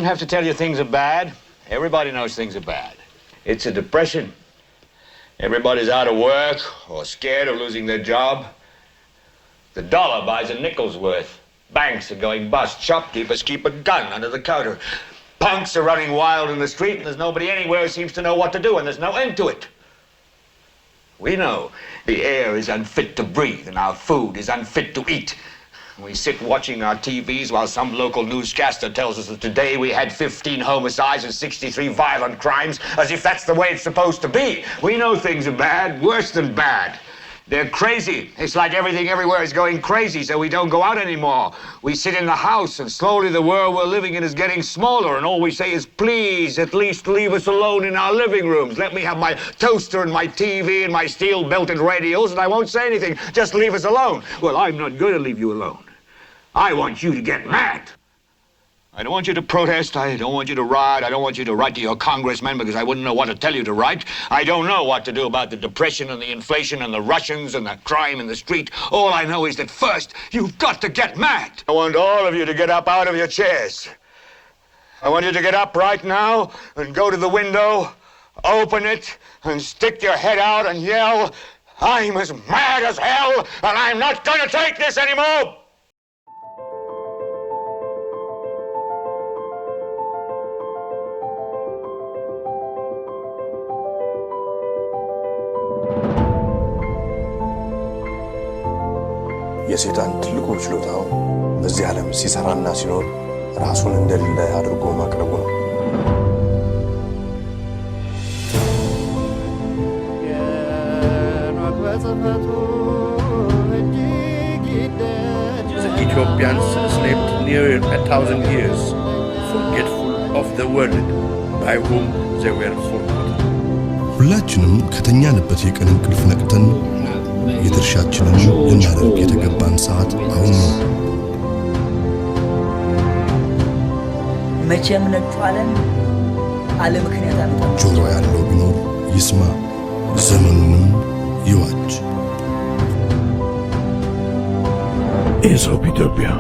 don't have to tell you things are bad. Everybody knows things are bad. It's a depression. Everybody's out of work or scared of losing their job. The dollar buys a nickel's worth. Banks are going bust. Shopkeepers keep a gun under the counter. Punks are running wild in the street, and there's nobody anywhere who seems to know what to do, and there's no end to it. We know the air is unfit to breathe, and our food is unfit to eat. We sit watching our TVs while some local newscaster tells us that today we had 15 homicides and 63 violent crimes, as if that's the way it's supposed to be. We know things are bad, worse than bad. They're crazy. It's like everything everywhere is going crazy, so we don't go out anymore. We sit in the house, and slowly the world we're living in is getting smaller, and all we say is, please, at least leave us alone in our living rooms. Let me have my toaster and my TV and my steel-belted radios, and I won't say anything. Just leave us alone. Well, I'm not going to leave you alone. I want you to get mad. I don't want you to protest. I don't want you to riot. I don't want you to write to your congressman because I wouldn't know what to tell you to write. I don't know what to do about the depression and the inflation and the Russians and the crime in the street. All I know is that first, you've got to get mad. I want all of you to get up out of your chairs. I want you to get up right now and go to the window, open it, and stick your head out and yell, I'm as mad as hell, and I'm not going to take this anymore. የሰይጣን ትልቁ ችሎታው በዚህ ዓለም ሲሰራና ሲኖር ራሱን እንደሌለ አድርጎ ማቅረቡ ነው። The Ethiopians slept near 1,000 years, forgetful of the world by whom they were forgotten. ሁላችንም ከተኛንበት የቀን እንቅልፍ ነቅተን የድርሻችንን ልናደርግ የተገባን ሰዓት አሁን ነው። መቼም ነጥፋለን አለ ምክንያት አመጣ። ጆሮ ያለው ቢኖር ይስማ፣ ዘመኑንም ይዋጅ። Aesop Ethiopia,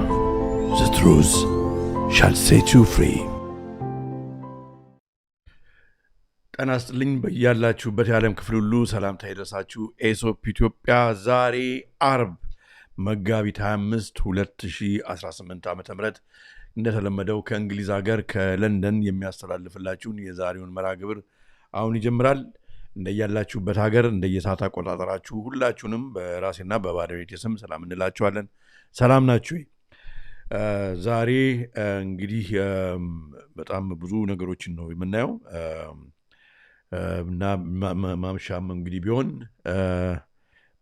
the truth shall set you free. ጤና ይስጥልኝ በያላችሁበት የዓለም ክፍል ሁሉ ሰላምታ ይድረሳችሁ። ኤሶፕ ኢትዮጵያ ዛሬ አርብ መጋቢት 25 2018 ዓ.ም እንደተለመደው ከእንግሊዝ ሀገር ከለንደን የሚያስተላልፍላችሁን የዛሬውን መርሃ ግብር አሁን ይጀምራል። እንደያላችሁበት ሀገር እንደየሰዓት አቆጣጠራችሁ ሁላችሁንም በራሴና በባለቤቴ ስም ሰላም እንላችኋለን። ሰላም ናችሁ? ዛሬ እንግዲህ በጣም ብዙ ነገሮችን ነው የምናየው እና ማምሻም እንግዲህ ቢሆን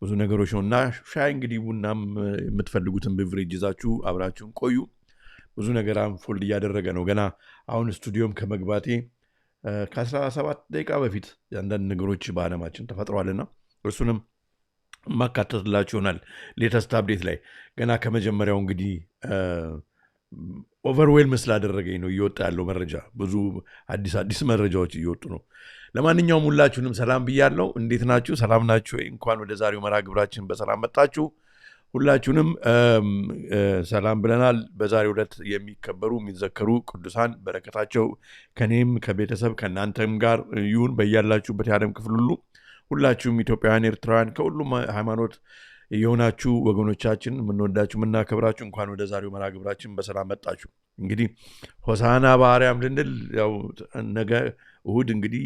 ብዙ ነገሮች ነውና ሻይ እንግዲህ ቡናም የምትፈልጉትን ቤቨሬጅ ይዛችሁ አብራችሁን ቆዩ። ብዙ ነገር አንፎልድ እያደረገ ነው። ገና አሁን ስቱዲዮም ከመግባቴ ከ17 ደቂቃ በፊት አንዳንድ ነገሮች በዓለማችን ተፈጥሯልና እሱንም ማካተትላችሁ ይሆናል ሌተስት አፕዴት ላይ። ገና ከመጀመሪያው እንግዲህ ኦቨርዌልም ስላደረገኝ ነው እየወጣ ያለው መረጃ። ብዙ አዲስ መረጃዎች እየወጡ ነው። ለማንኛውም ሁላችሁንም ሰላም ብያለሁ። እንዴት ናችሁ? ሰላም ናችሁ? እንኳን ወደ ዛሬው መርሃ ግብራችን በሰላም መጣችሁ። ሁላችሁንም ሰላም ብለናል። በዛሬው ዕለት የሚከበሩ የሚዘከሩ ቅዱሳን በረከታቸው ከኔም ከቤተሰብ ከናንተም ጋር ይሁን በያላችሁበት የዓለም ክፍል ሁሉ። ሁላችሁም ኢትዮጵያውያን፣ ኤርትራውያን ከሁሉም ሃይማኖት የሆናችሁ ወገኖቻችን ምንወዳችሁ ምናከብራችሁ እንኳን ወደ ዛሬው መርሃ ግብራችን በሰላም መጣችሁ። እንግዲህ ሆሳዕና በአርያም ልንል ያው ነገ እሁድ እንግዲህ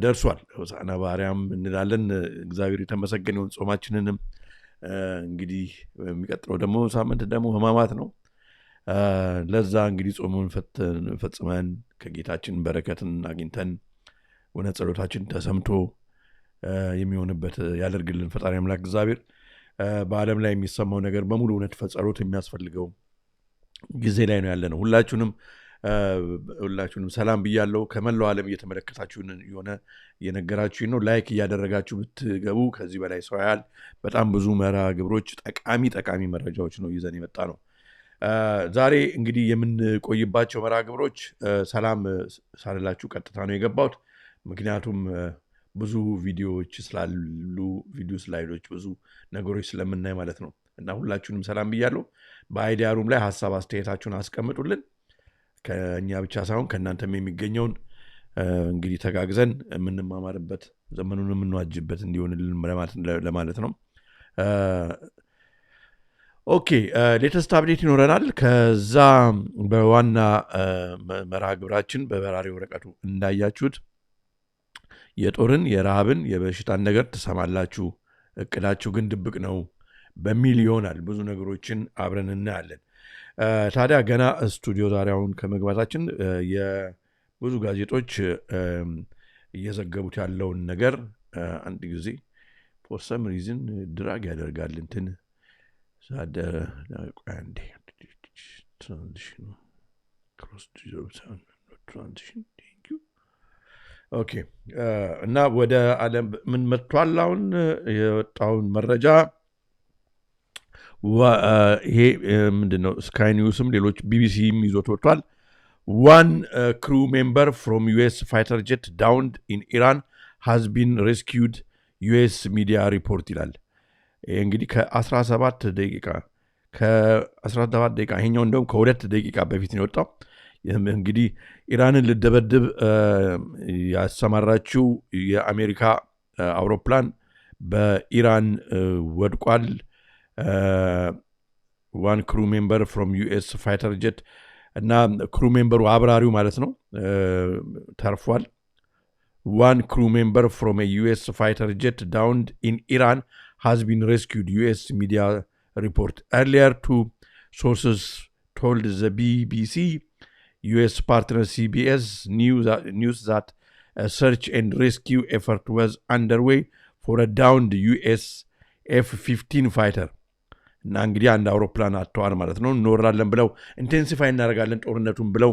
ደርሷል። ሆሳዕና በአርያም እንላለን። እግዚአብሔር የተመሰገነ ይሁን። ጾማችንንም እንግዲህ የሚቀጥለው ደግሞ ሳምንት ደግሞ ሕማማት ነው። ለዛ እንግዲህ ጾሙን ፈጽመን ከጌታችን በረከትን አግኝተን ወደ ጸሎታችን ተሰምቶ የሚሆንበት ያደርግልን ፈጣሪ አምላክ እግዚአብሔር። በዓለም ላይ የሚሰማው ነገር በሙሉ እውነት ፈጸሩት የሚያስፈልገው ጊዜ ላይ ነው ያለነው። ሁላችሁንም ሰላም ብያለሁ። ከመላው ዓለም እየተመለከታችሁ የሆነ እየነገራችሁ ነው። ላይክ እያደረጋችሁ ብትገቡ ከዚህ በላይ ሰው ያህል በጣም ብዙ መርሃ ግብሮች ጠቃሚ መረጃዎች ነው ይዘን የመጣ ነው። ዛሬ እንግዲህ የምንቆይባቸው መርሃ ግብሮች ሰላም ሳልላችሁ ቀጥታ ነው የገባሁት። ምክንያቱም ብዙ ቪዲዮዎች ስላሉ ቪዲዮ ስላይዶች ብዙ ነገሮች ስለምናይ ማለት ነው። እና ሁላችሁንም ሰላም ብያለሁ። በአይዲያ ሩም ላይ ሐሳብ አስተያየታችሁን አስቀምጡልን። ከእኛ ብቻ ሳይሆን ከእናንተም የሚገኘውን እንግዲህ ተጋግዘን የምንማማርበት ዘመኑን የምንዋጅበት እንዲሆንልን ለማለት ነው። ኦኬ ሌተስት አፕዴት ይኖረናል። ከዛ በዋና መርሃ ግብራችን በበራሪ ወረቀቱ እንዳያችሁት የጦርን የረሃብን የበሽታን ነገር ትሰማላችሁ፣ እቅዳችሁ ግን ድብቅ ነው በሚል ይሆናል። ብዙ ነገሮችን አብረን እናያለን። ታዲያ ገና ስቱዲዮ ዛሬውን ከመግባታችን የብዙ ጋዜጦች እየዘገቡት ያለውን ነገር አንድ ጊዜ ፎር ሰም ሪዝን ድራግ ያደርጋል እንትን ኦኬ እና ወደ ዓለም ምን መጥቷል? አሁን የወጣውን መረጃ ይሄ ምንድነው? ስካይ ኒውስም ሌሎች ቢቢሲም ይዞት ወጥቷል። one crew member from US fighter jet downed in Iran has been rescued, US media report ይላል። እንግዲህ ከ17 ደቂቃ ይሄኛው እንደውም ከ2 ደቂቃ በፊት ነው የወጣው። እንግዲህ ኢራንን ልደበድብ ያሰማራችው የአሜሪካ አውሮፕላን በኢራን ወድቋል። one crew member from US fighter jet እና ክሩ ሜምበሩ አብራሪው ማለት ነው ተርፏል። one crew member from a US fighter jet downed in Iran has been rescued, US media report. Earlier, two sources told the BBC US partner CBS news that a search and rescue effort was underway for a downed US F-15 fighter. እና እንግዲህ አንድ አውሮፕላን አጥተዋል ማለት ነው። እንወራለን ብለው ኢንቴንሲፋይ እናደርጋለን ጦርነቱን ብለው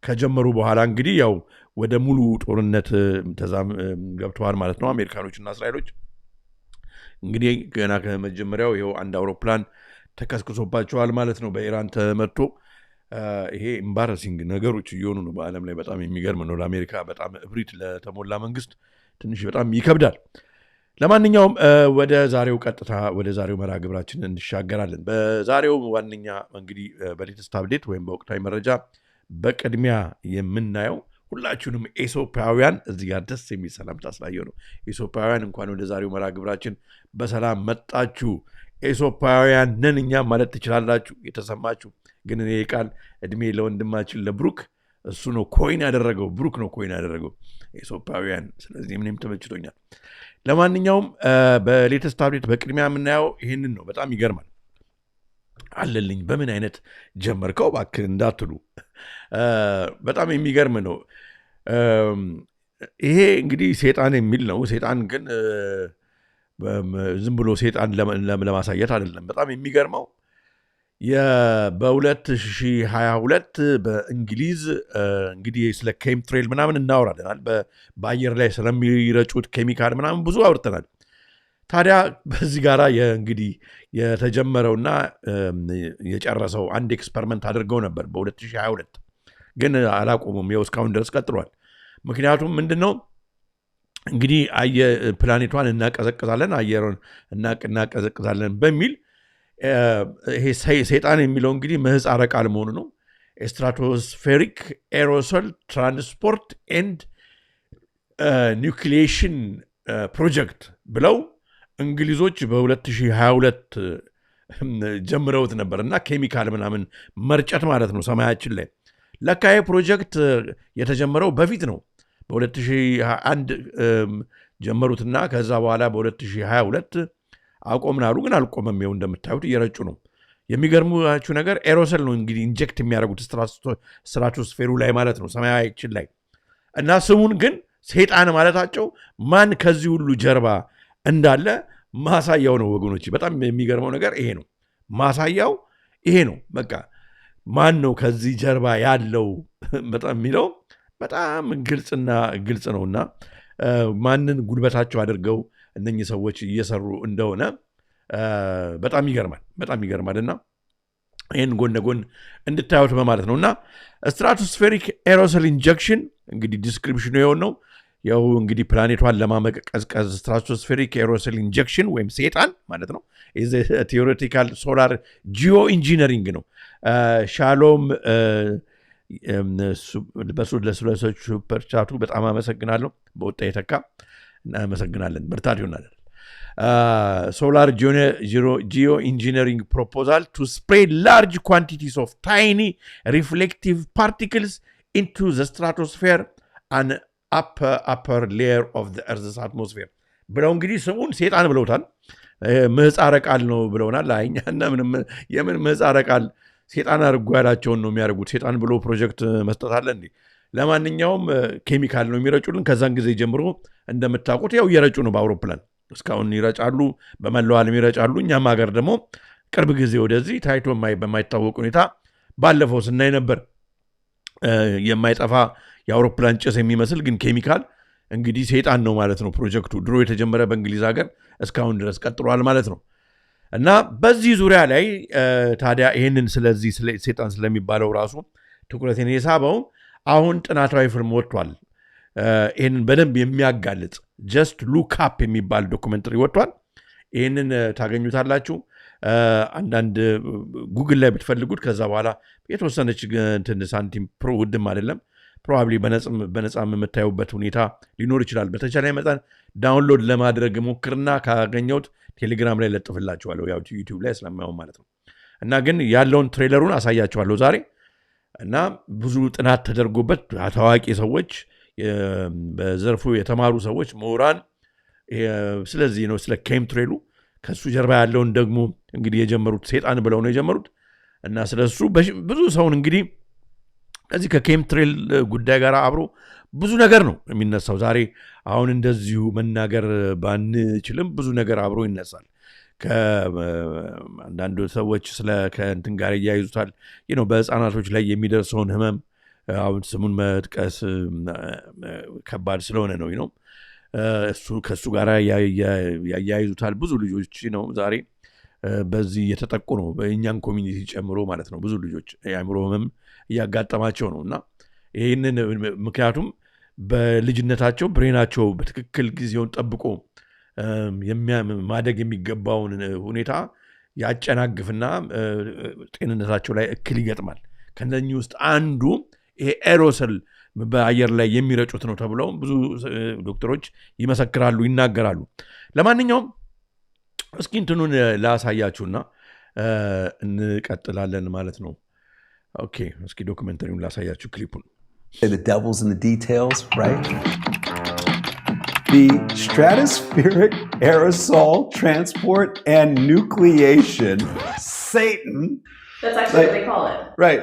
ከጀመሩ በኋላ እንግዲህ ያው ወደ ሙሉ ጦርነት ገብተዋል ማለት ነው አሜሪካኖችና እስራኤሎች። እንግዲህ ገና ከመጀመሪያው ይኸው አንድ አውሮፕላን ተከስክሶባቸዋል ማለት ነው በኢራን ተመቶ። ይሄ ኤምባረሲንግ ነገሮች እየሆኑ ነው በዓለም ላይ። በጣም የሚገርም ነው። ለአሜሪካ በጣም እብሪት ለተሞላ መንግስት ትንሽ በጣም ይከብዳል። ለማንኛውም ወደ ዛሬው መርሃ ግብራችን እንሻገራለን። በዛሬው ዋነኛ እንግዲህ በሌተስት አፕዴት ወይም በወቅታዊ መረጃ በቅድሚያ የምናየው ሁላችሁንም ኢትዮጵያውያን እዚህ ጋር ደስ የሚል ሰላምታ ስላየው ነው። ኢትዮጵያውያን እንኳን ወደ ዛሬው መርሃ ግብራችን በሰላም መጣችሁ። ኢትዮጵያውያን ነን እኛም ማለት ትችላላችሁ የተሰማችሁ። ግን እኔ ቃል እድሜ ለወንድማችን ለብሩክ እሱ ነው ኮይን ያደረገው፣ ብሩክ ነው ኮይን ያደረገው ኢትዮጵያውያን። ስለዚህ ምንም ተመችቶኛል። ለማንኛውም በሌተስት አፕዴት በቅድሚያ የምናየው ይህንን ነው። በጣም ይገርማል። አለልኝ በምን አይነት ጀመርከው እባክህ እንዳትሉ፣ በጣም የሚገርም ነው። ይሄ እንግዲህ ሴጣን የሚል ነው። ሴጣን ግን ዝም ብሎ ሴጣን ለማሳየት አይደለም። በጣም የሚገርመው በ2022 በእንግሊዝ እንግዲህ ስለ ኬምትሬል ምናምን እናወራለናል። በአየር ላይ ስለሚረጩት ኬሚካል ምናምን ብዙ አውርተናል። ታዲያ በዚህ ጋር እንግዲህ የተጀመረውና የጨረሰው አንድ ኤክስፐሪመንት አድርገው ነበር በ2022 ግን አላቆሙም። ይኸው እስካሁን ድረስ ቀጥሏል። ምክንያቱም ምንድነው እንግዲህ ፕላኔቷን እናቀዘቅዛለን፣ አየሩን እናቀዘቅዛለን በሚል ይሄ ሰይጣን የሚለው እንግዲህ ምህጻረ ቃል መሆኑ ነው። ስትራቶስፌሪክ ኤሮሶል ትራንስፖርት ኤንድ ኒውክሊዬሽን ፕሮጀክት ብለው እንግሊዞች በ2022 ጀምረውት ነበር እና ኬሚካል ምናምን መርጨት ማለት ነው ሰማያችን ላይ። ለካ ይሄ ፕሮጀክት የተጀመረው በፊት ነው። በ2021 ጀመሩትና ከዛ በኋላ በ2022 አቆምናሉ። ግን አልቆመም። ይኸው እንደምታዩት እየረጩ ነው። የሚገርማችሁ ነገር ኤሮሰል ነው እንግዲህ ኢንጀክት የሚያደርጉት ስትራቶስፌሩ ላይ ማለት ነው ሰማያችን ላይ። እና ስሙን ግን ሰይጣን ማለታቸው ማን ከዚህ ሁሉ ጀርባ እንዳለ ማሳያው ነው ወገኖች። በጣም የሚገርመው ነገር ይሄ ነው። ማሳያው ይሄ ነው። በቃ ማን ነው ከዚህ ጀርባ ያለው በጣም የሚለው በጣም ግልጽ ነውና ማንን ጉልበታቸው አድርገው እነኚህ ሰዎች እየሰሩ እንደሆነ በጣም ይገርማል እና ይህን ጎን ለጎን እንድታዩት በማለት ነው። እና ስትራቶስፌሪክ ኤሮሶል ኢንጀክሽን እንግዲህ ዲስክሪፕሽኑ የሆነው ያው እንግዲህ ፕላኔቷን ለማቀዝቀዝ ስትራቶስፌሪክ ኤሮሶል ኢንጀክሽን ወይም ሴጣን ማለት ነው። ቴዎሬቲካል ሶላር ጂኦ ኢንጂነሪንግ ነው። ሻሎም በሱ ሱፐር ቻቱ በጣም አመሰግናለሁ። በወጣ የተካ እናመሰግናለን። ብርታት ይሆናል። solar geoengineering proposal to spread large quantities of tiny reflective particles into the stratosphere and upper layer of the Earth's atmosphere. ብለው እንግዲህ ስሙን ሴጣን ብለውታል። ምህጻረ ቃል ነው ብለውናል። አይኛና ምንም የምን ምህጻረ ቃል ሴጣን አድርጎ ያላቸውን ነው የሚያደርጉት። ሴጣን ብሎ ፕሮጀክት መስጠት አለ እንዴ? ለማንኛውም ኬሚካል ነው የሚረጩልን። ከዛን ጊዜ ጀምሮ እንደምታውቁት ያው እየረጩ ነው በአውሮፕላን እስካሁን ይረጫሉ፣ በመላው ዓለም ይረጫሉ። እኛም ሀገር ደግሞ ቅርብ ጊዜ ወደዚህ ታይቶ በማይታወቅ ሁኔታ ባለፈው ስናይ ነበር። የማይጠፋ የአውሮፕላን ጭስ የሚመስል ግን ኬሚካል እንግዲህ ሴጣን ነው ማለት ነው ፕሮጀክቱ። ድሮ የተጀመረ በእንግሊዝ ሀገር እስካሁን ድረስ ቀጥሏል ማለት ነው። እና በዚህ ዙሪያ ላይ ታዲያ ይህንን ስለዚህ ሴጣን ስለሚባለው ራሱ ትኩረትን የሳበው አሁን ጥናታዊ ፊልም ወጥቷል። ይህንን በደንብ የሚያጋልጥ ጀስት ሉክ አፕ የሚባል ዶኩመንተሪ ወጥቷል። ይህንን ታገኙታላችሁ አንዳንድ ጉግል ላይ ብትፈልጉት። ከዛ በኋላ የተወሰነች ሳንቲም ውድም አይደለም ፕሮባብሊ በነፃም የምታዩበት ሁኔታ ሊኖር ይችላል። በተቻለ መጠን ዳውንሎድ ለማድረግ ሞክርና ካገኘሁት ቴሌግራም ላይ ለጥፍላችኋለሁ፣ ያው ዩቲዩብ ላይ ስለማይሆን ማለት ነው። እና ግን ያለውን ትሬለሩን አሳያችኋለሁ ዛሬ። እና ብዙ ጥናት ተደርጎበት ታዋቂ ሰዎች፣ በዘርፉ የተማሩ ሰዎች፣ ምሁራን ስለዚህ ነው ስለ ኬምትሬሉ ከሱ ጀርባ ያለውን ደግሞ እንግዲህ የጀመሩት ሴጣን ብለው ነው የጀመሩት። እና ስለሱ ብዙ ሰውን እንግዲህ ከዚህ ከኬምትሬል ጉዳይ ጋር አብሮ ብዙ ነገር ነው የሚነሳው። ዛሬ አሁን እንደዚሁ መናገር ባንችልም ብዙ ነገር አብሮ ይነሳል። ከአንዳንድ ሰዎች ከእንትን ጋር እያይዙታል። በህፃናቶች ላይ የሚደርሰውን ህመም አሁን ስሙን መጥቀስ ከባድ ስለሆነ ነው ከእሱ ጋር ያያይዙታል። ብዙ ልጆች ነው ዛሬ በዚህ እየተጠቁ ነው፣ በእኛን ኮሚኒቲ ጨምሮ ማለት ነው። ብዙ ልጆች የአእምሮ ህመም እያጋጠማቸው ነው። እና ይህንን ምክንያቱም በልጅነታቸው ብሬናቸው በትክክል ጊዜውን ጠብቆ ማደግ የሚገባውን ሁኔታ ያጨናግፍና ጤንነታቸው ላይ እክል ይገጥማል። ከነኚህ ውስጥ አንዱ ይሄ ኤሮሰል በአየር ላይ የሚረጩት ነው ተብለው ብዙ ዶክተሮች ይመሰክራሉ፣ ይናገራሉ። ለማንኛውም እስኪ እንትኑን ላሳያችሁና እንቀጥላለን ማለት ነው። ኦኬ፣ እስኪ ዶክመንተሪውን ላሳያችሁ ክሊፑን። The devil's in the details, right? The stratospheric aerosol transport and nucleation, Satan. That's actually what they call it. Right.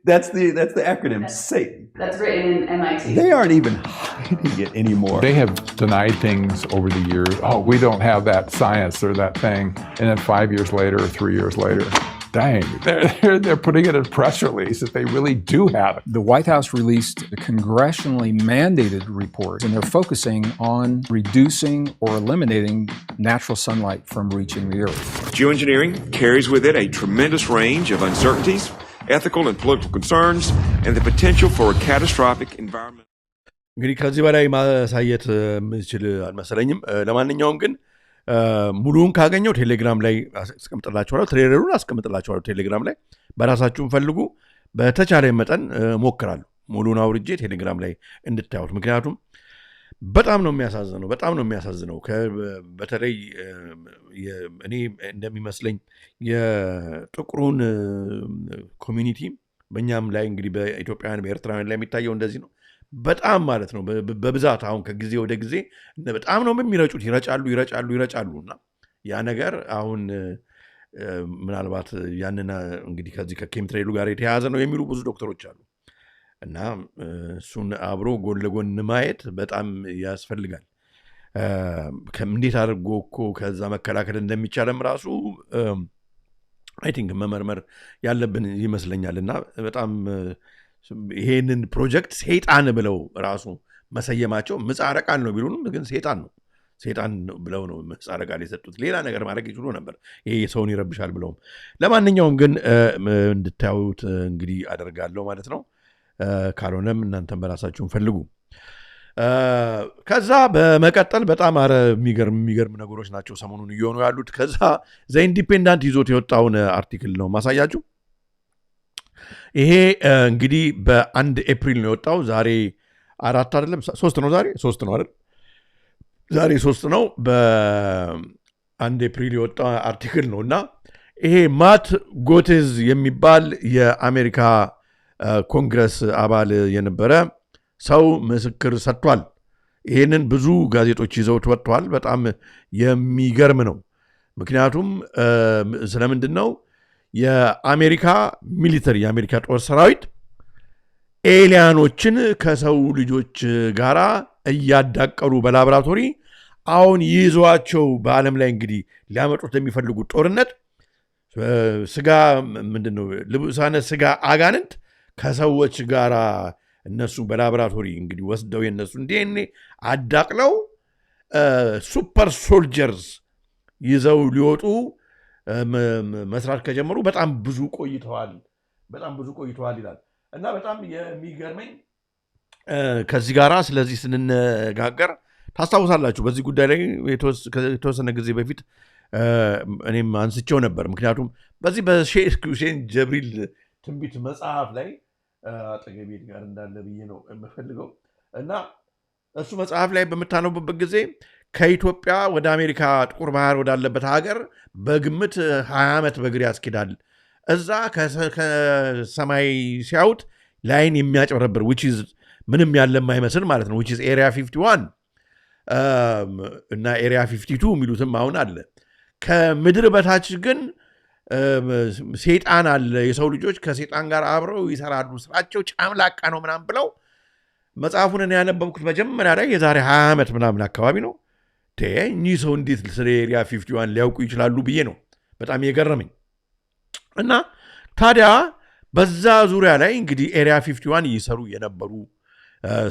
That's the acronym, Satan. That's written in MIT. They aren't even hiding it anymore. They have denied things over the years. Oh, we don't have that science or that thing. And then 5 years later or 3 years later, dang, they're putting it in a press release that they really do have it. The White House released a congressionally mandated report, and they're focusing on reducing or eliminating natural sunlight from reaching the Earth. Geoengineering carries with it a tremendous range of uncertainties, ethical and political concerns, and the potential for a catastrophic environment. እንግዲህ ከዚህ በላይ ማሳየት የምችል አልመሰለኝም። ለማንኛውም ግን ሙሉውን ካገኘው ቴሌግራም ላይ አስቀምጥላችኋለሁ። ትሬለሩን አስቀምጥላችኋለሁ ቴሌግራም ላይ። በራሳችሁን ፈልጉ። በተቻለ መጠን ሞክራለሁ ሙሉውን አውርጄ ቴሌግራም ላይ እንድታዩት። ምክንያቱም በጣም ነው የሚያሳዝነው። በተለይ እኔ እንደሚመስለኝ የጥቁሩን ኮሚኒቲ በእኛም ላይ እንግዲህ በኢትዮጵያውያን በኤርትራውያን ላይ የሚታየው እንደዚህ ነው። በጣም ማለት ነው በብዛት አሁን ከጊዜ ወደ ጊዜ በጣም ነው የሚረጩት። ይረጫሉ እና ያ ነገር አሁን ምናልባት ያንን እንግዲህ ከዚህ ከኬምትሬሉ ጋር የተያያዘ ነው የሚሉ ብዙ ዶክተሮች አሉ። እና እሱን አብሮ ጎን ለጎን ማየት በጣም ያስፈልጋል። እንዴት አድርጎ እኮ ከዛ መከላከል እንደሚቻለም ራሱ አይ ቲንክ መመርመር ያለብን ይመስለኛል። እና በጣም ይሄንን ፕሮጀክት ሴጣን ብለው ራሱ መሰየማቸው ምህጻረ ቃል ነው ቢሉንም ግን ሴጣን ብለው ነው ምህጻረ ቃል የሰጡት። ሌላ ነገር ማድረግ ይችሉ ነበር፣ ይሄ ሰውን ይረብሻል ብለውም። ለማንኛውም ግን እንድታዩት እንግዲህ አደርጋለሁ ማለት ነው። ካልሆነም እናንተም በራሳችሁን ፈልጉ። ከዛ በመቀጠል በጣም የሚገርም ነገሮች ናቸው ሰሞኑን እየሆኑ ያሉት። ከዛ ዘኢንዲፔንዳንት ይዞት የወጣውን አርቲክል ነው ማሳያችሁ። ይሄ እንግዲህ በ1 ኤፕሪል ነው የወጣው። ዛሬ 4 አይደለም 3 ነው። ዛሬ 3 ነው አይደል? ዛሬ 3 ነው። በ1 ኤፕሪል የወጣ አርቲክል ነው እና ይሄ ማት ጎቴዝ የሚባል የአሜሪካ ኮንግረስ አባል የነበረ ሰው ምስክር ሰጥቷል። ይህንን ብዙ ጋዜጦች ይዘውት ወጥተዋል። በጣም የሚገርም ነው። ምክንያቱም ስለምንድን ነው የአሜሪካ ሚሊተሪ የአሜሪካ ጦር ሰራዊት ኤሊያኖችን ከሰው ልጆች ጋር እያዳቀሉ በላቦራቶሪ አሁን ይዟቸው በዓለም ላይ እንግዲህ ሊያመጡት የሚፈልጉት ጦርነት ስጋ ምንድነው ልቡሳነ ስጋ አጋንንት ከሰዎች ጋር እነሱ በላቦራቶሪ እንግዲህ ወስደው የነሱን ዲኤንኤ አዳቅለው ሱፐር ሶልጀርስ ይዘው ሊወጡ መስራት ከጀመሩ በጣም ብዙ ቆይተዋል ይላል እና በጣም የሚገርመኝ ከዚህ ጋራ ስለዚህ ስንነጋገር ታስታውሳላችሁ በዚህ ጉዳይ ላይ የተወሰነ ጊዜ በፊት እኔም አንስቼው ነበር። ምክንያቱም በዚህ በሼህ ሁሴን ጀብሪል ትንቢት መጽሐፍ ላይ አጠገቤ ጋር እንዳለ ብዬ ነው የምፈልገው እና እሱ መጽሐፍ ላይ በምታነቡበት ጊዜ ከኢትዮጵያ ወደ አሜሪካ ጥቁር ባህር ወዳለበት ሀገር በግምት 20 ዓመት በእግር ያስኬዳል። እዛ ከሰማይ ሲያዩት ላይን የሚያጭበረብር ምንም ያለ የማይመስል ማለት ነው ኤሪያ 51 እና ኤሪያ 52 የሚሉትም አሁን አለ። ከምድር በታች ግን ሴጣን አለ። የሰው ልጆች ከሴጣን ጋር አብረው ይሰራሉ፣ ስራቸው ጫምላቃ ነው ምናምን ብለው መጽሐፉን እኔ ያነበብኩት መጀመሪያ ላይ የዛሬ 20 ዓመት ምናምን አካባቢ ነው። እኚህ ሰው እንዴት ስለ ኤሪያ 51 ሊያውቁ ይችላሉ ብዬ ነው በጣም የገረመኝ። እና ታዲያ በዛ ዙሪያ ላይ እንግዲህ ኤሪያ 51 ይሰሩ የነበሩ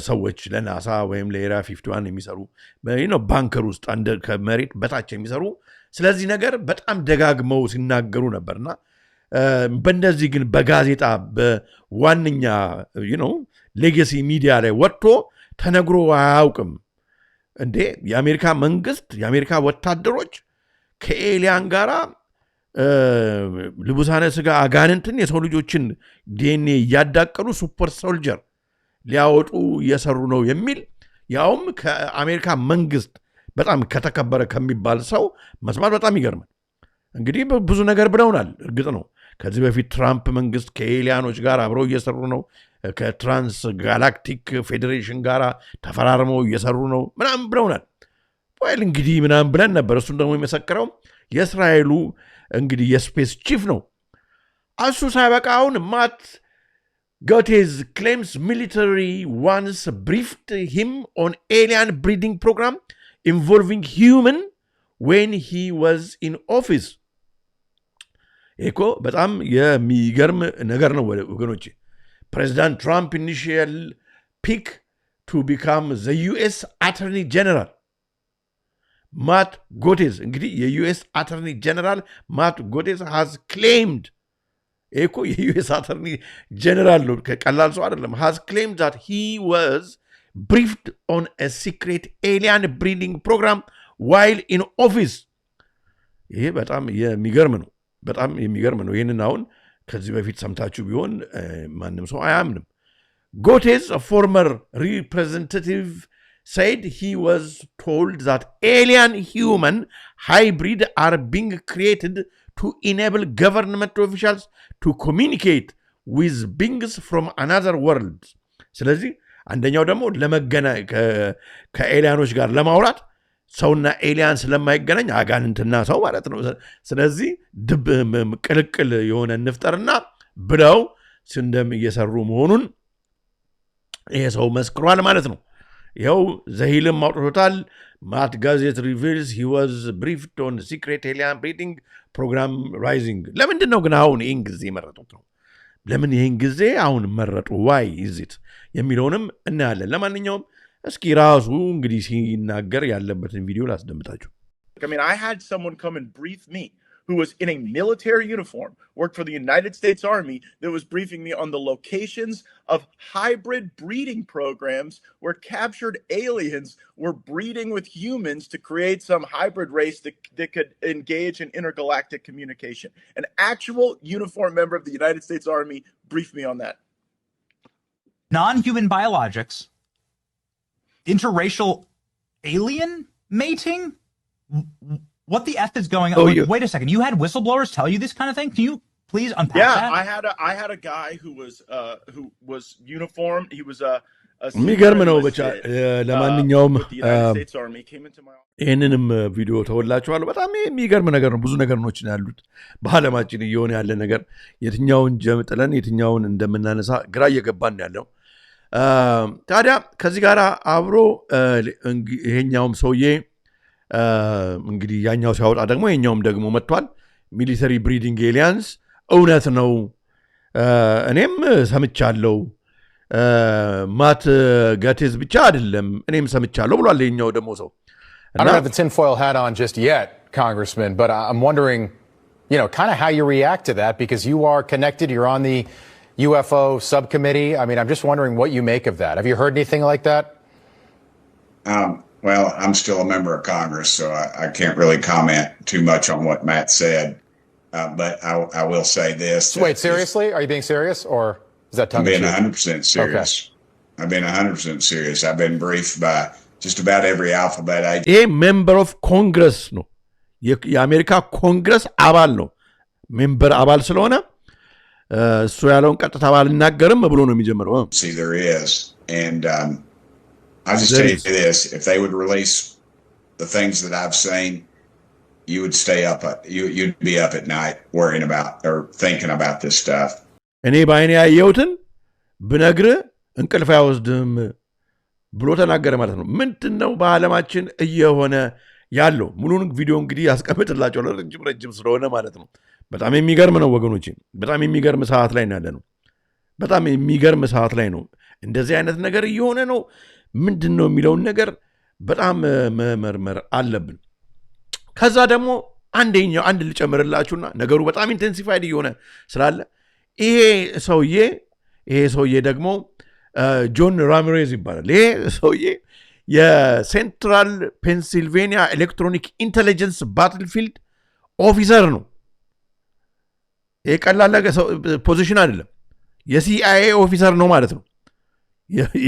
ሰዎች ለናሳ ወይም ለኤሪያ 51 የሚሰሩ ባንከር ውስጥ ከመሬት በታች የሚሰሩ ስለዚህ ነገር በጣም ደጋግመው ሲናገሩ ነበርና በእንደዚህ ግን በጋዜጣ በዋነኛ ሌጋሲ ሚዲያ ላይ ወጥቶ ተነግሮ አያውቅም። እንዴ የአሜሪካ መንግስት የአሜሪካ ወታደሮች ከኤሊያን ጋራ ልቡሳነ ስጋ አጋንንትን የሰው ልጆችን ዲኤንኤ እያዳቀሉ ሱፐር ሶልጀር ሊያወጡ እየሰሩ ነው የሚል ያውም ከአሜሪካ መንግስት በጣም ከተከበረ ከሚባል ሰው መስማት በጣም ይገርማል። እንግዲህ ብዙ ነገር ብለውናል። እርግጥ ነው ከዚህ በፊት ትራምፕ መንግስት ከኤሊያኖች ጋር አብረው እየሰሩ ነው፣ ከትራንስ ጋላክቲክ ፌዴሬሽን ጋር ተፈራርመው እየሰሩ ነው ምናምን ብለውናል። ወይል እንግዲህ ምናምን ብለን ነበር። እሱን ደግሞ የመሰከረው የእስራኤሉ እንግዲህ የስፔስ ቺፍ ነው። እሱ ሳይበቃ አሁን ማት ጎቴዝ claims military once briefed him on alien breeding program involving human when he was in office. እኮ በጣም የሚገርም ነገር ነው ወገኖቼ። ፕሬዚዳንት ትራምፕ ኢኒሺያል ፒክ ቱ ቢካም ዘ ዩኤስ አተርኒ ጀነራል ማት ጎቴዝ እንግዲህ የዩኤስ አተርኒ ጀነራል ማት ጎቴዝ has claimed እኮ የዩኤስ አተርኒ ጀነራል ነው፣ ቀላል ሰው አይደለም። has claimed that he was briefed on a secret alien breeding program while in office. ይሄ በጣም የሚገርም ነው፣ በጣም የሚገርም ነው። ይህንን አሁን ከዚህ በፊት ሰምታችሁ ቢሆን ማንም ሰው አያምንም። ጎቴዝ a former representative said he was told that alien human hybrid are being created to enable government officials to communicate with beings from another world. ስለዚህ አንደኛው ደግሞ ከኤሊያኖች ጋር ለማውራት ሰውና ኤሊያን ስለማይገናኝ አጋንንትና ሰው ማለት ነው። ስለዚህ ቅልቅል የሆነ እንፍጠርና ብለው ስንደም እየሰሩ መሆኑን ይሄ ሰው መስክሯል ማለት ነው። ይኸው ዘሂልም አውጥቶታል። ማት ጋዜት ሪቪልስ he was briefed on secret alien breeding program rising. ለምንድን ነው ግን አሁን ይህን ጊዜ መረጡት ነው? ለምን ይህን ጊዜ አሁን መረጡ? why is it የሚለውንም እናያለን። ለማንኛውም እስኪ ራሱ እንግዲህ ሲናገር ያለበትን ቪዲዮ ላስደምጣችሁ። I mean, I had someone come and brief me who was in a military uniform, worked for the United States Army, that was briefing me on the locations of hybrid breeding programs where captured aliens were breeding with humans to create some hybrid race that could engage in intergalactic communication. An actual uniformed member of the United States Army briefed me on that. Non-human biologics, interracial alien mating? What the F is going on? Wait a second. You had whistleblowers tell you this kind of thing? Can you please unpack that? I had a guy who was uniformed. He was a የሚገርም ነው ብቻ ለማንኛውም ይህንንም ቪዲዮ ተወላችኋለሁ። በጣም የሚገርም ነገር ነው። ብዙ ነገሮች ያሉት በዓለማችን እየሆነ ያለ ነገር የትኛውን ጀምጥለን የትኛውን እንደምናነሳ ግራ እየገባን ያለው። ታዲያ ከዚህ ጋር አብሮ ይሄኛውም ሰውዬ እንግዲህ ያኛው ሲያወጣ ደግሞ የኛውም ደግሞ መጥቷል። ሚሊተሪ ብሪዲንግ ኤሊያንስ እውነት ነው፣ እኔም ሰምቻለሁ፣ ማት ጋቴዝ ብቻ አይደለም እኔም ሰምቻለሁ ብሏል የኛው ደግሞ ሰው። I don't have the tinfoil hat on just yet, Congressman, but I'm wondering, kind of how you react to that, because you are connected, you're on the UFO subcommittee. I mean, I'm just wondering what you make of that. Have you heard anything like that? Well, I'm still a member of Congress, so I can't really comment too much on what Matt said. But I will say this. Wait, seriously? Are you being serious, or is that tongue in cheek? I'm being 100% serious. Okay. I've been 100% serious. I've been briefed by just about every alphabet agent. A member of Congress, no. የአሜሪካ ኮንግረስ አባል ነው። ሜምበር አባል ስለሆነ እሱ ያለውን ቀጥታ ባልናገርም ብሎ ነው የሚጀምረው። See, there is. And I'll just tell you this. If they would release the things that I've seen, you would stay up. You'd be up at night worrying about or thinking about this stuff. እኔ ባይኔ ያየሁትን ብነግርህ እንቅልፍ አይወስድም ብሎ ተናገረ ማለት ነው። ምንድነው በዓለማችን እየሆነ ያለው? ሙሉን ቪዲዮ እንግዲህ ያስቀምጥላችኋለሁ ረጅም ስለሆነ ማለት ነው። በጣም የሚገርም ነው ወገኖቼ። በጣም የሚገርም ሰዓት ላይ ያለ ነው። በጣም የሚገርም ሰዓት ላይ ነው። እንደዚህ አይነት ነገር እየሆነ ነው። ምንድነው የሚለውን ነገር በጣም መመርመር አለብን። ከዛ ደግሞ አንድ ልጨምርላችሁና ነገሩ በጣም ኢንቴንሲፋይድ እየሆነ ስላለ ይሄ ሰውዬ ደግሞ ጆን ራሚሬዝ ይባላል። ይሄ ሰውዬ የሴንትራል ፔንሲልቬኒያ ኤሌክትሮኒክ ኢንቴሊጀንስ ባትልፊልድ ኦፊሰር ነው። ይሄ ቀላል ፖዚሽን አይደለም። የሲአይኤ ኦፊሰር ነው ማለት ነው።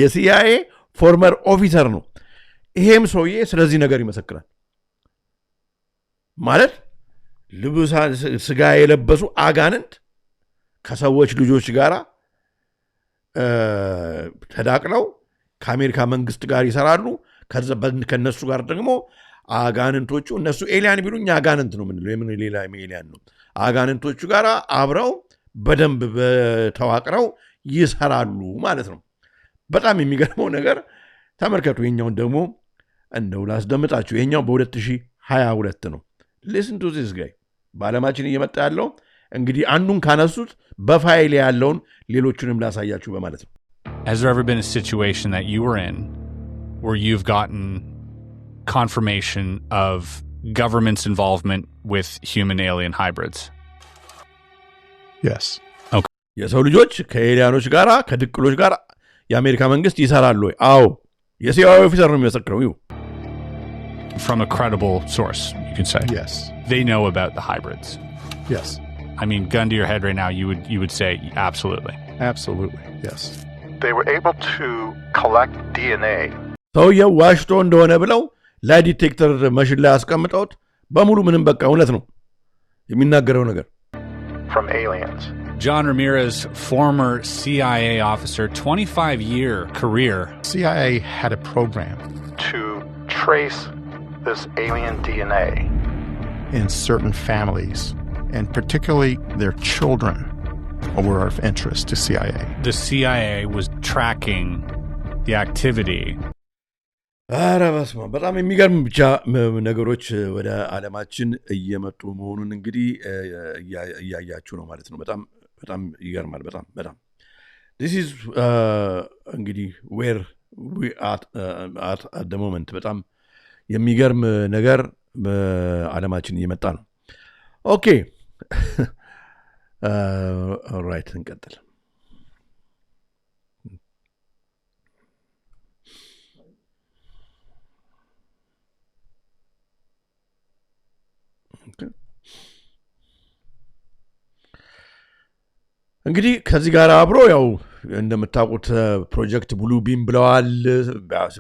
የሲአይኤ ፎርመር ኦፊሰር ነው። ይሄም ሰውዬ ስለዚህ ነገር ይመሰክራል። ማለት ስጋ የለበሱ አጋንንት ከሰዎች ልጆች ጋር ተዳቅለው ከአሜሪካ መንግስት ጋር ይሰራሉ። ከነሱ ጋር ደግሞ አጋንንቶቹ እነሱ ኤሊያን ቢሉኝ አጋንንት ነው ምንለው፣ የምን ሌላ ኤሊያን ነው። አጋንንቶቹ ጋር አብረው በደንብ ተዋቅረው ይሰራሉ ማለት ነው። በጣም የሚገርመው ነገር ተመልከቱ። የኛውን ደግሞ እንደው ላስደምጣችሁ። የኛው በ2022 ነው። ሊስን ቱ ዚስ ጋይ በዓለማችን እየመጣ ያለው እንግዲህ አንዱን ካነሱት በፋይል ያለውን ሌሎቹንም ላሳያችሁ በማለት ነው። Has there ever been a situation that you were in where you've gotten confirmation of government's involvement with human alien hybrids? Yes. Okay. የሰው ልጆች ከኤሊያኖች ጋር ከድቅሎች ጋር የአሜሪካ መንግስት ይሰራሉ ወይ? አዎ። የሲአይኤ ኦፊሰር ነው የሚመሰክረው። ይሁ From a credible source, you could say. Yes. They know about the hybrids. Yes. I mean, gun to your head right now, you would say absolutely. Absolutely. Yes. They were able to collect DNA. ሰውየው ዋሽቶ እንደሆነ ብለው ላይ ዲቴክተር መሽን ላይ አስቀምጠውት በሙሉ ምንም በቃ እውነት ነው የሚናገረው ነገር። From aliens. John Ramirez, former CIA officer, 25-year career. CIA had a program to trace this alien DNA in certain families, and particularly their children were of interest to CIA. The CIA was tracking the activity. በጣም የሚገርም ብቻ ነገሮች ወደ ዓለማችን እየመጡ መሆኑን እንግዲህ እያያችሁ ነው ማለት ነው። በጣም ይገርማል። በጣም this is እንግዲህ where we at the moment በጣም የሚገርም ነገር በዓለማችን እየመጣ ነው። ኦኬ ኦልራይት እንቀጥል። እንግዲህ ከዚህ ጋር አብሮ ያው እንደምታውቁት ፕሮጀክት ብሉ ቢም ብለዋል።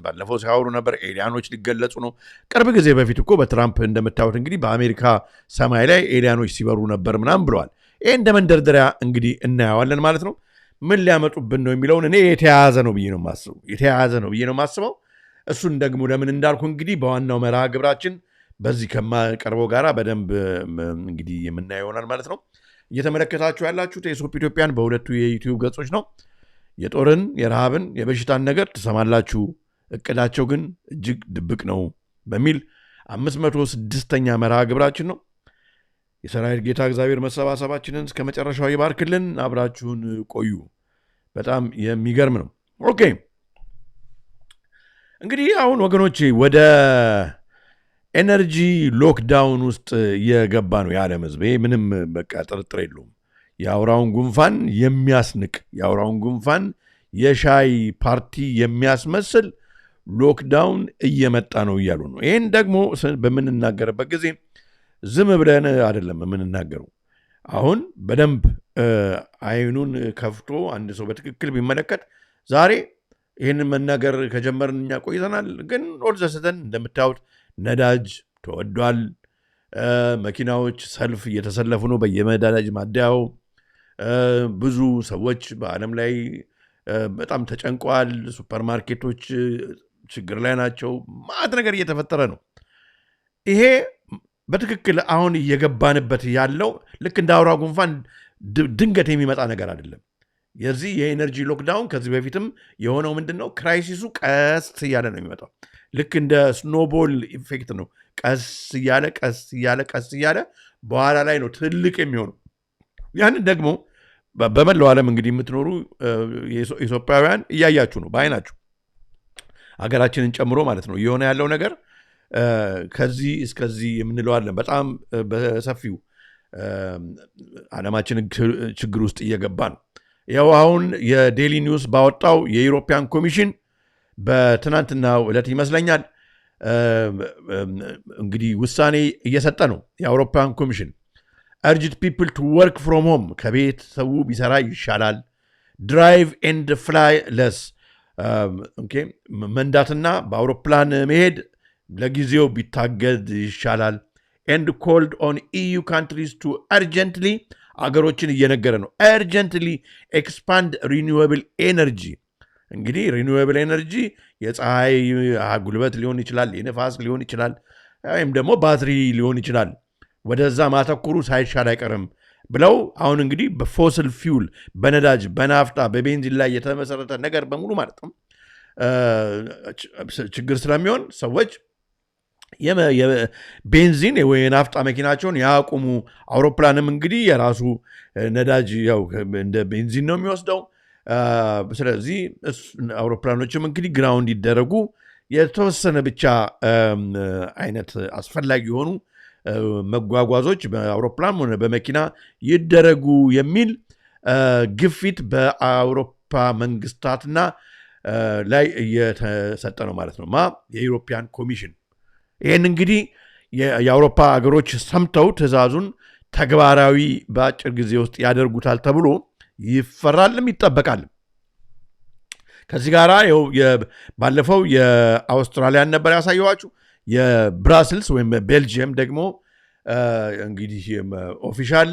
ባለፈው ሲያወሩ ነበር ኤሊያኖች ሊገለጹ ነው። ቅርብ ጊዜ በፊት እኮ በትራምፕ እንደምታዩት እንግዲህ በአሜሪካ ሰማይ ላይ ኤሊያኖች ሲበሩ ነበር ምናምን ብለዋል። ይሄ እንደ መንደርደሪያ እንግዲህ እናየዋለን ማለት ነው። ምን ሊያመጡብን ነው የሚለውን እኔ የተያያዘ ነው ብዬ ነው የማስበው። እሱን ደግሞ ለምን እንዳልኩ እንግዲህ በዋናው መርሃ ግብራችን በዚህ ከማቀርበው ጋራ በደንብ እንግዲህ የምናየው ይሆናል ማለት ነው። እየተመለከታችሁ ያላችሁት የሶፕ ኢትዮጵያን በሁለቱ የዩቲዩብ ገጾች ነው። የጦርን፣ የረሃብን፣ የበሽታን ነገር ትሰማላችሁ። እቅዳቸው ግን እጅግ ድብቅ ነው በሚል 506ኛ መርሃ ግብራችን ነው። የሰራዊት ጌታ እግዚአብሔር መሰባሰባችንን እስከ መጨረሻው ይባርክልን። አብራችሁን ቆዩ። በጣም የሚገርም ነው። ኦኬ እንግዲህ አሁን ወገኖቼ ወደ ኤነርጂ ሎክዳውን ውስጥ የገባ ነው የዓለም ሕዝብ። ምንም በቃ ጥርጥር የለውም። የአውራውን ጉንፋን የሚያስንቅ የአውራውን ጉንፋን የሻይ ፓርቲ የሚያስመስል ሎክዳውን እየመጣ ነው እያሉ ነው። ይህን ደግሞ በምንናገርበት ጊዜ ዝም ብለን አይደለም የምንናገረው። አሁን በደንብ አይኑን ከፍቶ አንድ ሰው በትክክል ቢመለከት ዛሬ ይህንን መናገር ከጀመርን እኛ ቆይተናል። ግን ኦልዘሰተን እንደምታዩት ነዳጅ ተወዷል። መኪናዎች ሰልፍ እየተሰለፉ ነው በየነዳጅ ማደያው። ብዙ ሰዎች በዓለም ላይ በጣም ተጨንቀዋል። ሱፐርማርኬቶች ችግር ላይ ናቸው። ማዕት ነገር እየተፈጠረ ነው። ይሄ በትክክል አሁን እየገባንበት ያለው ልክ እንደ አውራ ጉንፋን ድንገት የሚመጣ ነገር አይደለም። የዚህ የኤነርጂ ሎክዳውን ከዚህ በፊትም የሆነው ምንድን ነው? ክራይሲሱ ቀስ እያለ ነው የሚመጣው። ልክ እንደ ስኖቦል ኢፌክት ነው። ቀስ እያለ በኋላ ላይ ነው ትልቅ የሚሆነው። ያንን ደግሞ በመላው ዓለም እንግዲህ የምትኖሩ ኢትዮጵያውያን እያያችሁ ነው በአይናችሁ፣ ሀገራችንን ጨምሮ ማለት ነው። እየሆነ ያለው ነገር ከዚህ እስከዚህ የምንለዋለን በጣም በሰፊው ዓለማችን ችግር ውስጥ እየገባ ነው። ያው አሁን የዴሊ ኒውስ ባወጣው የዩሮፒያን ኮሚሽን በትናንትናው ዕለት ይመስለኛል እንግዲህ ውሳኔ እየሰጠ ነው። የአውሮፓን ኮሚሽን urged people to work from home፣ ከቤት ሰው ቢሰራ ይሻላል። ድራይቭ ኤንድ ፍላይ ለስ፣ መንዳትና በአውሮፕላን መሄድ ለጊዜው ቢታገድ ይሻላል። ኤንድ ኮልድ ኦን ኢዩ ካንትሪስ ቱ አርጀንትሊ፣ አገሮችን እየነገረ ነው፣ አርጀንትሊ ኤክስፓንድ ሪኒዌብል ኤነርጂ። እንግዲህ ሪኒዌብል ኤነርጂ የፀሐይ ጉልበት ሊሆን ይችላል፣ የነፋስ ሊሆን ይችላል፣ ወይም ደግሞ ባትሪ ሊሆን ይችላል። ወደዛ ማተኩሩ ሳይሻል አይቀርም ብለው አሁን እንግዲህ በፎስል ፊውል በነዳጅ በናፍጣ በቤንዚን ላይ የተመሰረተ ነገር በሙሉ ማለት ነው ችግር ስለሚሆን ሰዎች ቤንዚን ወይ የናፍጣ መኪናቸውን ያቁሙ። አውሮፕላንም እንግዲህ የራሱ ነዳጅ ያው እንደ ቤንዚን ነው የሚወስደው። ስለዚህ አውሮፕላኖችም እንግዲህ ግራውንድ ይደረጉ፣ የተወሰነ ብቻ አይነት አስፈላጊ የሆኑ መጓጓዞች በአውሮፕላን ሆነ በመኪና ይደረጉ የሚል ግፊት በአውሮፓ መንግስታትና ላይ እየተሰጠ ነው ማለት ነው። የዩሮፒያን ኮሚሽን ይህን እንግዲህ የአውሮፓ ሀገሮች ሰምተው ትዕዛዙን ተግባራዊ በአጭር ጊዜ ውስጥ ያደርጉታል ተብሎ ይፈራልም ይጠበቃል። ከዚህ ጋር ባለፈው የአውስትራሊያን ነበር ያሳየኋችሁ። የብራስልስ ወይም ቤልጅየም ደግሞ እንግዲህ ኦፊሻል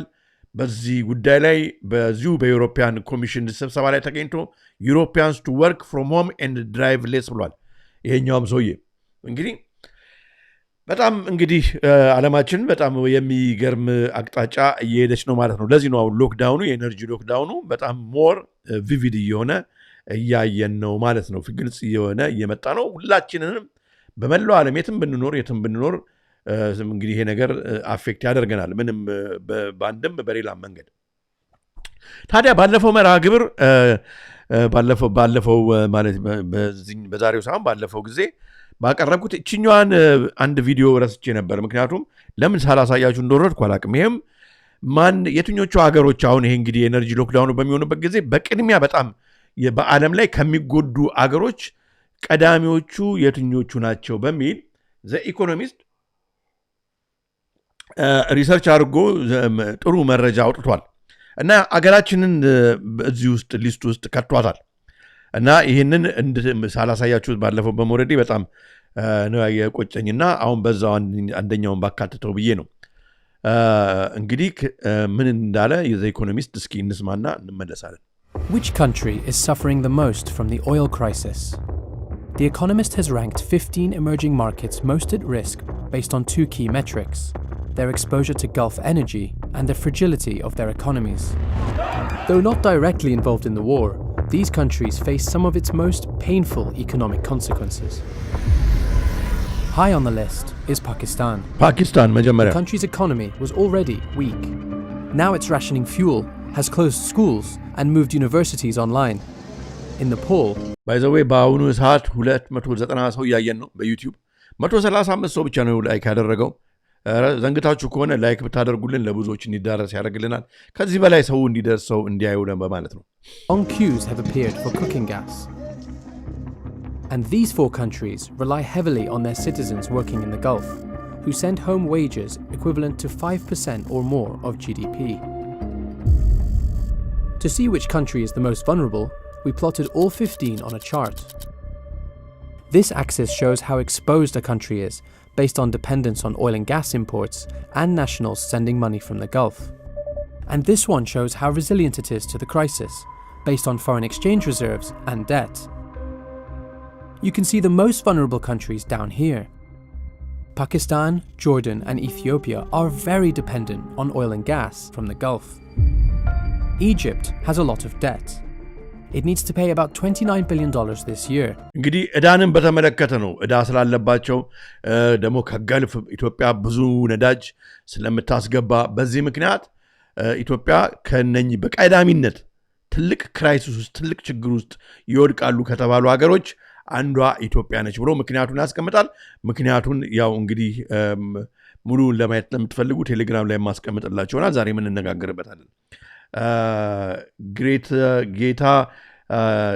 በዚህ ጉዳይ ላይ በዚሁ በዩሮፒያን ኮሚሽን ስብሰባ ላይ ተገኝቶ ዩሮፒያንስ ቱ ወርክ ፍሮም ሆም ኤንድ ድራይቭ ሌስ ብሏል። ይሄኛውም ሰውዬ እንግዲህ በጣም እንግዲህ ዓለማችን በጣም የሚገርም አቅጣጫ እየሄደች ነው ማለት ነው። ለዚህ ነው አሁን ሎክዳውኑ የኤነርጂ ሎክዳውኑ በጣም ሞር ቪቪድ እየሆነ እያየን ነው ማለት ነው። ግልጽ እየሆነ እየመጣ ነው። ሁላችንንም በመላው ዓለም የትም ብንኖር እንግዲህ ይሄ ነገር አፌክት ያደርገናል፣ ምንም በአንድም በሌላም መንገድ። ታዲያ ባለፈው መርሃ ግብር ባለፈው ማለት በዛሬው ሳይሆን ባለፈው ጊዜ ባቀረብኩት እችኛዋን አንድ ቪዲዮ ረስቼ ነበር። ምክንያቱም ለምን ሳላሳያችሁ እንደወረድኩ አላቅም። ይሄም የትኞቹ ሀገሮች አሁን ይሄ እንግዲህ የኤነርጂ ሎክዳውኑ በሚሆንበት ጊዜ በቅድሚያ በጣም በዓለም ላይ ከሚጎዱ አገሮች ቀዳሚዎቹ የትኞቹ ናቸው በሚል ዘ ኢኮኖሚስት ሪሰርች አድርጎ ጥሩ መረጃ አውጥቷል እና አገራችንን እዚህ ውስጥ ሊስት ውስጥ ከቷታል እና ይህንን ሳላሳያችሁ ባለፈው በመውረዴ በጣም ነው የቆጨኝና አሁን በዛው አንደኛውን ባካተተው ብዬ ነው። እንግዲህ ምን እንዳለ የዘ ኢኮኖሚስት እስኪ እንስማና እንመለሳለን። Which country is suffering the most from the oil crisis? The Economist has ranked 15 emerging markets most at risk based on 2 key metrics: their exposure to Gulf energy and the fragility of their economies. Though not directly involved in the war, these countries face some of its most painful economic consequences. High on the list is Pakistan. The country's economy was already weak. Now it's rationing fuel, has closed schools, and moved universities online. In Nepal, by the way, በአሁኑ ሰዓት 290 ሰው እያየን ነው በዩቲዩብ 135 ሰው ብቻ ነው ላይክ ያደረገው። ዘንግታችሁ ከሆነ ላይክ ብታደርጉልን ለብዙዎች እንዲዳረስ ያደርግልናል። ከዚህ በላይ ሰው እንዲደርሰው እንዲያዩ በማለት ነው። Long queues have appeared for cooking gas. And these 4 countries rely heavily on their citizens working in the Gulf, who send home wages equivalent to 5% or more of GDP. To see which country is the most vulnerable, we plotted all 15 on a chart. This axis shows how exposed a country is based on dependence on oil and gas imports and nationals sending money from the Gulf. And this one shows how resilient it is to the crisis, based on foreign exchange reserves and debt. You can see the most vulnerable countries down here. Pakistan, Jordan, and Ethiopia are very dependent on oil and gas from the Gulf. Egypt has a lot of debt. It needs to pay about $29 billion this year. እንግዲህ ዕዳንን በተመለከተ ነው። ዕዳ ስላለባቸው ደግሞ ከገልፍ ኢትዮጵያ ብዙ ነዳጅ ስለምታስገባ በዚህ ምክንያት ኢትዮጵያ ከነኚህ በቀዳሚነት ትልቅ ክራይሲስ ውስጥ ትልቅ ችግር ውስጥ ይወድቃሉ ከተባሉ ሀገሮች አንዷ ኢትዮጵያ ነች ብሎ ምክንያቱን ያስቀምጣል። ምክንያቱን ያው እንግዲህ ሙሉውን ለማየት ለምትፈልጉ ቴሌግራም ላይ ማስቀምጥላችሁና ዛሬ ምን እንነጋገርበታለን። ግሬት ጌታ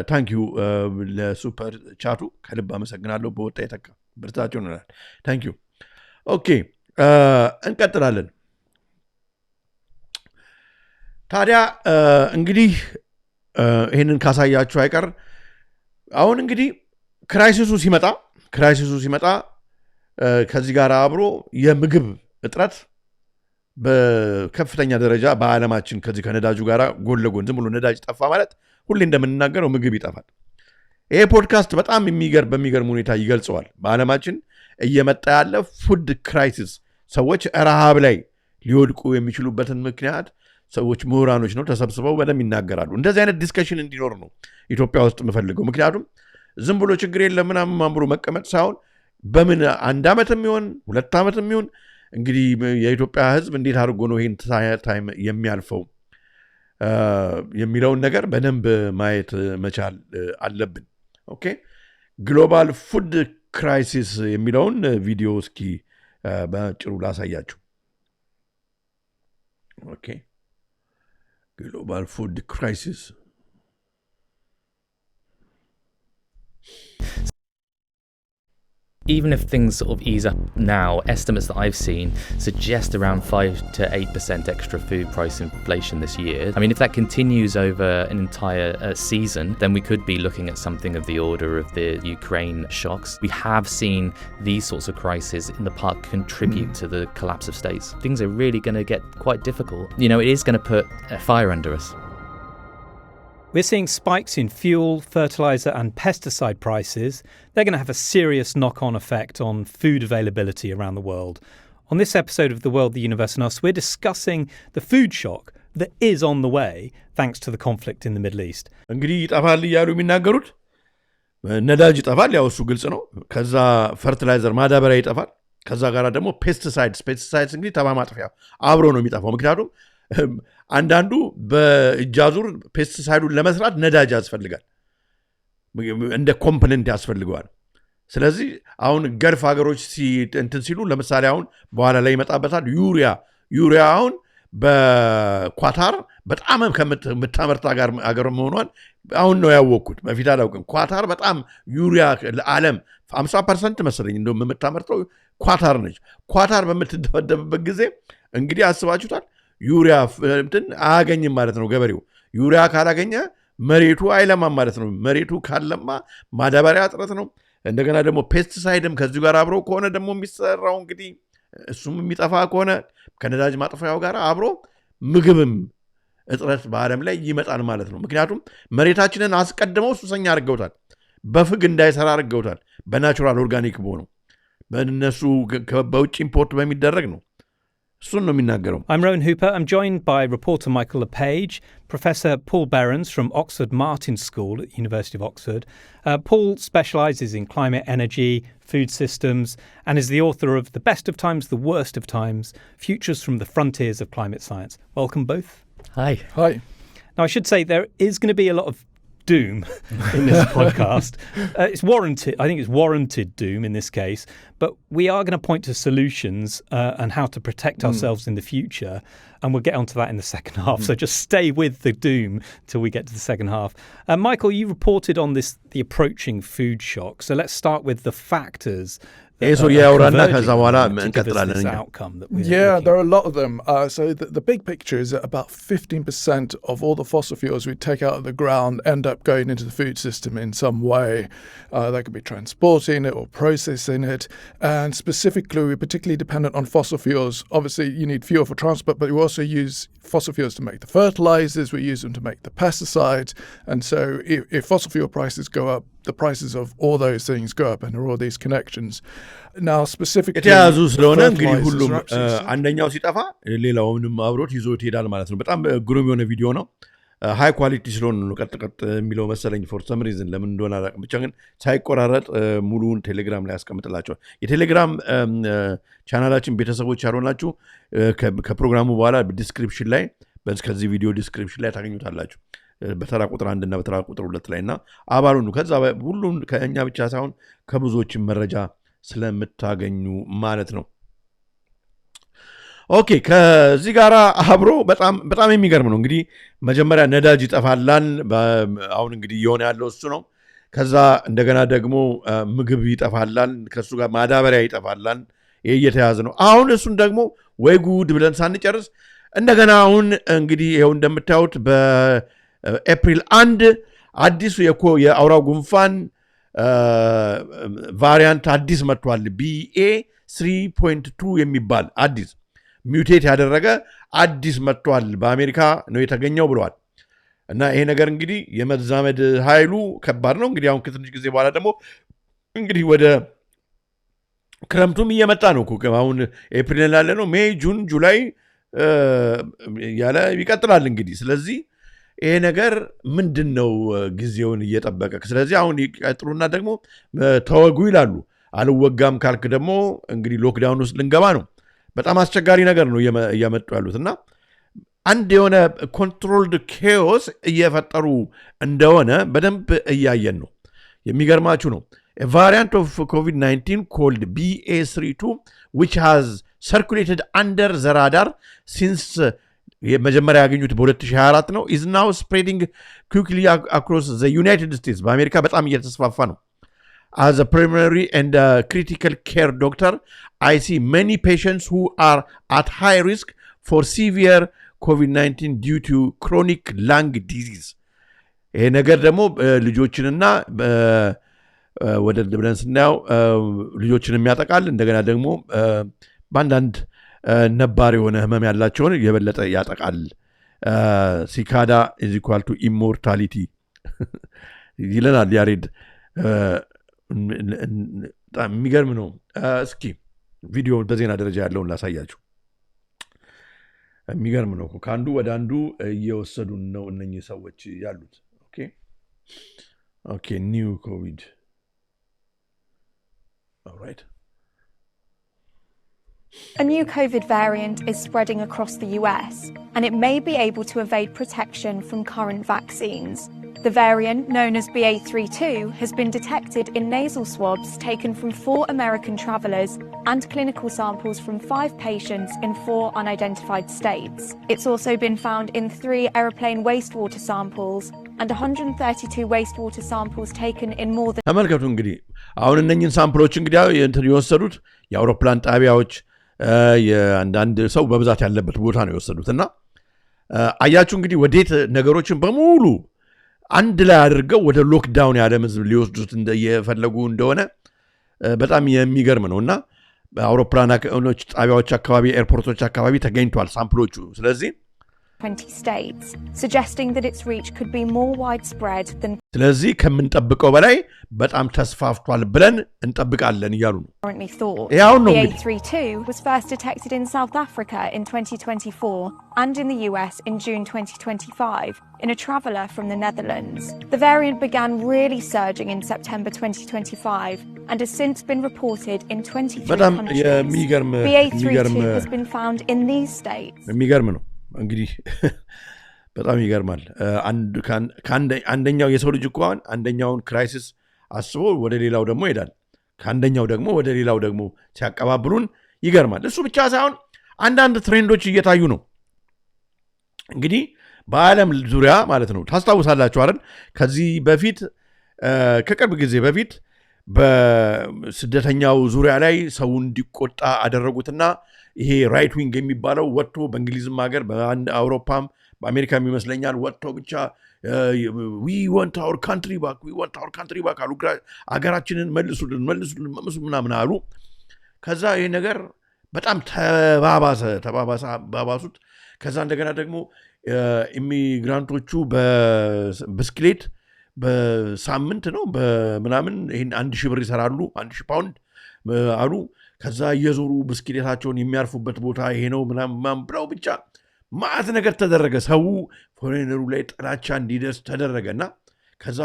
ታንኪዩ ለሱፐር ቻቱ ከልብ አመሰግናለሁ። በወጣ የተካ ብርታችሁ ነው። ታንኪዩ። ኦኬ እንቀጥላለን። ታዲያ እንግዲህ ይሄንን ካሳያችሁ አይቀር አሁን እንግዲህ ክራይሲሱ ሲመጣ ከዚህ ጋር አብሮ የምግብ እጥረት በከፍተኛ ደረጃ በዓለማችን ከዚህ ከነዳጁ ጋር ጎን ለጎን ዝም ብሎ ነዳጅ ጠፋ ማለት ሁሌ እንደምንናገረው ምግብ ይጠፋል። ይሄ ፖድካስት በጣም በሚገርም ሁኔታ ይገልጸዋል። በዓለማችን እየመጣ ያለ ፉድ ክራይሲስ ሰዎች ረሃብ ላይ ሊወድቁ የሚችሉበትን ምክንያት ሰዎች ምሁራኖች ነው ተሰብስበው በደም ይናገራሉ። እንደዚህ አይነት ዲስከሽን እንዲኖር ነው ኢትዮጵያ ውስጥ የምፈልገው። ምክንያቱም ዝም ብሎ ችግር የለም ምናምን ማምሮ መቀመጥ ሳይሆን በምን 1 ዓመትም ይሁን 2 ዓመትም ይሁን እንግዲህ የኢትዮጵያ ሕዝብ እንዴት አድርጎ ነው ይሄን ታይም የሚያልፈው የሚለውን ነገር በደንብ ማየት መቻል አለብን። ኦኬ ግሎባል ፉድ ክራይሲስ የሚለውን ቪዲዮ እስኪ በጭሩ ላሳያችሁ። ኦኬ ግሎባል ፉድ ክራይሲስ Even if things sort of ease up now, estimates that I've seen suggest around 5 to 8% extra food price inflation this year. I mean, if that continues over an entire season, then we could be looking at something of the order of the Ukraine shocks. We have seen these sorts of crises in the past contribute to the collapse of states. Things are really going to get quite difficult. You know, it is going to put a fire under us. We're seeing spikes in fuel, fertiliser and pesticide prices. They're going to have a serious knock-on effect on food availability around the world. On this episode of The World, the Universe and Us, we're discussing the food shock that is on the way thanks to the conflict in the Middle East. እንግዲህ ይጠፋል እያሉ የሚናገሩት ነዳጅ ይጠፋል፣ ያው እሱ ግልጽ ነው። ከዛ ፈርቲላይዘር ማዳበሪያ ይጠፋል። ከዛ ጋር ደግሞ ፔስቲሳይድስ እንግዲህ ተባ ማጥፊያ አብሮ ነው የሚጠፋው። ምክንያቱም አንዳንዱ በእጃዙር ፔስቲሳይዱን ለመስራት ነዳጅ ያስፈልጋል፣ እንደ ኮምፖነንት ያስፈልገዋል። ስለዚህ አሁን ገርፍ ሀገሮች እንትን ሲሉ ለምሳሌ አሁን በኋላ ላይ ይመጣበታል ዩሪያ አሁን በኳታር በጣም ከምታመርት ሀገር መሆኗን አሁን ነው ያወቅኩት። በፊት አላውቅም። ኳታር በጣም ዩሪያ ለዓለም 50% መሰለኝ እንደውም የምታመርተው ኳታር ነች። ኳታር በምትደበደብበት ጊዜ እንግዲህ አስባችሁታል። ዩሪያ እንትን አያገኝም ማለት ነው ገበሬው። ዩሪያ ካላገኘ መሬቱ አይለማም ማለት ነው። መሬቱ ካለማ ማዳበሪያ እጥረት ነው። እንደገና ደግሞ ፔስቲሳይድም ከዚሁ ጋር አብሮ ከሆነ ደግሞ የሚሰራው እንግዲህ እሱም የሚጠፋ ከሆነ ከነዳጅ ማጥፋያው ጋር አብሮ ምግብም እጥረት በዓለም ላይ ይመጣል ማለት ነው። ምክንያቱም መሬታችንን አስቀድመው ሱሰኛ አድርገውታል። በፍግ እንዳይሰራ አድርገውታል። በናቹራል ኦርጋኒክ በሆነው በእነሱ በውጭ ኢምፖርት በሚደረግ ነው። እሱን ነው የሚናገረው። I'm Rowan Hooper. I'm joined by reporter Michael LePage, Professor Paul Behrens from Oxford Martin School at the University of Oxford. Paul specialises in climate, energy, food systems, and is the author of The Best of Times, The Worst of Times, Futures from the Frontiers of Climate Science. Welcome both. Hi. Hi. Now, I should say there is going to be a lot of doom in this podcast. It's warranted. I think it's warranted doom in this case, but we are going to point to solutions and how to protect ourselves in the future, and we'll get onto that in the second half. So just stay with the doom till we get to the second half. Michael, you reported on the approaching food shock. So let's start with the factors Yeah, there are a lot of them. So the big picture is that about 15% of all the fossil fuels we take out of the ground end up going into the food system in some way. They could be transporting it or processing it. And specifically, we're particularly dependent on fossil fuels. Obviously, you need fuel for transport, but we also use fossil fuels to make the fertilizers. We use them to make the pesticides. And so if fossil fuel prices go up, the prices of all those things go up, and there are all these connections. Now, specifically, የተያዙ ስለሆነ እንግዲህ ሁሉም አንደኛው ሲጠፋ ሌላውንም አብሮት ይዞት ይሄዳል ማለት ነው። በጣም ግሩም የሆነ ቪዲዮ ነው። ሃይ ኳሊቲ ስለሆነ ነው ቀጥ የሚለው መሰለኝ ፎር ሰም ሪዝን ለምን እንደሆነ አላውቅም። ብቻ ግን ሳይቆራረጥ ሙሉውን ቴሌግራም ላይ ያስቀምጥላቸዋል። የቴሌግራም ቻናላችን ቤተሰቦች ያልሆናችሁ ከፕሮግራሙ በኋላ ዲስክሪፕሽን ላይ ከዚህ ቪዲዮ ዲስክሪፕሽን ላይ ታገኙታላችሁ። በተራ ቁጥር 1 እና በተራ ቁጥር 2 ላይ እና አባሉ ነው። ከዛ ሁሉም ከኛ ብቻ ሳይሆን ከብዙዎችም መረጃ ስለምታገኙ ማለት ነው። ኦኬ ከዚህ ጋር አብሮ በጣም የሚገርም ነው። እንግዲህ መጀመሪያ ነዳጅ ይጠፋላል። አሁን እንግዲህ የሆነ ያለው እሱ ነው። ከዛ እንደገና ደግሞ ምግብ ይጠፋላል። ከሱ ጋር ማዳበሪያ ይጠፋላል። ይሄ እየተያዘ ነው። አሁን እሱን ደግሞ ወይ ጉድ ብለን ሳንጨርስ እንደገና አሁን እንግዲህ ይሄው እንደምታዩት በኤፕሪል 1 አዲሱ የአውራው ጉንፋን ቫሪያንት አዲስ መጥቷል። BA.3.2 የሚባል አዲስ ሚውቴት ያደረገ አዲስ መጥቷል። በአሜሪካ ነው የተገኘው ብለዋል። እና ይሄ ነገር እንግዲህ የመዛመድ ኃይሉ ከባድ ነው። እንግዲህ አሁን ከትንሽ ጊዜ በኋላ ደግሞ እንግዲህ ወደ ክረምቱም እየመጣ ነው። አሁን ኤፕሪል ያለ ነው። ሜይ፣ ጁን፣ ጁላይ ያለ ይቀጥላል እንግዲህ። ስለዚህ ይሄ ነገር ምንድን ነው ጊዜውን እየጠበቀ ስለዚህ አሁን ይቀጥሉና ደግሞ ተወጉ ይላሉ። አልወጋም ካልክ ደግሞ እንግዲህ ሎክዳውን ውስጥ ልንገባ ነው። በጣም አስቸጋሪ ነገር ነው እያመጡ ያሉት እና አንድ የሆነ ኮንትሮልድ ኬኦስ እየፈጠሩ እንደሆነ በደንብ እያየን ነው። የሚገርማችሁ ነው a variant of COVID-19 called BA.3.2 which has circulated under the radar since መጀመሪያ ያገኙት በ2024 ነው is now spreading quickly across the United States በአሜሪካ በጣም እየተስፋፋ ነው። As a primary and critical care doctor, I see many patients who are at high risk for severe COVID-19 due to chronic lung disease. ይሄ ነገር ደግሞ ልጆችንና ወደ ብለን ስናየው ልጆችን የሚያጠቃል እንደገና ደግሞ በአንዳንድ ነባር የሆነ ህመም ያላቸውን የበለጠ ያጠቃል። ሲካዳ is equal to immortality ይለናል ያሬድ። በጣም የሚገርም ነው። እስኪ ቪዲዮ በዜና ደረጃ ያለውን ላሳያችሁ። የሚገርም ነው። ከአንዱ ወደ አንዱ እየወሰዱን ነው እነኚህ ሰዎች ያሉት። ኦኬ ኒው ኮቪድ ኦልራይት A new COVID variant is spreading across the US, and it may be able to evade protection from current vaccines. The variant, known as BA.3.2, has been detected in nasal swabs taken from 4 American travellers and clinical samples from 5 patients in 4 unidentified states. It's also been found in 3 aeroplane wastewater samples and 132 wastewater samples taken in more than... ተመልከቱ እንግዲህ አሁን እነኝን ሳምፕሎች እንግዲህ እንትን የወሰዱት የአውሮፕላን ጣቢያዎች የአንዳንድ ሰው በብዛት ያለበት ቦታ ነው የወሰዱትና አያችሁ እንግዲህ ወዴት ነገሮችን በሙሉ አንድ ላይ አድርገው ወደ ሎክዳውን ያለም ህዝብ ሊወስዱት እንደየፈለጉ እንደሆነ በጣም የሚገርም ነውና በአውሮፕላን ጣቢያዎች አካባቢ ኤርፖርቶች አካባቢ ተገኝቷል ሳምፕሎቹ ስለዚህ 20 states, suggesting that its reach could be more widespread than ስለዚህ ከምንጠብቀው በላይ በጣም ተስፋፍቷል ብለን እንጠብቃለን እያሉ ነው currently thought. ነው BA.3.2 was first detected in South Africa in 2024 and in the US in June 2025 in a traveller from the Netherlands. The variant began really surging in September 2025 and has since been reported in 23 countries. BA.3.2 has been found in these states. የሚገርም ነው እንግዲህ በጣም ይገርማል አንደኛው የሰው ልጅ እንኳን አንደኛውን ክራይሲስ አስቦ ወደ ሌላው ደግሞ ይሄዳል ከአንደኛው ደግሞ ወደ ሌላው ደግሞ ሲያቀባብሉን ይገርማል እሱ ብቻ ሳይሆን አንዳንድ ትሬንዶች እየታዩ ነው እንግዲህ በዓለም ዙሪያ ማለት ነው ታስታውሳላችሁ አይደል ከዚህ በፊት ከቅርብ ጊዜ በፊት በስደተኛው ዙሪያ ላይ ሰው እንዲቆጣ አደረጉትና ይሄ ራይት ዊንግ የሚባለው ወጥቶ በእንግሊዝም ሀገር በአውሮፓም በአሜሪካም ይመስለኛል ወጥቶ ብቻ we want our country back አሉ አገራችንን መልሱልን ምናምን አሉ ከዛ ይሄ ነገር በጣም ተባባሱት ከዛ እንደገና ደግሞ ኢሚግራንቶቹ በብስክሌት በሳምንት ነው በምናምን ይሄን 1000 ብር ይሰራሉ 1000 ፓውንድ አሉ ከዛ እየዞሩ ብስክሌታቸውን የሚያርፉበት ቦታ ይሄ ነው ምናምን ብለው ብቻ ማአት ነገር ተደረገ ሰው ፎሬነሩ ላይ ጥላቻ እንዲደርስ ተደረገና ከዛ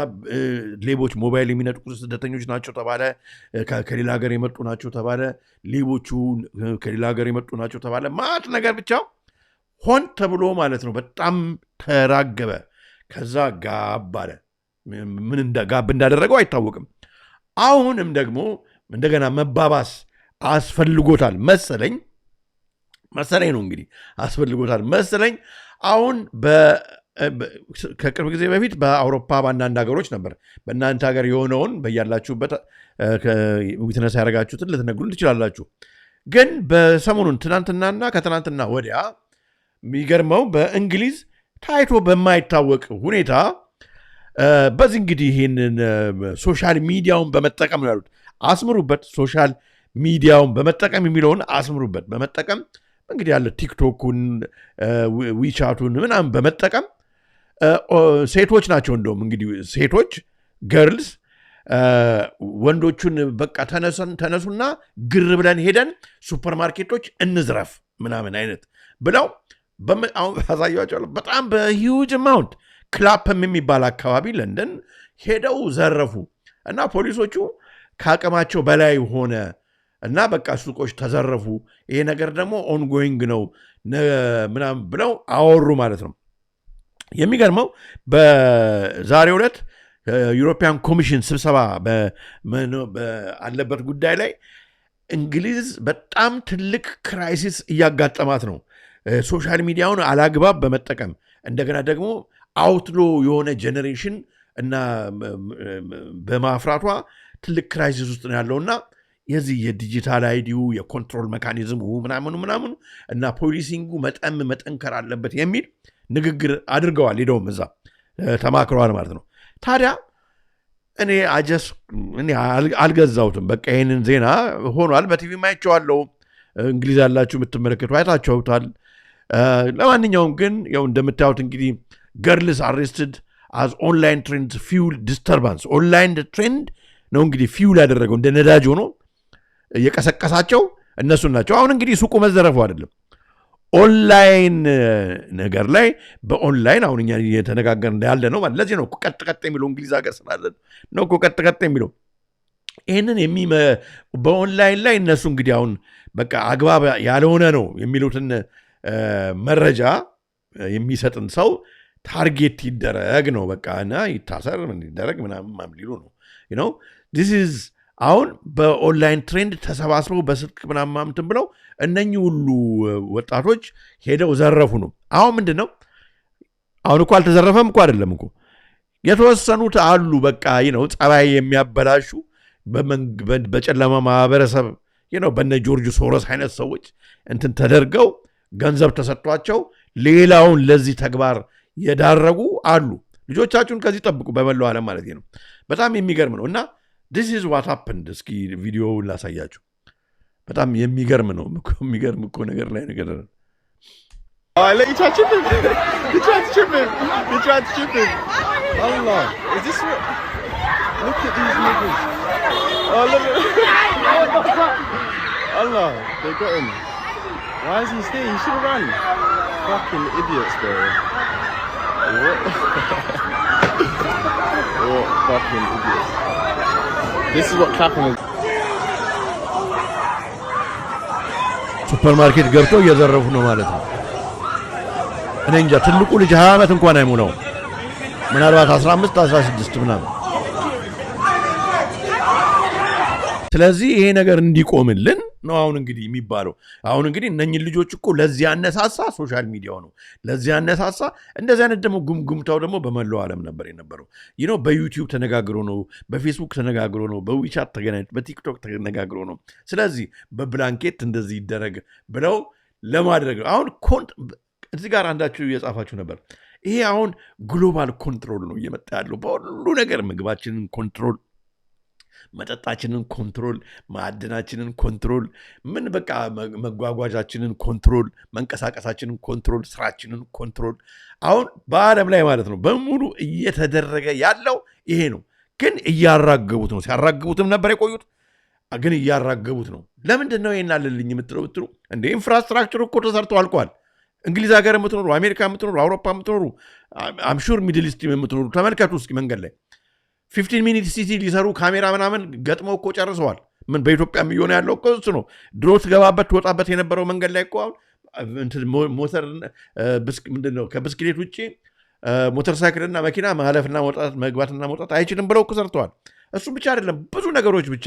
ሌቦች ሞባይል የሚነጥቁ ስደተኞች ናቸው ተባለ ከሌላ ሀገር የመጡ ናቸው ተባለ ሌቦቹ ከሌላ ሀገር የመጡ ናቸው ተባለ ማአት ነገር ብቻ ሆን ተብሎ ማለት ነው በጣም ተራገበ ከዛ ጋብ አለ ምን ጋብ እንዳደረገው አይታወቅም አሁንም ደግሞ እንደገና መባባስ አስፈልጎታል መሰለኝ ነው እንግዲህ አስፈልጎታል መሰለኝ አሁን ከቅርብ ጊዜ በፊት በአውሮፓ በአንዳንድ ሀገሮች ነበር በእናንተ ሀገር የሆነውን በያላችሁበት ዊትነስ ያደረጋችሁትን ልትነግሩን ትችላላችሁ ግን በሰሞኑን ትናንትናና ከትናንትና ወዲያ የሚገርመው በእንግሊዝ ታይቶ በማይታወቅ ሁኔታ በዚህ እንግዲህ ይህንን ሶሻል ሚዲያውን በመጠቀም ነው ያሉት አስምሩበት ሶሻል ሚዲያውን በመጠቀም የሚለውን አስምሩበት በመጠቀም እንግዲህ ያለ ቲክቶኩን ዊቻቱን ምናምን በመጠቀም ሴቶች ናቸው እንደውም እንግዲህ ሴቶች ገርልስ ወንዶቹን በቃ ተነሱና ግር ብለን ሄደን ሱፐርማርኬቶች እንዝረፍ ምናምን አይነት ብለው አሳያቸዋለሁ በጣም በሂውጅ አማውንት ክላፕም የሚባል አካባቢ ለንደን ሄደው ዘረፉ እና ፖሊሶቹ ከአቅማቸው በላይ ሆነ እና በቃ ሱቆች ተዘረፉ ይሄ ነገር ደግሞ ኦንጎይንግ ነው ምናምን ብለው አወሩ ማለት ነው የሚገርመው በዛሬው ዕለት ዩሮፒያን ኮሚሽን ስብሰባ አለበት ጉዳይ ላይ እንግሊዝ በጣም ትልቅ ክራይሲስ እያጋጠማት ነው ሶሻል ሚዲያውን አላግባብ በመጠቀም እንደገና ደግሞ አውትሎ የሆነ ጄኔሬሽን እና በማፍራቷ ትልቅ ክራይሲስ ውስጥ ነው ያለውና የዚህ የዲጂታል አይዲው የኮንትሮል ሜካኒዝሙ ምናምኑ እና ፖሊሲንጉ መጠንከር አለበት የሚል ንግግር አድርገዋል ሄደውም እዛ ተማክረዋል ማለት ነው ታዲያ እኔ አልገዛውትም በቃ ይህንን ዜና ሆኗል በቲቪ ማይቸዋለው እንግሊዝ ያላችሁ የምትመለከቱ አይታችሁታል ለማንኛውም ግን ያው እንደምታዩት እንግዲህ ገርልስ አሬስትድ አዝ ኦንላይን ትሬንድ ፊውል ዲስተርባንስ ኦንላይን ትሬንድ ነው እንግዲህ ፊውል ያደረገው እንደ ነዳጅ ሆኖ የቀሰቀሳቸው እነሱን ናቸው አሁን እንግዲህ ሱቁ መዘረፉ አይደለም ኦንላይን ነገር ላይ በኦንላይን አሁን እኛ እየተነጋገርን ያለ ነው ማለት ለዚህ ነው ቀጥ የሚለው እንግሊዝ ሀገር ስላለ ነው ቀጥ የሚለው ይህንን በኦንላይን ላይ እነሱ እንግዲህ አሁን በቃ አግባብ ያልሆነ ነው የሚሉትን መረጃ የሚሰጥን ሰው ታርጌት ይደረግ ነው በቃ እና ይታሰር ይደረግ ምናምን ሊሉ ነው this is አሁን በኦንላይን ትሬንድ ተሰባስበው በስልክ ምናምን ብለው እነኚህ ሁሉ ወጣቶች ሄደው ዘረፉ ነው አሁን ምንድነው አሁን እኮ አልተዘረፈም እኮ አይደለም እኮ የተወሰኑት አሉ በቃ ጸባይ የሚያበላሹ በጨለማ ማህበረሰብ በነ ጆርጅ ሶሮስ አይነት ሰዎች እንትን ተደርገው ገንዘብ ተሰጥቷቸው ሌላውን ለዚህ ተግባር የዳረጉ አሉ ልጆቻችሁን ከዚህ ጠብቁ በመላው ዓለም ማለት ነው በጣም የሚገርም ነው እና this is what happened እስኪ ቪዲዮውን ላሳያችሁ በጣም የሚገርም ነው የሚገርም እኮ ነገር ላይ ነገር ነው let you touch him. You tried to trip him. You tried to trip him. Allah. Is this what? Look at these niggas. Oh, look at Allah. They got him. Why is he staying? He should have run. Fucking idiots, bro. What? What fucking idiots. This is what Clapham is. ሱፐርማርኬት ገብተው እየዘረፉ ነው ማለት ነው እኔ እንጃ ትልቁ ልጅ 20 ዓመት እንኳን አይሞላው ምናልባት 15 16 ምናምን ስለዚህ ይሄ ነገር እንዲቆምልን ነው አሁን እንግዲህ የሚባለው አሁን እንግዲህ እነኚህ ልጆች እኮ ለዚህ ያነሳሳ ሶሻል ሚዲያው ነው ለዚህ ያነሳሳ እንደዚህ አይነት ደግሞ ጉምጉምታው ደግሞ በመላው ዓለም ነበር የነበረው በዩቲዩብ ተነጋግሮ ነው በፌስቡክ ተነጋግሮ ነው በዊቻት ተገናኝቶ በቲክቶክ ተነጋግሮ ነው ስለዚህ በብላንኬት እንደዚህ ይደረግ ብለው ለማድረግ አሁን እዚህ ጋር አንዳችሁ እየጻፋችሁ ነበር ይሄ አሁን ግሎባል ኮንትሮል ነው እየመጣ ያለው በሁሉ ነገር ምግባችንን ኮንትሮል መጠጣችንን ኮንትሮል ማዕድናችንን ኮንትሮል ምን በቃ መጓጓዣችንን ኮንትሮል መንቀሳቀሳችንን ኮንትሮል ስራችንን ኮንትሮል አሁን በዓለም ላይ ማለት ነው በሙሉ እየተደረገ ያለው ይሄ ነው ግን እያራገቡት ነው ሲያራገቡትም ነበር የቆዩት ግን እያራገቡት ነው ለምንድን ነው ይሄን አለልኝ የምትሉ እንደ ኢንፍራስትራክቸር እኮ ተሰርቶ አልቋል እንግሊዝ ሀገር የምትኖሩ አሜሪካ የምትኖሩ አውሮፓ የምትኖሩ አምሹር ሚድል ኢስት የምትኖሩ ተመልከቱ እስኪ መንገድ ላይ 15 ሚኒት ሲቲ ሊሰሩ ካሜራ ምናምን ገጥመው እኮ ጨርሰዋል ምን በኢትዮጵያ የሚሆነ ያለው እኮ እሱ ነው ድሮ ትገባበት ትወጣበት የነበረው መንገድ ላይ እኮ ሞተር ምንድነው ከብስክሌት ውጪ ሞተር ሳይክልና መኪና ማለፍና መውጣት መግባትና መውጣት አይችልም ብለው እኮ ሰርተዋል እሱ ብቻ አይደለም ብዙ ነገሮች ብቻ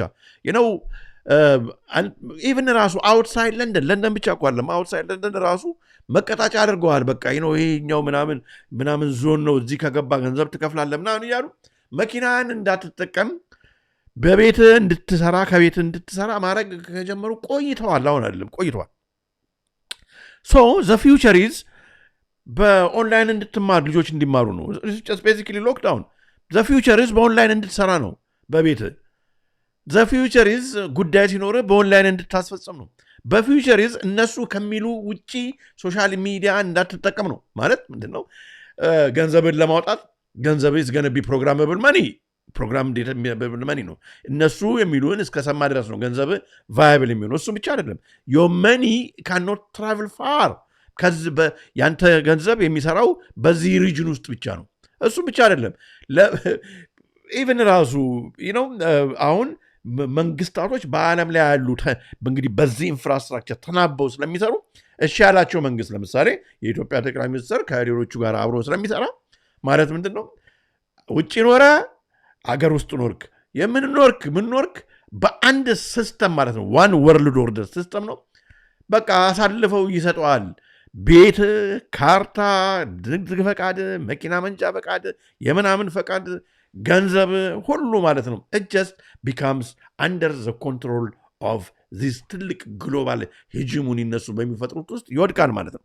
ኢቭን ራሱ አውትሳይድ ለንደን ብቻ እኮ አይደለም አውትሳይድ ለንደን ራሱ መቀጣጫ አድርገዋል በቃ ይሄኛው ምናምን ዞን ነው እዚህ ከገባ ገንዘብ ትከፍላለህ ምናምን እያሉ መኪናን እንዳትጠቀም በቤት እንድትሰራ ከቤት እንድትሰራ ማድረግ ከጀመሩ ቆይተዋል አሁን አይደለም ቆይተዋል so the future is በኦንላይን እንድትማር ልጆች እንዲማሩ ነው just basically lockdown the future is በኦንላይን እንድትሰራ ነው በቤት the future is ጉዳይ ሲኖር በኦንላይን እንድታስፈጽም ነው በፊውቸር is እነሱ ከሚሉ ውጪ ሶሻል ሚዲያ እንዳትጠቀም ነው ማለት ምንድነው ገንዘብን ለማውጣት ገንዘብ is going to be programmable money programmable money ነው እነሱ የሚሉን እስከ ሰማ ድረስ ነው ገንዘብ viable የሚሆነው እሱ ብቻ አይደለም your money cannot travel far ከዚህ ያንተ ገንዘብ የሚሰራው በዚህ ሪጅን ውስጥ ብቻ ነው እሱ ብቻ አይደለም even ራሱ አሁን መንግስታቶች በዓለም ላይ ያሉ እንግዲህ በዚህ ኢንፍራስትራክቸር ተናበው ስለሚሰሩ እሺ ያላቸው መንግስት ለምሳሌ የኢትዮጵያ ጠቅላይ ሚኒስትር ከሌሎቹ ጋር አብሮ ስለሚሰራ ማለት ምንድነው ውጪ ኖረ አገር ውስጥ ኖርክ ምንኖርክ በአንድ ሲስተም ማለት ነው ዋን ወርልድ ኦርደር ሲስተም ነው በቃ አሳልፈው ይሰጠዋል ቤት ካርታ ንግድ ፈቃድ መኪና መንጃ ፈቃድ የምናምን ፈቃድ ገንዘብ ሁሉ ማለት ነው it just becomes under the control of this ትልቅ ግሎባል ሄጂሞኒ እነሱ በሚፈጥሩት ውስጥ ይወድቃል ማለት ነው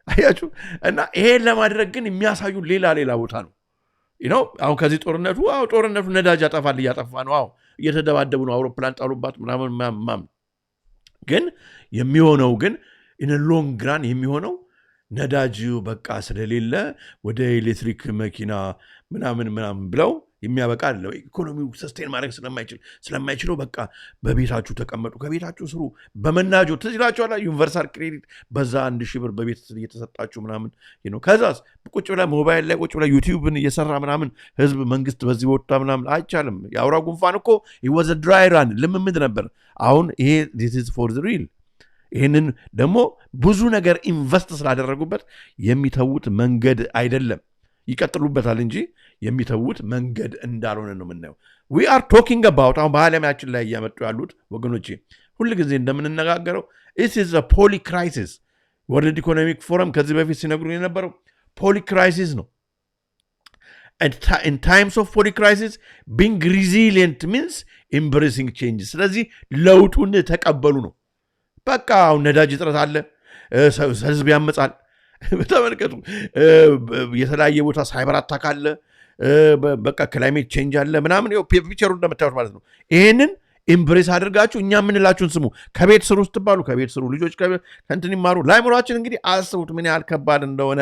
አያችሁ እና ይሄን ለማድረግ ግን የሚያሳዩ ሌላ ቦታ ነው አሁን ከዚህ ጦርነቱ ነዳጅ ያጠፋል እያጠፋ ነው እየተደባደቡ ነው አውሮፕላን ጣሉባት ምናምን ግን የሚሆነው ግን in a long run የሚሆነው ነዳጅ በቃ ስለሌለ ወደ ኤሌክትሪክ መኪና ምናምን ብለው የሚያበቃ አይደለም ኢኮኖሚው ሰስቴን ማድረግ ስለማይችለው በቃ በቤታችሁ ተቀመጡ ከቤታችሁ ስሩ በመናጆ ትዝላችኋል ዩኒቨርሳል ክሬዲት በዛ 1000 ብር በቤት እየተሰጣችሁ ምናምን ከዛስ ቁጭ ብላ ሞባይል ላይ ቁጭ ብላ ዩቲዩብን እየሰራ ምናምን ህዝብ መንግስት በዚህ ቦታ ምናምን አይቻልም ያውራ ጉንፋን እኮ it was a dry run ልምምድ ነበር አሁን ይሄ this is for the real ይህንን ደግሞ ብዙ ነገር ኢንቨስት ስላደረጉበት የሚተዉት መንገድ አይደለም። ይቀጥሉበታል እንጂ የሚተዉት መንገድ እንዳልሆነ ነው የምናየው። ዊ አር ቶኪንግ አባውት አሁን በዓለማችን ላይ እያመጡ ያሉት ወገኖቼ ሁል ጊዜ እንደምንነጋገረው ኢት ኢዝ አ ፖሊ ክራይሲስ። ወርልድ ኢኮኖሚክ ፎረም ከዚህ በፊት ሲነግሩን የነበረው ፖሊ ክራይሲስ ነው። in times of poly crisis being resilient means embracing change። ስለዚህ ለውጡን ተቀበሉ ነው። በቃ አሁን ነዳጅ እጥረት አለ፣ ህዝብ ያመጻል። ተመልከቱ፣ የተለያየ ቦታ ሳይበር አታክ አለ፣ በቃ ክላይሜት ቼንጅ አለ ምናምን፣ ፒክቸሩ እንደምታዩት ማለት ነው። ይሄንን ኢምብሬስ አድርጋችሁ እኛ የምንላችሁን ስሙ። ከቤት ስሩ ስትባሉ ከቤት ስሩ፣ ልጆች ከእንትን ይማሩ። ለአእምሯችን እንግዲህ አስቡት ምን ያህል ከባድ እንደሆነ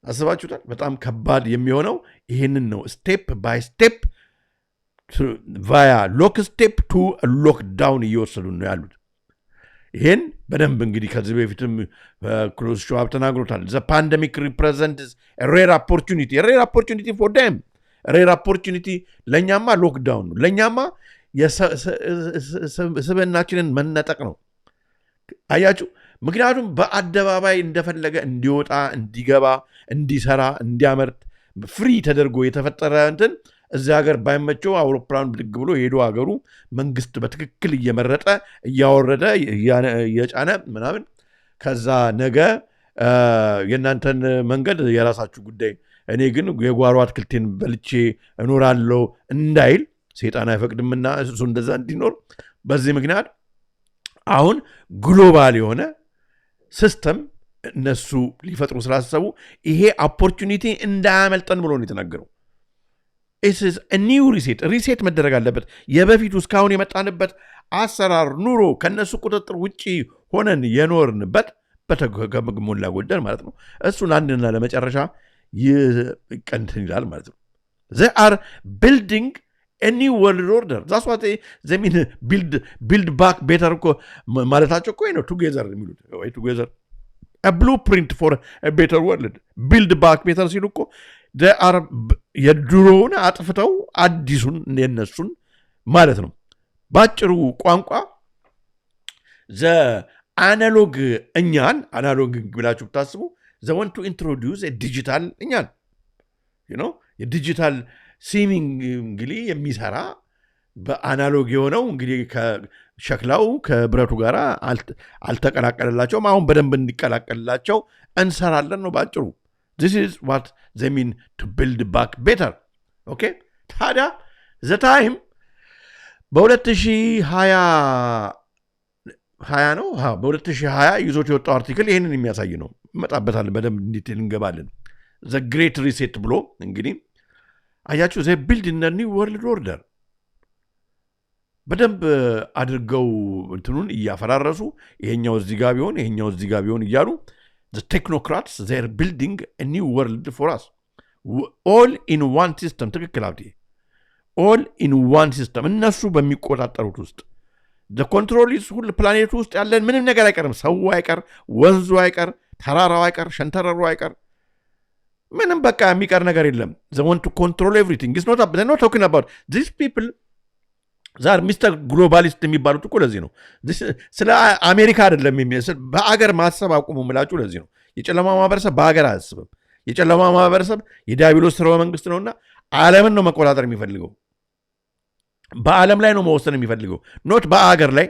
አስባችሁታል። በጣም ከባድ የሚሆነው ይህንን ነው። ስቴፕ ባይ ስቴፕ ቫያ ሎክ ስቴፕ ቱ ሎክዳውን እየወሰዱ ነው ያሉት። ይህን በደንብ እንግዲህ ከዚህ በፊትም ክሎዝ ሸዋብ ተናግሮታል። ዘ ፓንደሚክ ሪፕሬዘንትስ ሬር ኦፖርቹኒቲ ፎር ደም። ሬር ኦፖርቹኒቲ ለእኛማ ሎክዳውን ነው። ለእኛማ ስብዕናችንን መነጠቅ ነው። አያችሁ፣ ምክንያቱም በአደባባይ እንደፈለገ እንዲወጣ፣ እንዲገባ፣ እንዲሰራ፣ እንዲያመርት ፍሪ ተደርጎ የተፈጠረ እንትን እዚህ ሀገር ባይመቸው አውሮፕላን ብድግ ብሎ ሄዶ ሀገሩ መንግስት በትክክል እየመረጠ እያወረደ እየጫነ ምናምን ከዛ ነገ የእናንተን መንገድ የራሳችሁ ጉዳይ፣ እኔ ግን የጓሮ አትክልቴን በልቼ እኖራለሁ እንዳይል ሰይጣን አይፈቅድምና እሱ እንደዛ እንዲኖር በዚህ ምክንያት አሁን ግሎባል የሆነ ሲስተም እነሱ ሊፈጥሩ ስላሰቡ ይሄ ኦፖርቹኒቲ እንዳያመልጠን ብሎ ነው የተናገረው። ኢትስ ኒው ሪሴት መደረግ አለበት። የበፊቱ እስካሁን የመጣንበት አሰራር ኑሮ ከነሱ ቁጥጥር ውጭ ሆነን የኖርንበት በተሞላ ጎደል ማለት ነው። እሱን አንድና ለመጨረሻ ይቀንትን ይላል ማለት ነው። they are building a new world order. that's what they mean build back better እኮ ማለታቸው እኮ ነው። ቱጌዘር የሚሉት ወይ ቱጌዘር a blueprint for a better world build back better ሲሉ እኮ they are የድሮውን አጥፍተው አዲሱን የነሱን ማለት ነው። ባጭሩ ቋንቋ ዘ አናሎግ እኛን አናሎግ ብላችሁ ብታስቡ they want to introduce a digital እኛን የዲጂታል ሲሚንግሊ የሚሰራ በአናሎግ የሆነው እንግዲህ ከሸክላው ከብረቱ ጋር አልተቀላቀለላቸውም። አሁን በደንብ እንዲቀላቀልላቸው እንሰራለን ነው ባጭሩ። this is what they mean to build back better. okay ታዲያ the time በ2020 ነው በ2020 ይዞት የወጣው አርቲክል ይህንን የሚያሳይ ነው። መጣበታል በደንብ እንዲቴል እንገባለን። the great reset ብሎ እንግዲህ አያችሁ they build in a new world order በደንብ አድርገው እንትኑን እያፈራረሱ ይሄኛው እዚህ ጋር ቢሆን ይሄኛው እዚህ ጋር ቢሆን እያሉ the technocrats they are building a new world for us all in one system። ትክክል አብዲ all in one system እነሱ በሚቆጣጠሩት ውስጥ the control is ሁሉ ፕላኔቱ ውስጥ ያለን ምንም ነገር አይቀርም። ሰው አይቀር፣ ወንዙ አይቀር፣ ተራራው አይቀር፣ ሸንተረሩ አይቀር፣ ምንም በቃ የሚቀር ነገር የለም። they want to control everything. it's not they're not talking about these people ዛር ሚስተር ግሎባሊስት የሚባሉት እኮ ለዚህ ነው። ስለ አሜሪካ አይደለም በአገር ማሰብ አቁሙ ምላችሁ ለዚህ ነው። የጨለማ ማህበረሰብ በአገር አያስብም። የጨለማ ማህበረሰብ የዲያብሎስ ስርወ መንግስት ነውና ዓለምን ነው መቆጣጠር የሚፈልገው። በዓለም ላይ ነው መወሰን የሚፈልገው፣ ኖት በአገር ላይ።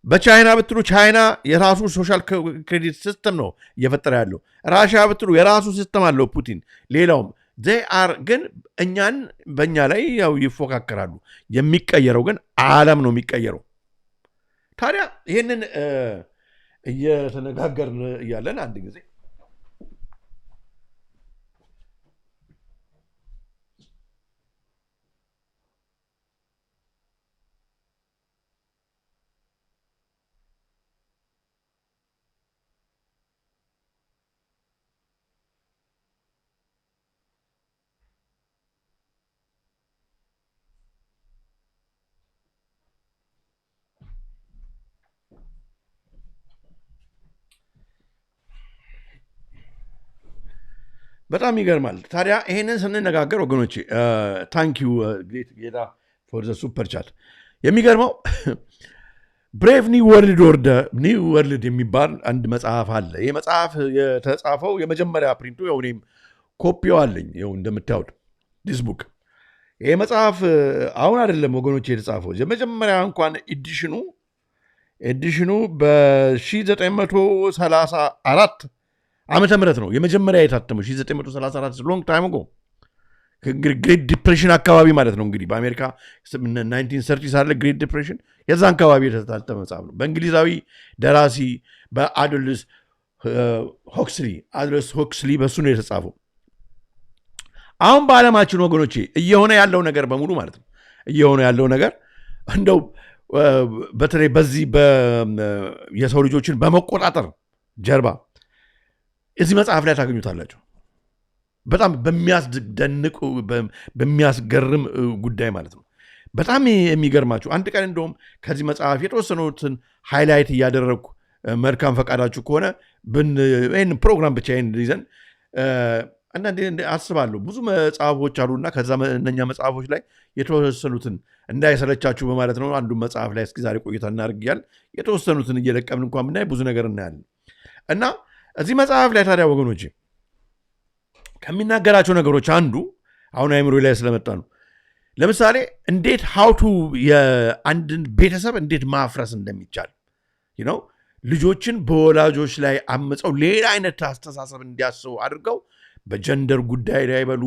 በቻይና ብትሉ ቻይና የራሱ ሶሻል ክሬዲት ሲስተም ነው እየፈጠረ ያለው። ራሽያ ብትሉ የራሱ ሲስተም አለው ፑቲን። ሌላውም ግን እኛን በእኛ ላይ ያው ይፎካከራሉ። የሚቀየረው ግን ዓለም ነው የሚቀየረው። ታዲያ ይህንን እየተነጋገርን እያለን አንድ ጊዜ በጣም ይገርማል። ታዲያ ይሄንን ስንነጋገር ወገኖች ታንኪዩ ጌታ ፎር ዘ ሱፐር ቻት። የሚገርመው ብሬቭ ኒው ወርልድ የሚባል አንድ መጽሐፍ አለ። ይህ መጽሐፍ የተጻፈው የመጀመሪያ ፕሪንቱ ያው እኔም ኮፒው አለኝ። ይኸው እንደምታዩት ዲስ ቡክ። ይህ መጽሐፍ አሁን አይደለም ወገኖች የተጻፈው። የመጀመሪያ እንኳን ኤዲሽኑ በ1934 ዓመተ ምህረት ነው የመጀመሪያ የታተመው። 1934 ሎንግ ታይም ጎ ግሬት ዲፕሬሽን አካባቢ ማለት ነው። እንግዲህ በአሜሪካ 1930 ሳለ ግሬት ዲፕሬሽን የዛ አካባቢ የተታተመ መጽሐፍ ነው። በእንግሊዛዊ ደራሲ በአዶልስ ሆክስሊ በሱ ነው የተጻፈው። አሁን በዓለማችን ወገኖቼ እየሆነ ያለው ነገር በሙሉ ማለት ነው እየሆነ ያለው ነገር እንደው በተለይ በዚህ የሰው ልጆችን በመቆጣጠር ጀርባ እዚህ መጽሐፍ ላይ ታገኙታላችሁ። በጣም በሚያስደንቅ በሚያስገርም ጉዳይ ማለት ነው። በጣም የሚገርማችሁ አንድ ቀን እንደውም ከዚህ መጽሐፍ የተወሰኑትን ሃይላይት እያደረግኩ መልካም ፈቃዳችሁ ከሆነ ይህን ፕሮግራም ብቻ ይዘን አንዳንዴ አስባለሁ ብዙ መጽሐፎች አሉና ከዛ እነኛ መጽሐፎች ላይ የተወሰኑትን እንዳይሰለቻችሁ በማለት ነው። አንዱ መጽሐፍ ላይ እስኪ ዛሬ ቆይታ እናድርግ የተወሰኑትን እየለቀምን እንኳን ብናይ ብዙ ነገር እናያለን። እና እዚህ መጽሐፍ ላይ ታዲያ ወገኖች ከሚናገራቸው ነገሮች አንዱ አሁን አይምሮ ላይ ስለመጣ ነው። ለምሳሌ እንዴት ሀውቱ የአንድን ቤተሰብ እንዴት ማፍረስ እንደሚቻል ልጆችን በወላጆች ላይ አምፀው ሌላ አይነት አስተሳሰብ እንዲያስቡ አድርገው በጀንደር ጉዳይ ላይ በሉ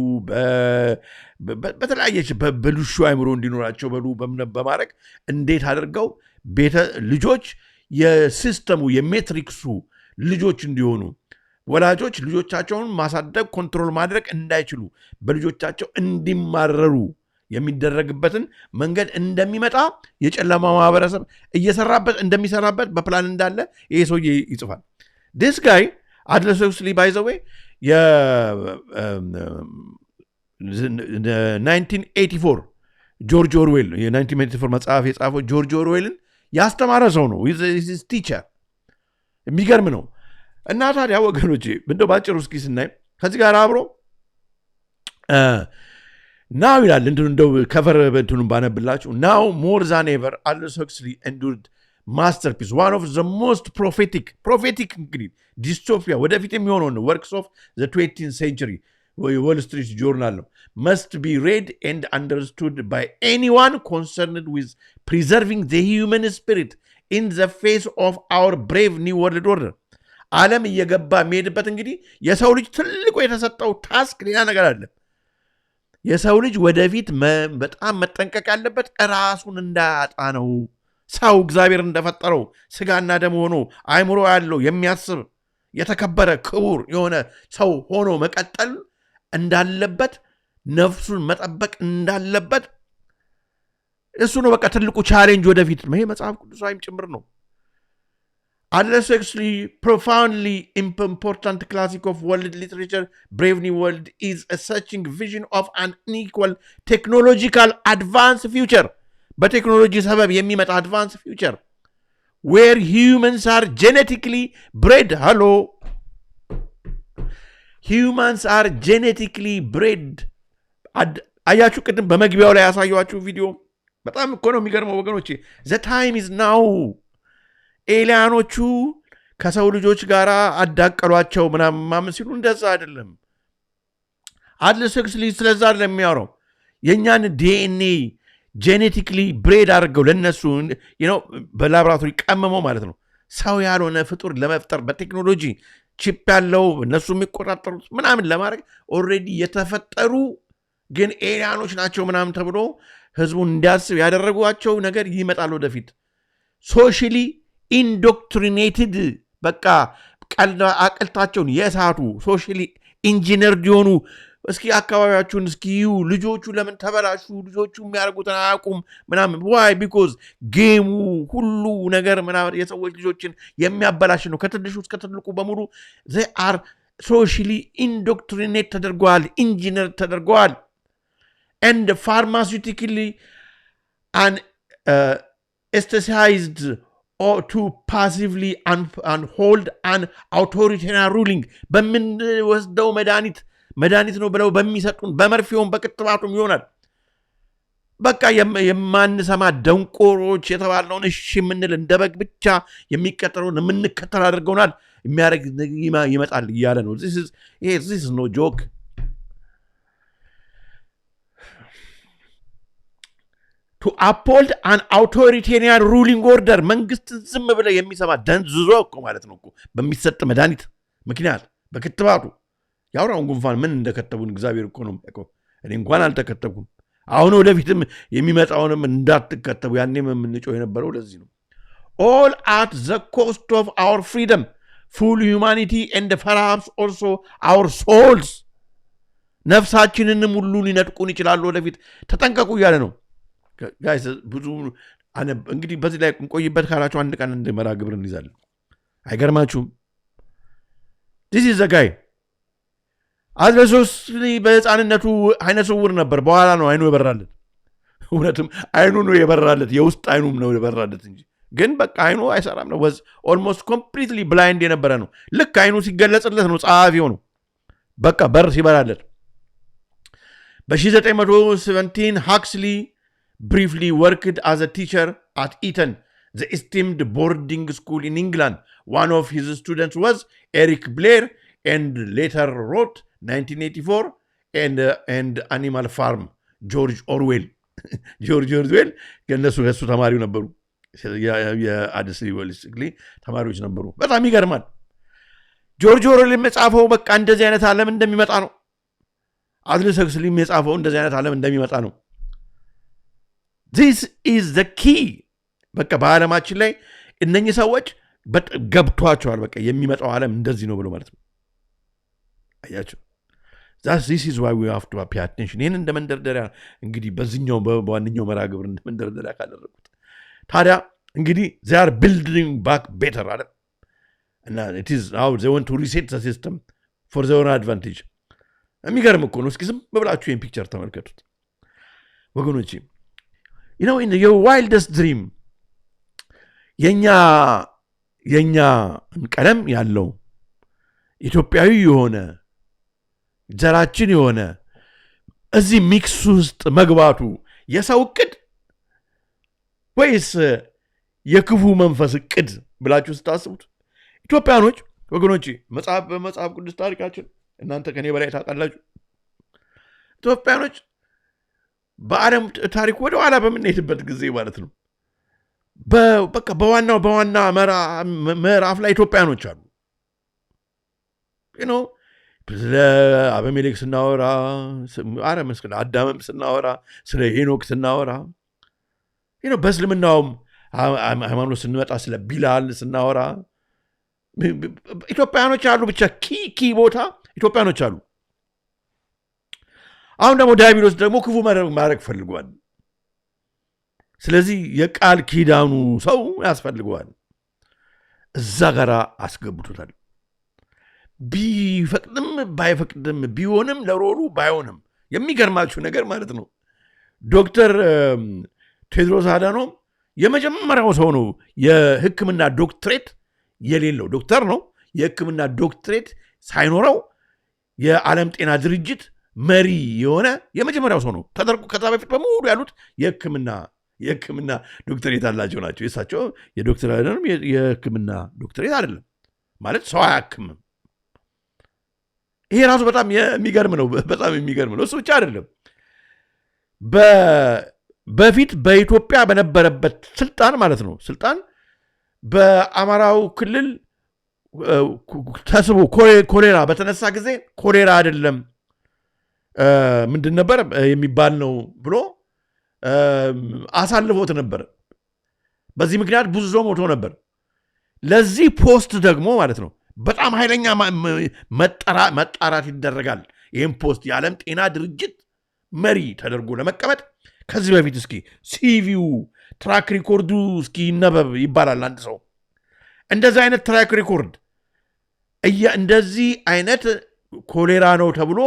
በተለያየ በብልሹ አይምሮ እንዲኖራቸው በሉ በማድረግ እንዴት አድርገው ልጆች የሲስተሙ የሜትሪክሱ ልጆች እንዲሆኑ ወላጆች ልጆቻቸውን ማሳደግ ኮንትሮል ማድረግ እንዳይችሉ በልጆቻቸው እንዲማረሩ የሚደረግበትን መንገድ እንደሚመጣ የጨለማ ማህበረሰብ እየሰራበት እንደሚሰራበት በፕላን እንዳለ ይሄ ሰውዬ ይጽፋል። ዲስ ጋይ አድለስ ሁክስሊ ባይ ዘ ዌይ የ1984 ጆርጅ ኦርዌል የ1984 መጽሐፍ የጻፈው ጆርጅ ኦርዌልን ያስተማረ ሰው ነው። ቲቸር የሚገርም ነው። እና ታዲያ ወገኖቼ እንደው ባጭሩ እስኪ ስናይ ከዚህ ጋር አብሮ ናው ይላል እንደው ከቨር እንትኑን ባነብላችሁ ናው ሞር ዛን ኤቨር አልደስ ሁክስሊ ኤንዱርድ ማስተርፒስ ዋን ኦፍ ዘ ሞስት ፕሮፌቲክ እንግዲህ ዲስቶፒያ ወደፊት የሚሆነው ነው ወርክስ ኦፍ ዘ 20th ሴንቸሪ ወል ስትሪት ጆርናል ነው መስት ቢ ሬድ ኤንድ አንደርስቱድ ባይ ኤኒዋን ኮንሰርንድ ዊዝ ፕሪዘርቪንግ ዘ ሂውመን ስፒሪት ኢን ዘ ፌስ ኦፍ አወር ብሬቭ ኒው ወርልድ ኦርደር። ዓለም እየገባ የሚሄድበት እንግዲህ የሰው ልጅ ትልቁ የተሰጠው ታስክ ሌላ ነገር አለ። የሰው ልጅ ወደፊት በጣም መጠንቀቅ ያለበት ራሱን እንዳያጣ ነው። ሰው እግዚአብሔር እንደፈጠረው ስጋና ደም ሆኖ አይምሮ ያለው የሚያስብ የተከበረ ክቡር የሆነ ሰው ሆኖ መቀጠል እንዳለበት ነፍሱን መጠበቅ እንዳለበት እሱ ነው በቃ ትልቁ ቻሌንጅ ወደፊት። ይሄ መጽሐፍ ቅዱሳዊም ጭምር ነው። Aldous Huxley, profoundly important classic of world literature, Brave New World is a searching vision of an unequal technological advanced future. But technology sabab yemmimet advanced future where humans are genetically bred. Hello. Humans are genetically bred. አያችሁ ቅድም በመግቢያው ላይ ያሳየኋችሁ ቪዲዮ በጣም እኮ ነው የሚገርመው ወገኖቼ። The time is now. ኤሊያኖቹ ከሰው ልጆች ጋር አዳቀሏቸው ምናምን ሲሉ እንደዛ አይደለም። አድለስ ሁክስሊ ስለዛ አይደለም የሚያወራው። የእኛን ዲኤንኤ ጄኔቲክሊ ብሬድ አድርገው ለነሱ በላቦራቶሪ ቀመመው ማለት ነው። ሰው ያልሆነ ፍጡር ለመፍጠር በቴክኖሎጂ ቺፕ ያለው እነሱ የሚቆጣጠሩት ምናምን ለማድረግ ኦልሬዲ የተፈጠሩ ግን ኤሊያኖች ናቸው ምናምን ተብሎ ህዝቡን እንዲያስብ ያደረጓቸው ነገር ይመጣል ወደፊት። ሶሻሊ ኢንዶክትሪኔትድ በቃ አቅልታቸውን የሳቱ ሶሻሊ ኢንጂነርድ የሆኑ እስኪ አካባቢያችሁን እስኪ ዩ ልጆቹ ለምን ተበላሹ? ልጆቹ የሚያደርጉትን አያውቁም ምናምን። ዋይ ቢኮዝ ጌሙ ሁሉ ነገር ምናምን የሰዎች ልጆችን የሚያበላሽ ነው። ከትንሹ እስከ ትልቁ በሙሉ they are socially indoctrinate ተደርገዋል፣ ኢንጂነር ተደርገዋል። and pharmaceutically anesthetized or to passively hold an authoritarian ruling በምንወስደው መድኃኒት ነው ብለው በሚሰጡን በመርፌውም በክትባቱም ይሆናል በቃ የማንሰማ ደንቆሮች የተባልነውን እሺ የምንል እንደበግ ብቻ የሚቀጠለውን የምንከተል አድርገውናል የሚያደርግ ይመጣል እያለ ነው። this is no joke. to uphold an authoritarian ruling order መንግስት ዝም ብለ የሚሰማ ደንዝዞ እኮ ማለት ነው እኮ በሚሰጥ መድኃኒት ምክንያት በክትባቱ ያውራውን ጉንፋን ምን እንደከተቡን እግዚአብሔር እኮ ነው የሚያውቀው። እኔ እንኳን አልተከተብኩም። አሁን ወደፊትም የሚመጣውንም እንዳትከተቡ ያኔም የምንጮህ የነበረው ለዚህ ነው። all at the cost of our freedom, full humanity and perhaps also our souls. ነፍሳችንንም ሁሉ ሊነጥቁን ይችላሉ ወደፊት ተጠንቀቁ እያለ ነው። ጋይስ ብዙ እንግዲህ በዚህ ላይ እንቆይበት ካላችሁ አንድ ቀን እንደመራ ግብር እንይዛለን። አይገርማችሁም? this is the guy አዝበሶስሊ በህፃንነቱ አይነ ስውር ነበር። በኋላ ነው አይኑ የበራለት። እውነትም አይኑ ነው የበራለት፣ የውስጥ አይኑም ነው የበራለት እንጂ ግን በቃ አይኑ አይሰራም ነው። was almost completely blind የነበረ ነው። ልክ አይኑ ሲገለጽለት ነው ጸሐፊው ነው በቃ በር ሲበራለት። በ1917 Huxley briefly worked as a teacher at Eton, the esteemed boarding school in England. One of his students was Eric Blair, and later wrote 1984 and Animal Farm, George Orwell. ጆርጅ ኦርዌል ከነሱ ተማሪው ነበሩ። የአዲስሊ ወልስክሊ ተማሪዎች ነበሩ። በጣም ይገርማል። ጆርጅ ኦርዌል የጻፈው በቃ እንደዚህ አይነት ዓለም እንደሚመጣ ነው። አድልስ ሁክስሊ የጻፈው እንደዚህ አይነት ዓለም እንደሚመጣ ነው። this is the key። በቃ በዓለማችን ላይ እነኚህ ሰዎች ገብቷቸዋል። በቃ የሚመጣው ዓለም እንደዚህ ነው ብሎ ማለት ነው። አያችሁ? this is why we have to pay attention። ይህን እንደ መንደርደሪያ እንግዲህ በዚህኛው በዋነኛው መርሃ ግብር እንደ መንደርደሪያ ካደረጉት ታዲያ እንግዲህ they are building back better አለ እና it is how they want to reset the system for their own advantage። የሚገርም እኮ ነው። እስኪ ዝም ብላችሁ ይህን ፒክቸር ተመልከቱት ወገኖቼ። you know in your wildest dream የኛ ቀለም ያለው ኢትዮጵያዊ የሆነ ዘራችን የሆነ እዚህ ሚክስ ውስጥ መግባቱ የሰው ዕቅድ ወይስ የክፉ መንፈስ ዕቅድ ብላችሁ ስታስቡት ኢትዮጵያኖች ወገኖቼ በመጽሐፍ ቅዱስ ታሪካችን እናንተ ከኔ በላይ ታውቃላችሁ። ኢትዮጵያኖች በዓለም ታሪክ ወደ ኋላ በምንሄድበት ጊዜ ማለት ነው በቃ በዋና ምዕራፍ ላይ ኢትዮጵያኖች አሉ። you know ስለ አበሜሌክ ስናወራ ስለ አዳምም ስናወራ ስለ ሄኖክ ስናወራ በእስልምናውም ሃይማኖት ስንመጣ ስለ ቢላል ስናወራ ኢትዮጵያኖች አሉ። ብቻ ኪ ቦታ ኢትዮጵያኖች አሉ። አሁን ደግሞ ዲያብሎስ ደግሞ ክፉ ማድረግ ፈልጓል። ስለዚህ የቃል ኪዳኑ ሰው ያስፈልገዋል። እዛ ጋር አስገብቶታል። ቢፈቅድም ባይፈቅድም ቢሆንም ለሮሉ ባይሆንም የሚገርማችሁ ነገር ማለት ነው ዶክተር ቴድሮስ አዳኖም የመጀመሪያው ሰው ነው የሕክምና ዶክትሬት የሌለው ዶክተር ነው። የሕክምና ዶክትሬት ሳይኖረው የዓለም ጤና ድርጅት መሪ የሆነ የመጀመሪያው ሰው ነው ተደርጎ ከዛ በፊት በሙሉ ያሉት የሕክምና ዶክትሬት አላቸው ናቸው። የሳቸው የዶክተር አዳኖም የሕክምና ዶክትሬት አይደለም ማለት ሰው አያክምም። ይሄ ራሱ በጣም የሚገርም ነው። በጣም የሚገርም ነው። እሱ ብቻ አይደለም። በፊት በኢትዮጵያ በነበረበት ስልጣን ማለት ነው ስልጣን በአማራው ክልል ተስቦ ኮሌራ በተነሳ ጊዜ ኮሌራ አይደለም ምንድን ነበር የሚባል ነው ብሎ አሳልፎት ነበር። በዚህ ምክንያት ብዙ ሰው ሞቶ ነበር። ለዚህ ፖስት ደግሞ ማለት ነው በጣም ኃይለኛ መጣራት ይደረጋል። ይህም ፖስት የዓለም ጤና ድርጅት መሪ ተደርጎ ለመቀመጥ ከዚህ በፊት እስኪ ሲቪው ትራክ ሪኮርዱ እስኪ ይነበብ ይባላል። አንድ ሰው እንደዚህ አይነት ትራክ ሪኮርድ እንደዚህ አይነት ኮሌራ ነው ተብሎ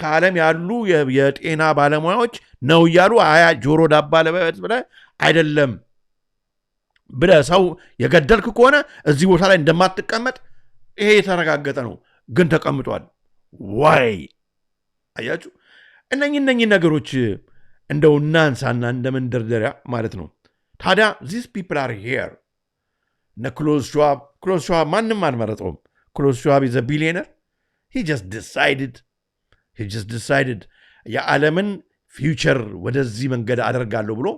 ከዓለም ያሉ የጤና ባለሙያዎች ነው እያሉ ጆሮ ዳባ ለበት ብለህ አይደለም ብለህ ሰው የገደልክ ከሆነ እዚህ ቦታ ላይ እንደማትቀመጥ ይሄ የተረጋገጠ ነው። ግን ተቀምጧል። ዋይ አያችሁ? እነኚህ ነገሮች እንደው እናንሳና እንደ መንደርደሪያ ማለት ነው። ታዲያ these people are here ክሎዝ ሸዋብ ማንም አልመረጠውም። ክሎዝ ሸዋብ is a billionaire. he just decided የዓለምን ፊውቸር ወደዚህ መንገድ አደርጋለሁ ብሎ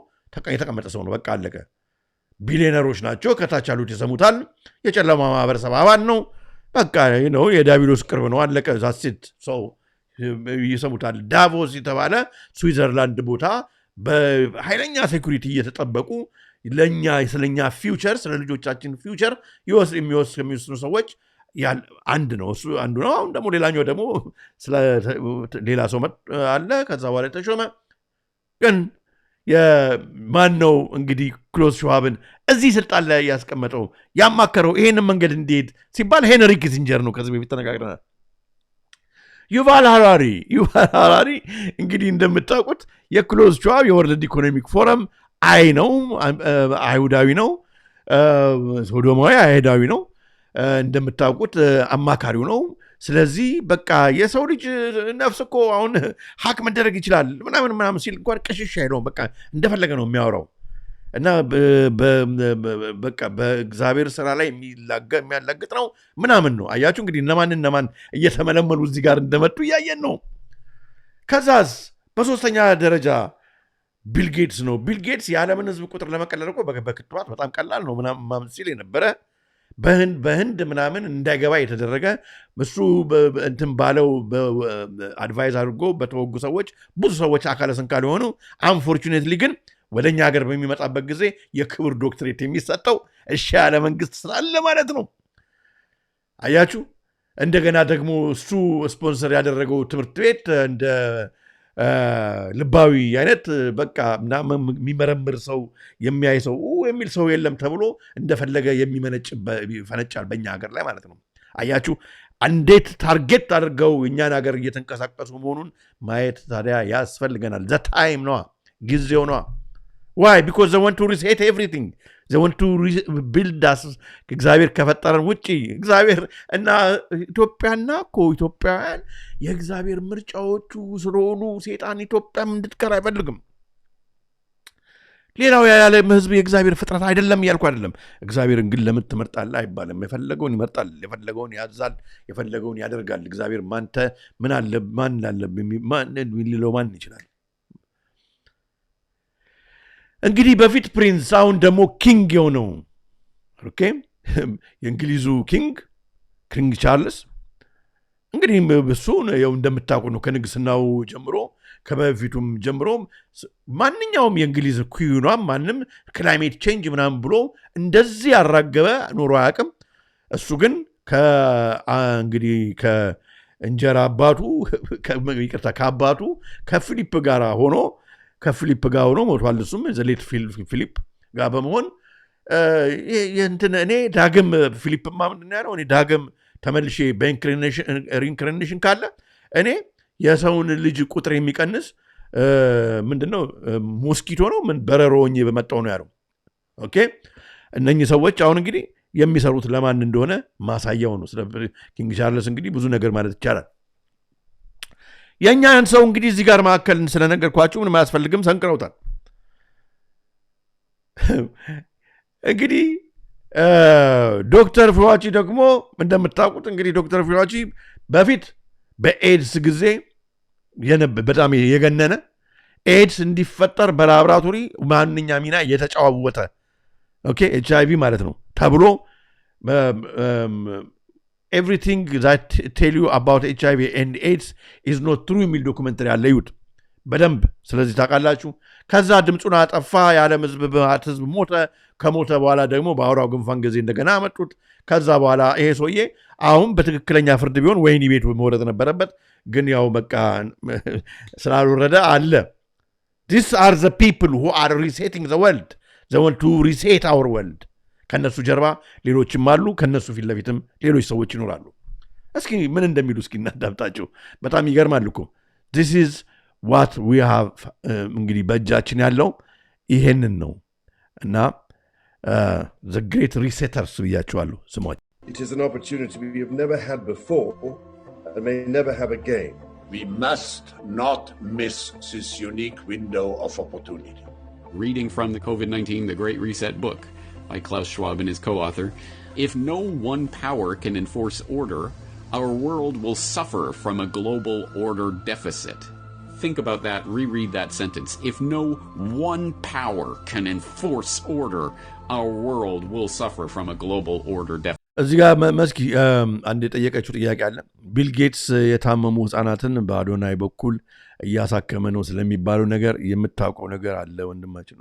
የተቀመጠ ሰው ነው። በቃ አለቀ። ቢሊዮነሮች ናቸው። ከታች ያሉት ይሰሙታል። የጨለማ ማህበረሰብ አባል ነው። በቃ ነው የዳቢሎስ ቅርብ ነው። አለቀ። ዛሲት ሰው ይሰሙታል። ዳቮስ የተባለ ስዊዘርላንድ ቦታ በኃይለኛ ሴኩሪቲ እየተጠበቁ ለኛ ስለኛ ፊውቸር ስለ ልጆቻችን ፊውቸር የሚወስኑ ሰዎች አንድ ነው። እሱ አንዱ ነው። አሁን ደግሞ ሌላኛው ደግሞ ስለ ሌላ ሰው አለ። ከዛ በኋላ ተሾመ። ግን የማን ነው እንግዲህ ክሎዝ ሸዋብን እዚህ ስልጣን ላይ ያስቀመጠው ያማከረው ይሄንን መንገድ እንዲሄድ ሲባል ሄንሪ ኪሲንጀር ነው። ከዚህ በፊት ተነጋግረናል። ዩቫል ሃራሪ እንግዲህ እንደምታውቁት የክሎዝ ሸዋብ የወርልድ ኢኮኖሚክ ፎረም አይሁዳዊ ነው። ሶዶማዊ አይሁዳዊ ነው። እንደምታውቁት አማካሪው ነው። ስለዚህ በቃ የሰው ልጅ ነፍስ እኮ አሁን ሀክ መደረግ ይችላል ምናምን ሲል እንኳን ቅሽሽ አይለውም። በቃ እንደፈለገ ነው የሚያወራው እና በቃ በእግዚአብሔር ስራ ላይ የሚያላግጥ ነው ምናምን ነው። አያችሁ እንግዲህ እነማን እየተመለመሉ እዚህ ጋር እንደመጡ እያየን ነው። ከዛስ በሶስተኛ ደረጃ ቢል ጌትስ ነው። ቢል ጌትስ የዓለምን ህዝብ ቁጥር ለመቀለል እኮ በክትባት በጣም ቀላል ነው ምናምን ሲል የነበረ በህንድ ምናምን እንዳይገባ የተደረገ እሱ እንትን ባለው አድቫይዝ አድርጎ በተወጉ ሰዎች ብዙ ሰዎች አካለ ስንኩላን የሆኑ አንፎርቹኔትሊ ግን ወደኛ ሀገር በሚመጣበት ጊዜ የክብር ዶክትሬት የሚሰጠው እሺ ያለ መንግስት ስላለ ማለት ነው። አያችሁ እንደገና ደግሞ እሱ ስፖንሰር ያደረገው ትምህርት ቤት እንደ ልባዊ አይነት በቃ የሚመረምር ሰው የሚያይ ሰው የሚል ሰው የለም ተብሎ እንደፈለገ ይፈነጫል በእኛ ሀገር ላይ ማለት ነው። አያችሁ እንዴት ታርጌት አድርገው እኛን ሀገር እየተንቀሳቀሱ መሆኑን ማየት ታዲያ ያስፈልገናል። ዘ ታይም ነዋ፣ ጊዜው ነዋ። ዋይ ቢኮዝ they want to reset everything. they want to build us እግዚአብሔር ከፈጠረን ውጪ እግዚአብሔር እና ኢትዮጵያና ኢትዮጵያውያን የእግዚአብሔር ምርጫዎቹ ስለሆኑ ሴጣን ኢትዮጵያም እንድትቀር አይፈልግም። ሌላው ያለ ህዝብ የእግዚአብሔር ፍጥረት አይደለም እያልኩ አይደለም። እግዚአብሔርን ግን ለምን ትመርጣለህ አይባልም። የፈለገውን ይመርጣል፣ የፈለገውን ያዛል፣ የፈለገውን ያደርጋል። እግዚአብሔር ማንተ ምን አለ ማን ሊለው ማን ይችላል? እንግዲህ በፊት ፕሪንስ አሁን ደግሞ ኪንግ የሆነው የእንግሊዙ ኪንግ ቻርልስ እንግዲህ እሱ ያው እንደምታውቁ ነው። ከንግስናው ጀምሮ ከበፊቱም ጀምሮ ማንኛውም የእንግሊዝ ኩዊኗም ማንም ክላይሜት ቼንጅ ምናምን ብሎ እንደዚህ ያራገበ ኖሮ አያውቅም። እሱ ግን እንግዲህ ከእንጀራ አባቱ ከአባቱ ከፊሊፕ ጋር ሆኖ ሞቷል። እሱም ዘሌት ፊሊፕ ጋር በመሆን እኔ ዳግም ፊሊፕ ምንድን ያለው እኔ ዳግም ተመልሼ በኢንክሪኔሽን ካለ እኔ የሰውን ልጅ ቁጥር የሚቀንስ ምንድነው ሞስኪቶ ነው ምን በረሮ ሆኜ በመጣው ነው ያለው። ኦኬ እነኚህ ሰዎች አሁን እንግዲህ የሚሰሩት ለማን እንደሆነ ማሳያው ነው። ስለ ኪንግ ቻርልስ እንግዲህ ብዙ ነገር ማለት ይቻላል። የእኛን ሰው እንግዲህ እዚህ ጋር መካከል ስለነገርኳችሁ ምንም አያስፈልግም፣ ሰንቅረውታል። እንግዲህ ዶክተር ፍሏቺ ደግሞ እንደምታውቁት እንግዲህ ዶክተር ፍሏቺ በፊት በኤድስ ጊዜ በጣም የገነነ ኤድስ እንዲፈጠር በላብራቶሪ ማንኛ ሚና የተጫወተ HIV ማለት ነው ተብሎ everything that tell you about HIV and AIDS is not true የሚል ዶክመንተሪ አለ፣ ይዩት በደንብ። ስለዚህ ታውቃላችሁ። ከዛ ድምፁን አጠፋ፣ የዓለም ህዝብ ሞተ። ከሞተ በኋላ ደግሞ በአውራው ጉንፋን ጊዜ እንደገና አመጡት። ከዛ በኋላ ይሄ ሰውዬ አሁን በትክክለኛ ፍርድ ቢሆን ወህኒ ቤት መውረድ ነበረበት፣ ግን ያው በቃ ስላልወረደ አለ። These are the people who are resetting the world. They want to reset our world. ከነሱ ጀርባ ሌሎችም አሉ፣ ከነሱ ፊት ለፊትም ሌሎች ሰዎች ይኖራሉ። እስኪ ምን እንደሚሉ እስኪ እናዳምጣቸው። በጣም ይገርማል እኮ። This is what we have እንግዲህ በእጃችን ያለው ይሄንን ነው እና the great resetters ብያቸዋለሁ ስሟቸው። It is an opportunity we have never had before and may never have again. We must not miss this unique window of opportunity. Reading from the COVID-19, The Great Reset book by Klaus Schwab and his co-author, if no one power can enforce order, our world will suffer from a global order deficit. Think about that, reread that sentence. If no one power can enforce order, our world will suffer from a global order deficit. እዚህ ጋር መስኪ አንድ የጠየቀችው ጥያቄ አለ። ቢል ጌትስ የታመሙ ህፃናትን በአዶናይ በኩል እያሳከመ ነው ስለሚባለው ነገር የምታውቀው ነገር አለ ወንድማችን?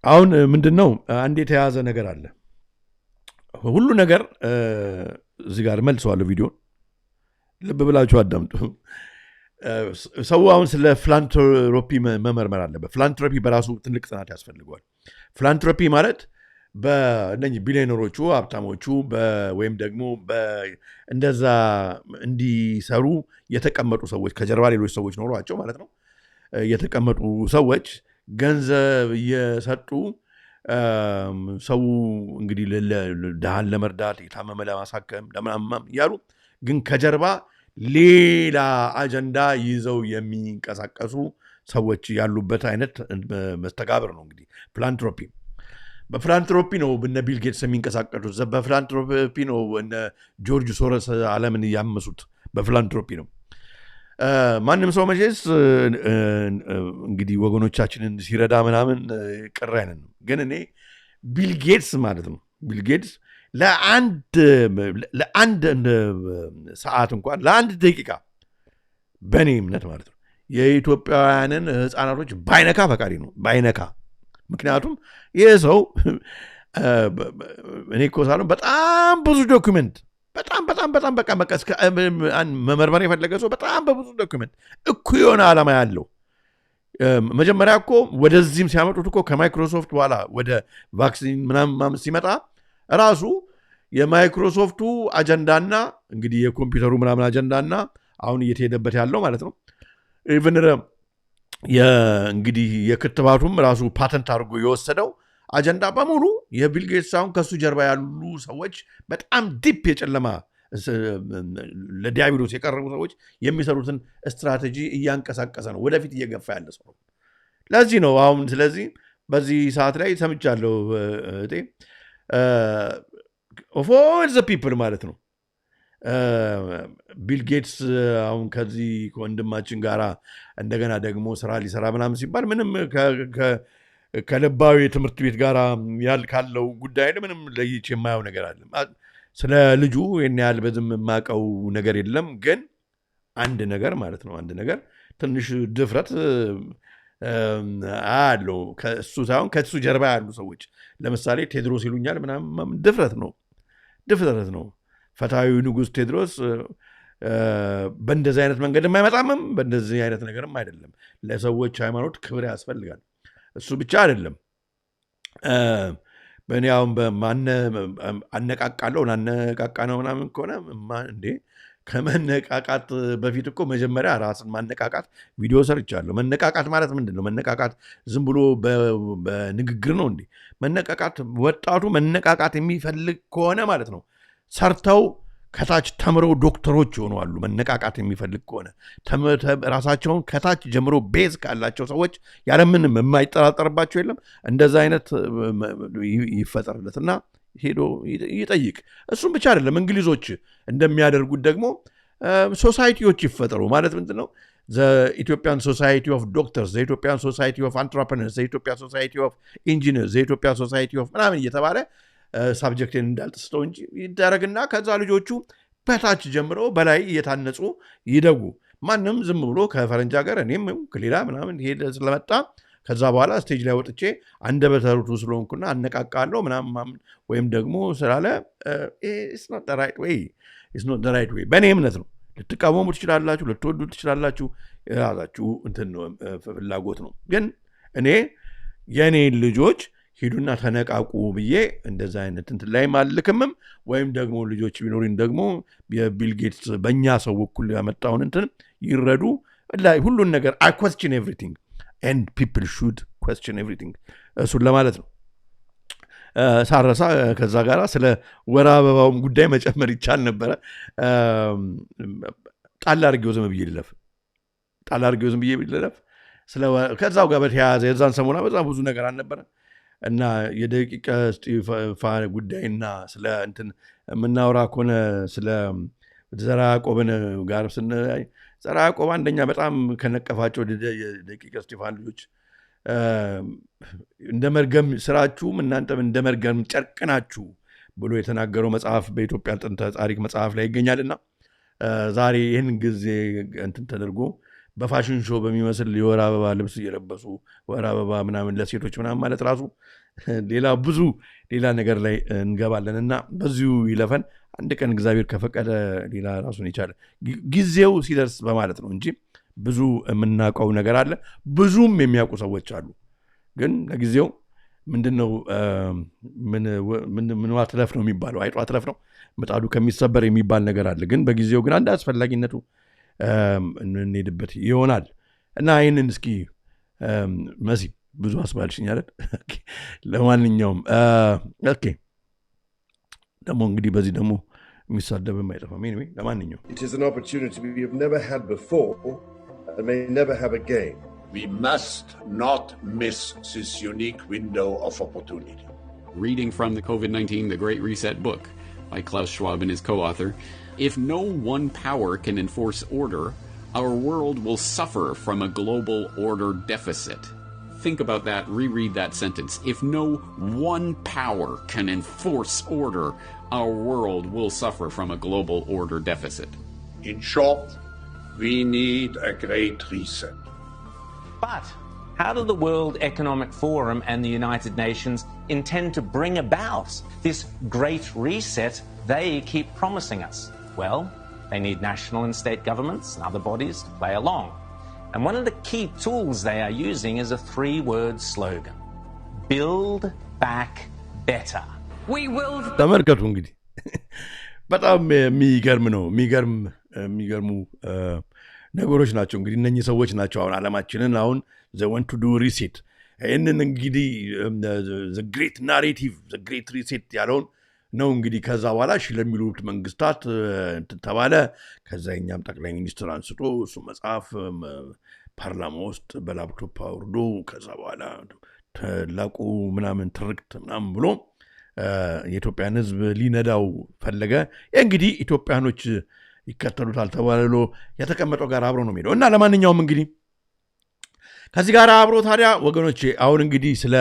አሁን ምንድነው አንድ የተያዘ ነገር አለ። ሁሉ ነገር እዚህ ጋር መልሰዋለሁ። ቪዲዮ ልብ ብላችሁ አዳምጡ። ሰው አሁን ስለ ፊላንትሮፒ መመርመር አለበት። ፊላንትሮፒ በራሱ ትልቅ ጥናት ያስፈልገዋል። ፊላንትሮፒ ማለት በእነኚህ ቢሊዮነሮቹ ሀብታሞቹ ወይም ደግሞ እንደዛ እንዲሰሩ የተቀመጡ ሰዎች ከጀርባ ሌሎች ሰዎች ኖሯቸው ማለት ነው የተቀመጡ ሰዎች ገንዘብ እየሰጡ ሰው እንግዲህ ድሃን ለመርዳት የታመመ ለማሳከም ለምናምን እያሉ ግን ከጀርባ ሌላ አጀንዳ ይዘው የሚንቀሳቀሱ ሰዎች ያሉበት አይነት መስተጋብር ነው እንግዲህ ፊላንትሮፒ። በፊላንትሮፒ ነው እነ ቢል ጌትስ የሚንቀሳቀሱት። በፊላንትሮፒ ነው እነ ጆርጅ ሶሮስ ዓለምን እያመሱት በፊላንትሮፒ ነው። ማንም ሰው መቼስ እንግዲህ ወገኖቻችንን ሲረዳ ምናምን ቅር አይነንም። ግን እኔ ቢል ጌትስ ማለት ነው ቢል ጌትስ ለአንድ ሰዓት እንኳን ለአንድ ደቂቃ በእኔ እምነት ማለት ነው የኢትዮጵያውያንን ህፃናቶች ባይነካ ፈቃሪ ነው ባይነካ። ምክንያቱም ይህ ሰው እኔ እኮ ሳለሁ በጣም ብዙ ዶክመንት በጣም በቃ መመርመር የፈለገ ሰው በጣም በብዙ ዶክመንት እኩል የሆነ ዓላማ ያለው መጀመሪያ እኮ ወደዚህም ሲያመጡት እኮ ከማይክሮሶፍት በኋላ ወደ ቫክሲን ምናምን ሲመጣ ራሱ የማይክሮሶፍቱ አጀንዳና እንግዲህ የኮምፒውተሩ ምናምን አጀንዳና አሁን እየተሄደበት ያለው ማለት ነው ኢቭን እንግዲህ የክትባቱም ራሱ ፓተንት አድርጎ የወሰደው አጀንዳ በሙሉ የቢል ጌትስ አሁን ከሱ ጀርባ ያሉ ሰዎች በጣም ዲፕ የጨለማ ለዲያብሎስ የቀረቡ ሰዎች የሚሰሩትን ስትራቴጂ እያንቀሳቀሰ ነው፣ ወደፊት እየገፋ ያለ ሰው። ለዚህ ነው አሁን ስለዚህ በዚህ ሰዓት ላይ ሰምቻለሁ እቴ ኦፍ ኦል ዘ ፒፕል ማለት ነው ቢል ጌትስ አሁን ከዚህ ከወንድማችን ጋር እንደገና ደግሞ ስራ ሊሰራ ምናምን ሲባል ምንም ከልባዊ ትምህርት ቤት ጋር ካለው ጉዳይ ምንም ለይቼ የማየው ነገር አለ። ስለ ልጁ ይህን ያህል በዝም የማውቀው ነገር የለም። ግን አንድ ነገር ማለት ነው አንድ ነገር ትንሽ ድፍረት አለው ከእሱ ሳይሆን ከእሱ ጀርባ ያሉ ሰዎች ለምሳሌ ቴድሮስ ይሉኛል ምናምን ድፍረት ነው። ፈታዊ ንጉሥ ቴድሮስ በእንደዚህ አይነት መንገድ የማይመጣምም በእንደዚህ አይነት ነገርም አይደለም። ለሰዎች ሃይማኖት ክብር ያስፈልጋል። እሱ ብቻ አይደለም። በእኔ አሁን አነቃቃለሁ አነቃቃ ነው ምናምን ከሆነ እንዴ ከመነቃቃት በፊት እኮ መጀመሪያ ራስን ማነቃቃት ቪዲዮ ሰርቻለሁ። መነቃቃት ማለት ምንድን ነው? መነቃቃት ዝም ብሎ በንግግር ነው እንዴ? መነቃቃት ወጣቱ መነቃቃት የሚፈልግ ከሆነ ማለት ነው ሰርተው ከታች ተምረው ዶክተሮች ይሆኑ አሉ። መነቃቃት የሚፈልግ ከሆነ ራሳቸውን ከታች ጀምሮ ቤዝ ካላቸው ሰዎች ያለምንም የማይጠራጠርባቸው የለም እንደዛ አይነት ይፈጠርለትና ሄዶ ይጠይቅ። እሱም ብቻ አይደለም እንግሊዞች እንደሚያደርጉት ደግሞ ሶሳይቲዎች ይፈጠሩ ማለት ምንድን ነው? ኢትዮጵያን ሶሳይቲ ኦፍ ዶክተርስ፣ ኢትዮጵያን ሶሳይቲ ኦፍ አንትረፕረነርስ፣ ኢትዮጵያ ሶሳይቲ ኦፍ ኢንጂነርስ፣ ኢትዮጵያ ሶሳይቲ ኦፍ ምናምን እየተባለ ሳብጀክትን እንዳልጥስተው እንጂ ይደረግና ከዛ ልጆቹ በታች ጀምረው በላይ እየታነጹ ይደጉ። ማንም ዝም ብሎ ከፈረንጅ ሀገር እኔም ከሌላ ምናምን ሄደ ስለመጣ ከዛ በኋላ ስቴጅ ላይ ወጥቼ አንደበተ ርቱዕ ስለሆንኩና አነቃቃለሁ ምናምን ወይም ደግሞ ስላለ it's not the right way በእኔ እምነት ነው። ልትቃወሙ ትችላላችሁ፣ ልትወዱ ትችላላችሁ፣ የራሳችሁ እንትን ነው ፍላጎት ነው። ግን እኔ የኔ ልጆች ሂዱና ተነቃቁ ብዬ እንደዛ አይነት እንትን ላይ ማልክምም ወይም ደግሞ ልጆች ቢኖሪን ደግሞ የቢል ጌትስ በእኛ ሰው በኩል ያመጣውን እንትን ይረዱ ላይ ሁሉን ነገር I question everything and people should question everything እሱን ለማለት ነው። ሳረሳ ከዛ ጋር ስለ ወር አበባውም ጉዳይ መጨመር ይቻል ነበረ። ጣል አድርጌው ዝም ብዬ ልለፍ ከዛው ጋር በተያያዘ የዛን ሰሞና በጣም ብዙ ነገር አልነበረ እና የደቂቀ እስጢፋ ጉዳይና ስለ እንትን የምናወራ ከሆነ ስለ ዘርዓ ያዕቆብን ጋር ስናይ ዘርዓ ያዕቆብ አንደኛ በጣም ከነቀፋቸው የደቂቀ እስጢፋን ልጆች እንደ መርገም ስራችሁም እናንተም እንደ መርገም ጨርቅ ናችሁ ብሎ የተናገረው መጽሐፍ በኢትዮጵያ ጥንተ ታሪክ መጽሐፍ ላይ ይገኛልና ዛሬ ይህን ጊዜ እንትን ተደርጎ በፋሽን ሾው በሚመስል የወር አበባ ልብስ እየለበሱ ወር አበባ ምናምን ለሴቶች ምናምን ማለት ራሱ ሌላ ነገር ላይ እንገባለን እና በዚሁ ይለፈን። አንድ ቀን እግዚአብሔር ከፈቀደ ሌላ ራሱን ይቻላል ጊዜው ሲደርስ በማለት ነው እንጂ ብዙ የምናውቀው ነገር አለ፣ ብዙም የሚያውቁ ሰዎች አሉ። ግን ለጊዜው ምንድነው ምን ዋትለፍ ነው የሚባለው? አይጧ አትለፍ ነው ምጣዱ ከሚሰበር የሚባል ነገር አለ። ግን በጊዜው ግን አንድ አስፈላጊነቱ እንሄድበት ይሆናል እና ይህንን እስኪ መሲ ብዙ አስባልሽኝ አይደል? ለማንኛውም ኦኬ ደግሞ እንግዲህ በዚህ ደግሞ የሚሳደብም አይጠፋም። ለማንኛውም It is an opportunity we have never had before and may never have again. We must not miss this unique window of opportunity. Reading from the COVID-19 The Great Reset book by Klaus Schwab and his co-author, if no one power can enforce order, our world will suffer from a global order deficit. Think about that, reread that sentence. If no one power can enforce order, our world will suffer from a global order deficit. In short, we need a great reset. But how do the World Economic Forum and the United Nations intend to bring about this great reset they keep promising us? Well, they need national and state governments and other bodies to play along. And one of the key tools they are using is a 3-word slogan: Build Back Better. We will... ተመልከቱ እንግዲህ በጣም የሚገርም ነው። የሚገርሙ ነገሮች ናቸው። እንግዲህ እነኚህ ሰዎች ናቸው አሁን ዓለማችንን አሁን they want to do reset ይህንን እንግዲህ the great narrative the great reset ያለውን ነው እንግዲህ ከዛ በኋላ ለሚሉት መንግስታት ተባለ። ከዛ እኛም ጠቅላይ ሚኒስትር አንስቶ እሱ መጽሐፍ ፓርላማ ውስጥ በላፕቶፕ አውርዶ ከዛ በኋላ ተላቁ ምናምን ትርክት ምናምን ብሎ የኢትዮጵያን ሕዝብ ሊነዳው ፈለገ። እንግዲህ ኢትዮጵያኖች ይከተሉታል ተባለ የተቀመጠው ጋር አብሮ ነው የሚሄደው እና ለማንኛውም እንግዲህ ከዚህ ጋር አብሮ ታዲያ ወገኖቼ አሁን እንግዲህ ስለ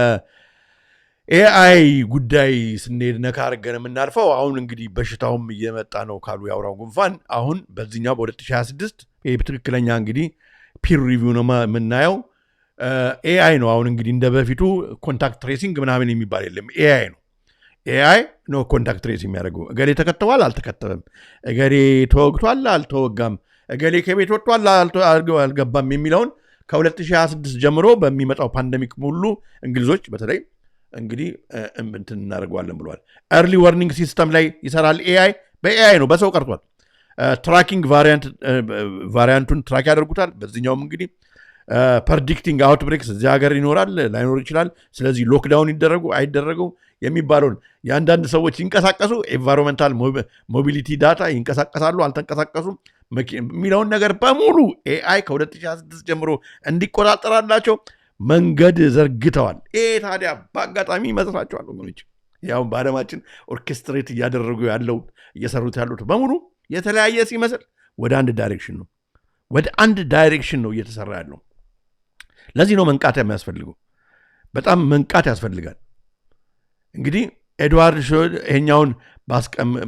ኤአይ ጉዳይ ስንሄድ ነካ አድርገን የምናልፈው አሁን እንግዲህ በሽታውም እየመጣ ነው ካሉ ያውራው ጉንፋን አሁን በዚህኛው በ2026 ይሄ በትክክለኛ እንግዲህ ፒር ሪቪው ነው የምናየው ኤአይ ነው። አሁን እንግዲህ እንደ በፊቱ ኮንታክት ትሬሲንግ ምናምን የሚባል የለም። ኤአይ ነው ኮንታክት ትሬስ የሚያደርገው። እገሌ ተከተዋል አልተከተበም፣ እገሌ ተወግቷል አልተወጋም፣ እገሌ ከቤት ወጥቷል አልገባም የሚለውን ከ2026 ጀምሮ በሚመጣው ፓንደሚክ ሙሉ እንግሊዞች በተለይ እንግዲህ እንትን እናደርገዋለን ብለዋል። ኤርሊ ዋርኒንግ ሲስተም ላይ ይሰራል ኤአይ። በኤአይ ነው በሰው ቀርቷል። ትራኪንግ ቫሪያንቱን ትራክ ያደርጉታል። በዚህኛውም እንግዲህ ፐርዲክቲንግ አውትብሬክስ እዚህ ሀገር ይኖራል ላይኖር ይችላል፣ ስለዚህ ሎክዳውን ይደረጉ አይደረጉ የሚባለውን የአንዳንድ ሰዎች ይንቀሳቀሱ ኤንቫይሮንመንታል ሞቢሊቲ ዳታ ይንቀሳቀሳሉ አልተንቀሳቀሱም የሚለውን ነገር በሙሉ ኤአይ ከ2026 ጀምሮ እንዲቆጣጠራላቸው መንገድ ዘርግተዋል። ይሄ ታዲያ በአጋጣሚ ይመስላቸዋል ወገኖች፣ ያው በዓለማችን ኦርኬስትሬት እያደረጉ ያለው እየሰሩት ያሉት በሙሉ የተለያየ ሲመስል ወደ አንድ ዳይሬክሽን ነው እየተሰራ ያለው። ለዚህ ነው መንቃት የሚያስፈልገው። በጣም መንቃት ያስፈልጋል። እንግዲህ ኤድዋርድ ሾድ ይሄኛውን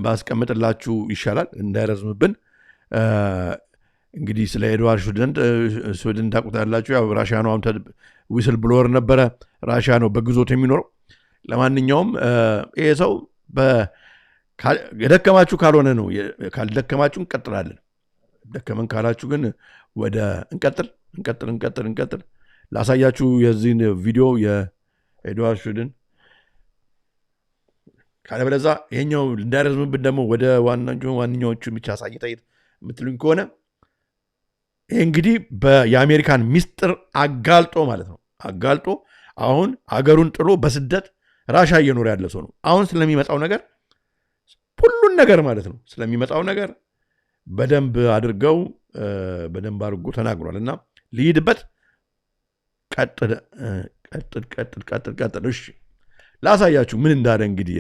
ባስቀምጥላችሁ ይሻላል እንዳይረዝምብን። እንግዲህ ስለ ኤድዋርድ ሾድን ታውቁታላችሁ። ያው ራሽያ ነው ዊስል ብሎወር ነበረ። ራሽያ ነው በግዞት የሚኖረው። ለማንኛውም ይሄ ሰው የደከማችሁ ካልሆነ ነው፣ ካልደከማችሁ እንቀጥላለን። ደከመን ካላችሁ ግን ወደ እንቀጥል ላሳያችሁ የዚህን ቪዲዮ የኤድዋርድ ሾድን። ካለበለዛ ይሄኛው እንዳይረዝምብን ደግሞ ወደ ዋነኛዎቹ ብቻ አሳይታ የምትሉኝ ከሆነ ይሄ እንግዲህ የአሜሪካን ሚስጥር አጋልጦ ማለት ነው። አጋልጦ አሁን አገሩን ጥሎ በስደት ራሻ እየኖረ ያለ ሰው ነው። አሁን ስለሚመጣው ነገር ሁሉን ነገር ማለት ነው ስለሚመጣው ነገር በደንብ አድርጎ ተናግሯልና ልሂድበት ቀጥል እሺ ላሳያችሁ ምን እንዳለ እንግዲህ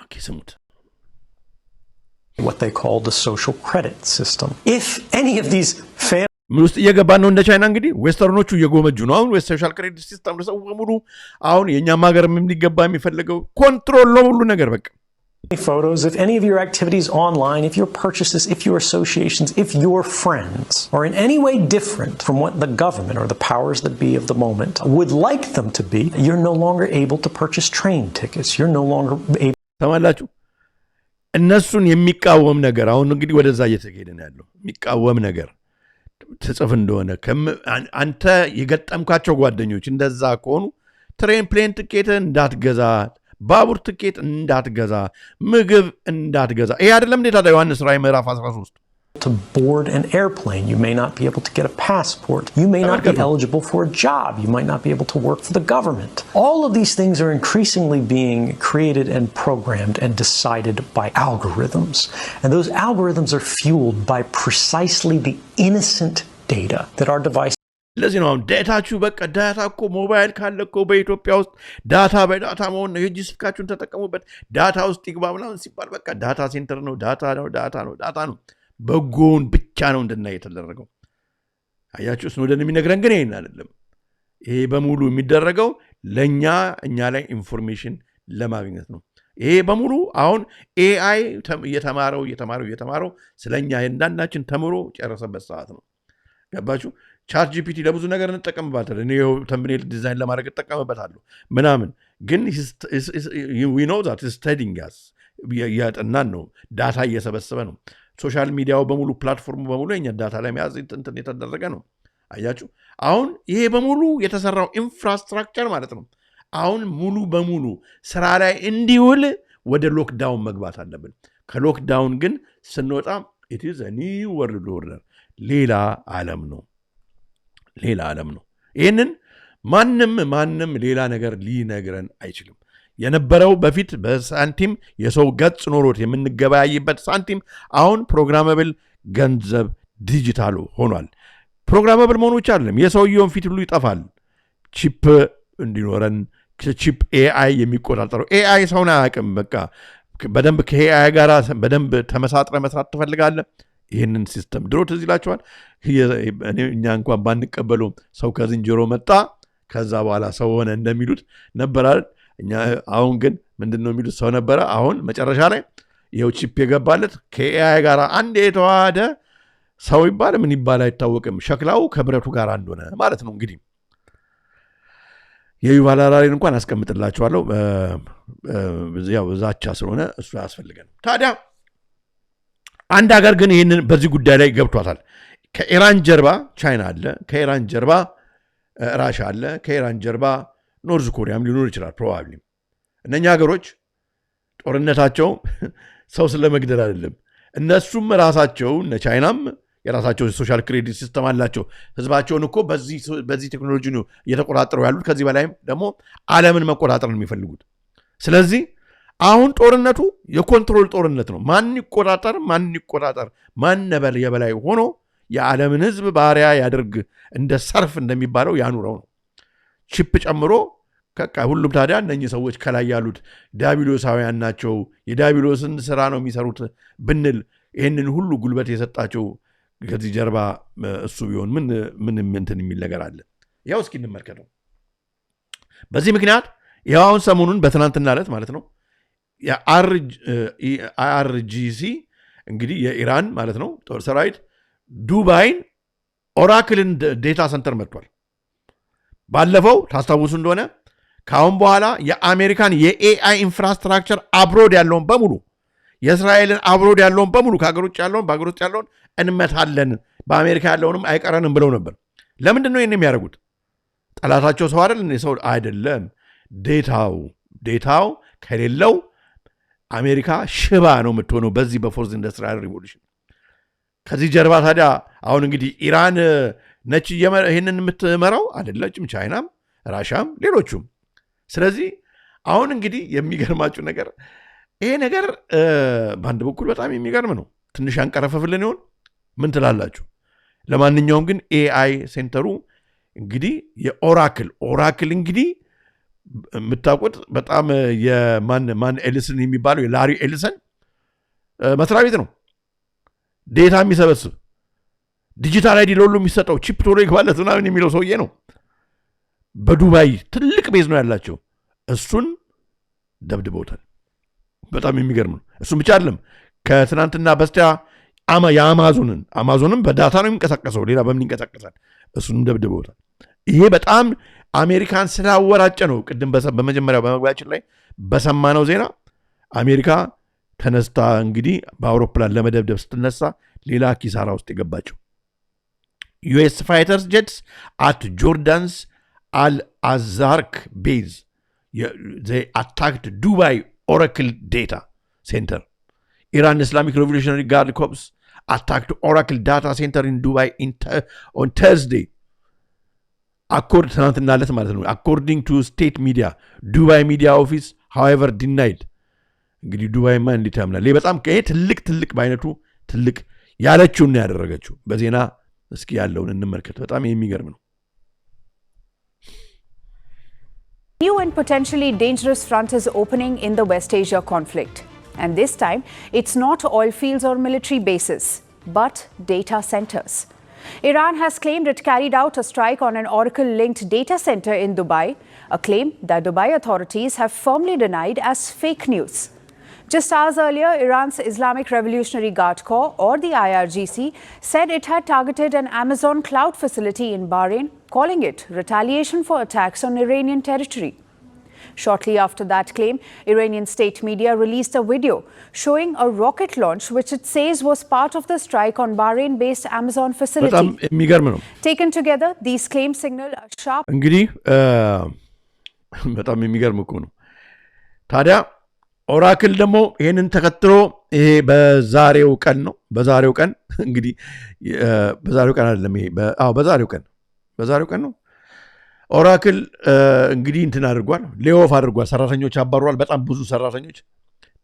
ኦኬ ስሙት what they call the social credit system. If any of these ምን ውስጥ እየገባን ነው እንደ ቻይና እንግዲህ ዌስተርኖቹ እየጎመጁ ነው አሁን ሶሻል ክሬዲት ሲስተም ለሰው በሙሉ አሁን የኛም ሀገር የሚገባ የሚፈልገው ኮንትሮል ነው ሁሉ ነገር በቃ photos, if any of your activities online, if your purchases, if your associations, if your friends are in any way different from what the government or the powers that be of the moment would like them to be, you're no longer able to purchase train tickets. You're no longer able ተማላችሁ እነሱን የሚቃወም ነገር አሁን እንግዲህ ወደዛ እየተሄደ ነው ያለው የሚቃወም ነገር ተጽፍ እንደሆነ አንተ የገጠምካቸው ጓደኞች እንደዛ ከሆኑ ትሬን ፕሌን ትኬት እንዳትገዛ ባቡር ትኬት እንዳትገዛ ምግብ እንዳትገዛ ይሄ አይደለም እንዴ ታዲያ ዮሐንስ ራዕይ ምዕራፍ 13 to board an airplane you may not be able to get a passport you may not be eligible for a job you might not be able to work for the government all of these things are increasingly being created and programmed and decided by algorithms and those algorithms are fueled by precisely the innocent data that our devices ለዚህ ነው ዳታችሁ በቃ ዳታ እኮ ሞባይል ካለ እኮ በኢትዮጵያ ውስጥ ዳታ በዳታ መሆን ነው የእጅ ስልካችሁን ተጠቀሙበት ዳታ ውስጥ ይግባ ምናምን ሲባል በቃ ዳታ ሴንተር ነው ዳታ ነው በጎን ብቻ ነው እንደና የተደረገው አያችሁ ስኖደን የሚነግረን ግን ይሄን አይደለም ይሄ በሙሉ የሚደረገው እኛ ላይ ኢንፎርሜሽን ለማግኘት ነው ይሄ በሙሉ አሁን ኤአይ እየተማረው ስለኛ እንዳናችን ተምሮ ጨረሰበት ሰዓት ነው ገባችሁ ቻት ጂፒቲ ለብዙ ነገር እንጠቀምባታለን እኔ ተምብኔል ዲዛይን ለማድረግ እጠቀምበታለሁ ምናምን ግን we know that is studying us ያጠናን ነው ዳታ እየሰበሰበ ነው ሶሻል ሚዲያው በሙሉ ፕላትፎርሙ በሙሉ የኛ ዳታ ላይ መያዝ እንትን የተደረገ ነው አያችሁ አሁን ይሄ በሙሉ የተሰራው ኢንፍራስትራክቸር ማለት ነው አሁን ሙሉ በሙሉ ስራ ላይ እንዲውል ወደ ሎክዳውን መግባት አለብን ከሎክዳውን ግን ስንወጣ it is a new world order ሌላ ዓለም ነው ይሄንን ማንም ሌላ ነገር ሊነግረን አይችልም የነበረው በፊት በሳንቲም የሰው ገጽ ኖሮት የምንገበያይበት ሳንቲም አሁን ፕሮግራመብል ገንዘብ ዲጂታሉ ሆኗል ፕሮግራመብል መሆኑ ብቻ አይደለም የሰውየውን ፊት ሁሉ ይጠፋል ቺፕ እንዲኖረን ቺፕ ኤአይ የሚቆጣጠረው ኤአይ ሰውን አያውቅም በቃ በደንብ ከኤአይ ጋር በደንብ ተመሳጥረ መስራት ትፈልጋለህ ይህንን ሲስተም ድሮ ትዝ ይላችኋል እኛ እንኳን ባንቀበለው ሰው ከዝንጀሮ መጣ ከዛ በኋላ ሰው ሆነ እንደሚሉት ነበራል እኛ አሁን ግን ምንድነው የሚሉት ሰው ነበረ አሁን መጨረሻ ላይ ይሄው ቺፕ የገባለት ከኤአይ ጋር አንድ የተዋሃደ ሰው ይባል ምን ይባል አይታወቅም ሸክላው ከብረቱ ጋር አንድ ሆነ ማለት ነው እንግዲህ የዩቫል ሃራሪን እንኳን አስቀምጥላችኋለሁ ያው ዛቻ ስለሆነ እሱ ያስፈልገን ታዲያ አንድ ሀገር ግን ይሄንን በዚህ ጉዳይ ላይ ገብቷታል ከኢራን ጀርባ ቻይና አለ ከኢራን ጀርባ ራሻ አለ ከኢራን ጀርባ ኖርዝ ኮሪያም ሊኖር ይችላል ፕሮባብሊ እነኛ ሀገሮች ጦርነታቸው ሰው ስለመግደል አይደለም እነሱም ራሳቸው ቻይናም የራሳቸው ሶሻል ክሬዲት ሲስተም አላቸው ህዝባቸውን እኮ በዚህ ቴክኖሎጂ ነው እየተቆጣጠሩ ያሉት ከዚህ በላይም ደግሞ ዓለምን መቆጣጠር ነው የሚፈልጉት ስለዚህ አሁን ጦርነቱ የኮንትሮል ጦርነት ነው ማን ይቆጣጠር ማን የበላይ ሆኖ የዓለምን ህዝብ ባሪያ ያደርግ እንደ ሰርፍ እንደሚባለው ያኑረው ነው ቺፕ ጨምሮ ሁሉም ታዲያ እነኚህ ሰዎች ከላይ ያሉት ዳቢሎሳውያን ናቸው የዳቢሎስን ስራ ነው የሚሰሩት ብንል ይህንን ሁሉ ጉልበት የሰጣቸው ከዚህ ጀርባ እሱ ቢሆን ምን እንትን የሚል ነገር አለ ያው እስኪ እንመልከተው በዚህ ምክንያት ያው አሁን ሰሞኑን በትናንትና ዕለት ማለት ነው የአርጂሲ እንግዲህ የኢራን ማለት ነው ጦር ሰራዊት ዱባይን ኦራክልን ዴታ ሰንተር መጥቷል ባለፈው ታስታውሱ እንደሆነ ካሁን በኋላ የአሜሪካን የኤአይ ኢንፍራስትራክቸር አብሮድ ያለውን በሙሉ የእስራኤልን አብሮድ ያለውን በሙሉ ከሀገር ውጭ ያለውን በሀገር ውስጥ ያለውን እንመታለን በአሜሪካ ያለውንም አይቀረንም ብለው ነበር ለምንድን ነው ይህን የሚያደርጉት ጠላታቸው ሰው አይደል ሰው አይደለም ዴታው ከሌለው አሜሪካ ሽባ ነው የምትሆነው በዚህ በፎርዝ ኢንዱስትሪያል ሪቮሉሽን ከዚህ ጀርባ ታዲያ አሁን እንግዲህ ኢራን ነች ይሄንን የምትመራው አይደለችም ቻይናም ራሻም ሌሎቹም ስለዚህ አሁን እንግዲህ የሚገርማችሁ ነገር ይሄ ነገር በአንድ በኩል በጣም የሚገርም ነው። ትንሽ ያንቀረፈፍልን ይሆን? ምን ትላላችሁ? ለማንኛውም ግን ኤአይ ሴንተሩ እንግዲህ የኦራክል እንግዲህ የምታውቁት በጣም የማን ኤልሰን የሚባለው የላሪ ኤልሰን መስሪያ ቤት ነው። ዴታ የሚሰበስብ ዲጂታል አይዲ ለሁሉ የሚሰጠው ቺፕ ቶሎ ይግባለት ምናምን የሚለው ሰውዬ ነው። በዱባይ ትልቅ ቤዝ ነው ያላቸው። እሱን ደብድበውታል። በጣም የሚገርም ነው። እሱም ብቻ አይደለም። ከትናንትና በስቲያ አማዞንም በዳታ ነው የሚንቀሳቀሰው። ሌላ በምን ይንቀሳቀሳል? እሱንም ደብድበውታል። ይሄ በጣም አሜሪካን ስላወራጨ ነው። ቅድም በመጀመሪያው በመግቢያችን ላይ በሰማነው ዜና አሜሪካ ተነስታ እንግዲህ በአውሮፕላን ለመደብደብ ስትነሳ ሌላ ኪሳራ ውስጥ የገባቸው ዩኤስ ፋይተርስ ጀትስ አት ጆርዳንስ አልአዛርክ ቤዝ they attacked Dubai Oracle data center. Iran Islamic Revolutionary Guard Corps attacked Oracle data center in Dubai on Thursday. According to state media, Dubai media office, however, denied. እንግዲህ ዱባይ ማን እንዲታምናል? በጣም ትልቅ ባይነቱ ትልቅ ያለችውን ነው ያደረገችው። በዜና እስኪ ያለውን እንመልከት። በጣም የሚገርም ነው። New and potentially dangerous front is opening in the West Asia conflict. And this time, it's not oil fields or military bases, but data centers. Iran has claimed it carried out a strike on an Oracle-linked data center in Dubai, a claim that Dubai authorities have firmly denied as fake news. Just hours earlier, Iran's Islamic Revolutionary Guard Corps, or the IRGC, said it had targeted an Amazon cloud facility in Bahrain, calling it retaliation for attacks on Iranian territory. Shortly after that claim, Iranian state media released a video showing a rocket launch which it says was part of the strike on Bahrain-based Amazon facility. Taken together, these claims signal a sharp... እንግዲህ በጣም የሚገርም እኮ ነው። ታዲያ ኦራክል ደግሞ ይሄንን ተከትሎ ይሄ በዛሬው ቀን እንግዲህ በዛሬው ቀን አይደለም ይሄ በዛሬው ቀን ነው። ኦራክል እንግዲህ እንትን አድርጓል፣ ሌኦፍ አድርጓል፣ ሰራተኞች አባሯል። በጣም ብዙ ሰራተኞች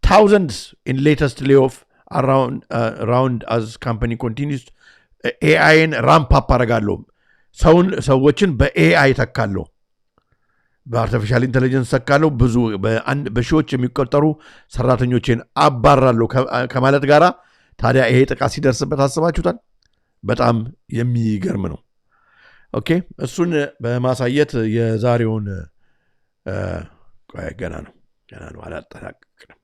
thousands in latest layoff around as company continues ኤአይን ራምፕ አፕ አደርጋለሁ፣ ሰዎችን በኤአይ ተካለሁ፣ በአርቲፊሻል ኢንተለጀንስ ተካለሁ፣ ብዙ በሺዎች የሚቆጠሩ ሰራተኞችን አባራለሁ ከማለት ጋራ ታዲያ ይሄ ጥቃት ሲደርስበት አስባችሁታል? በጣም የሚገርም ነው። ኦኬ እሱን በማሳየት የዛሬውን ገና ነው አላጠናቅቅም።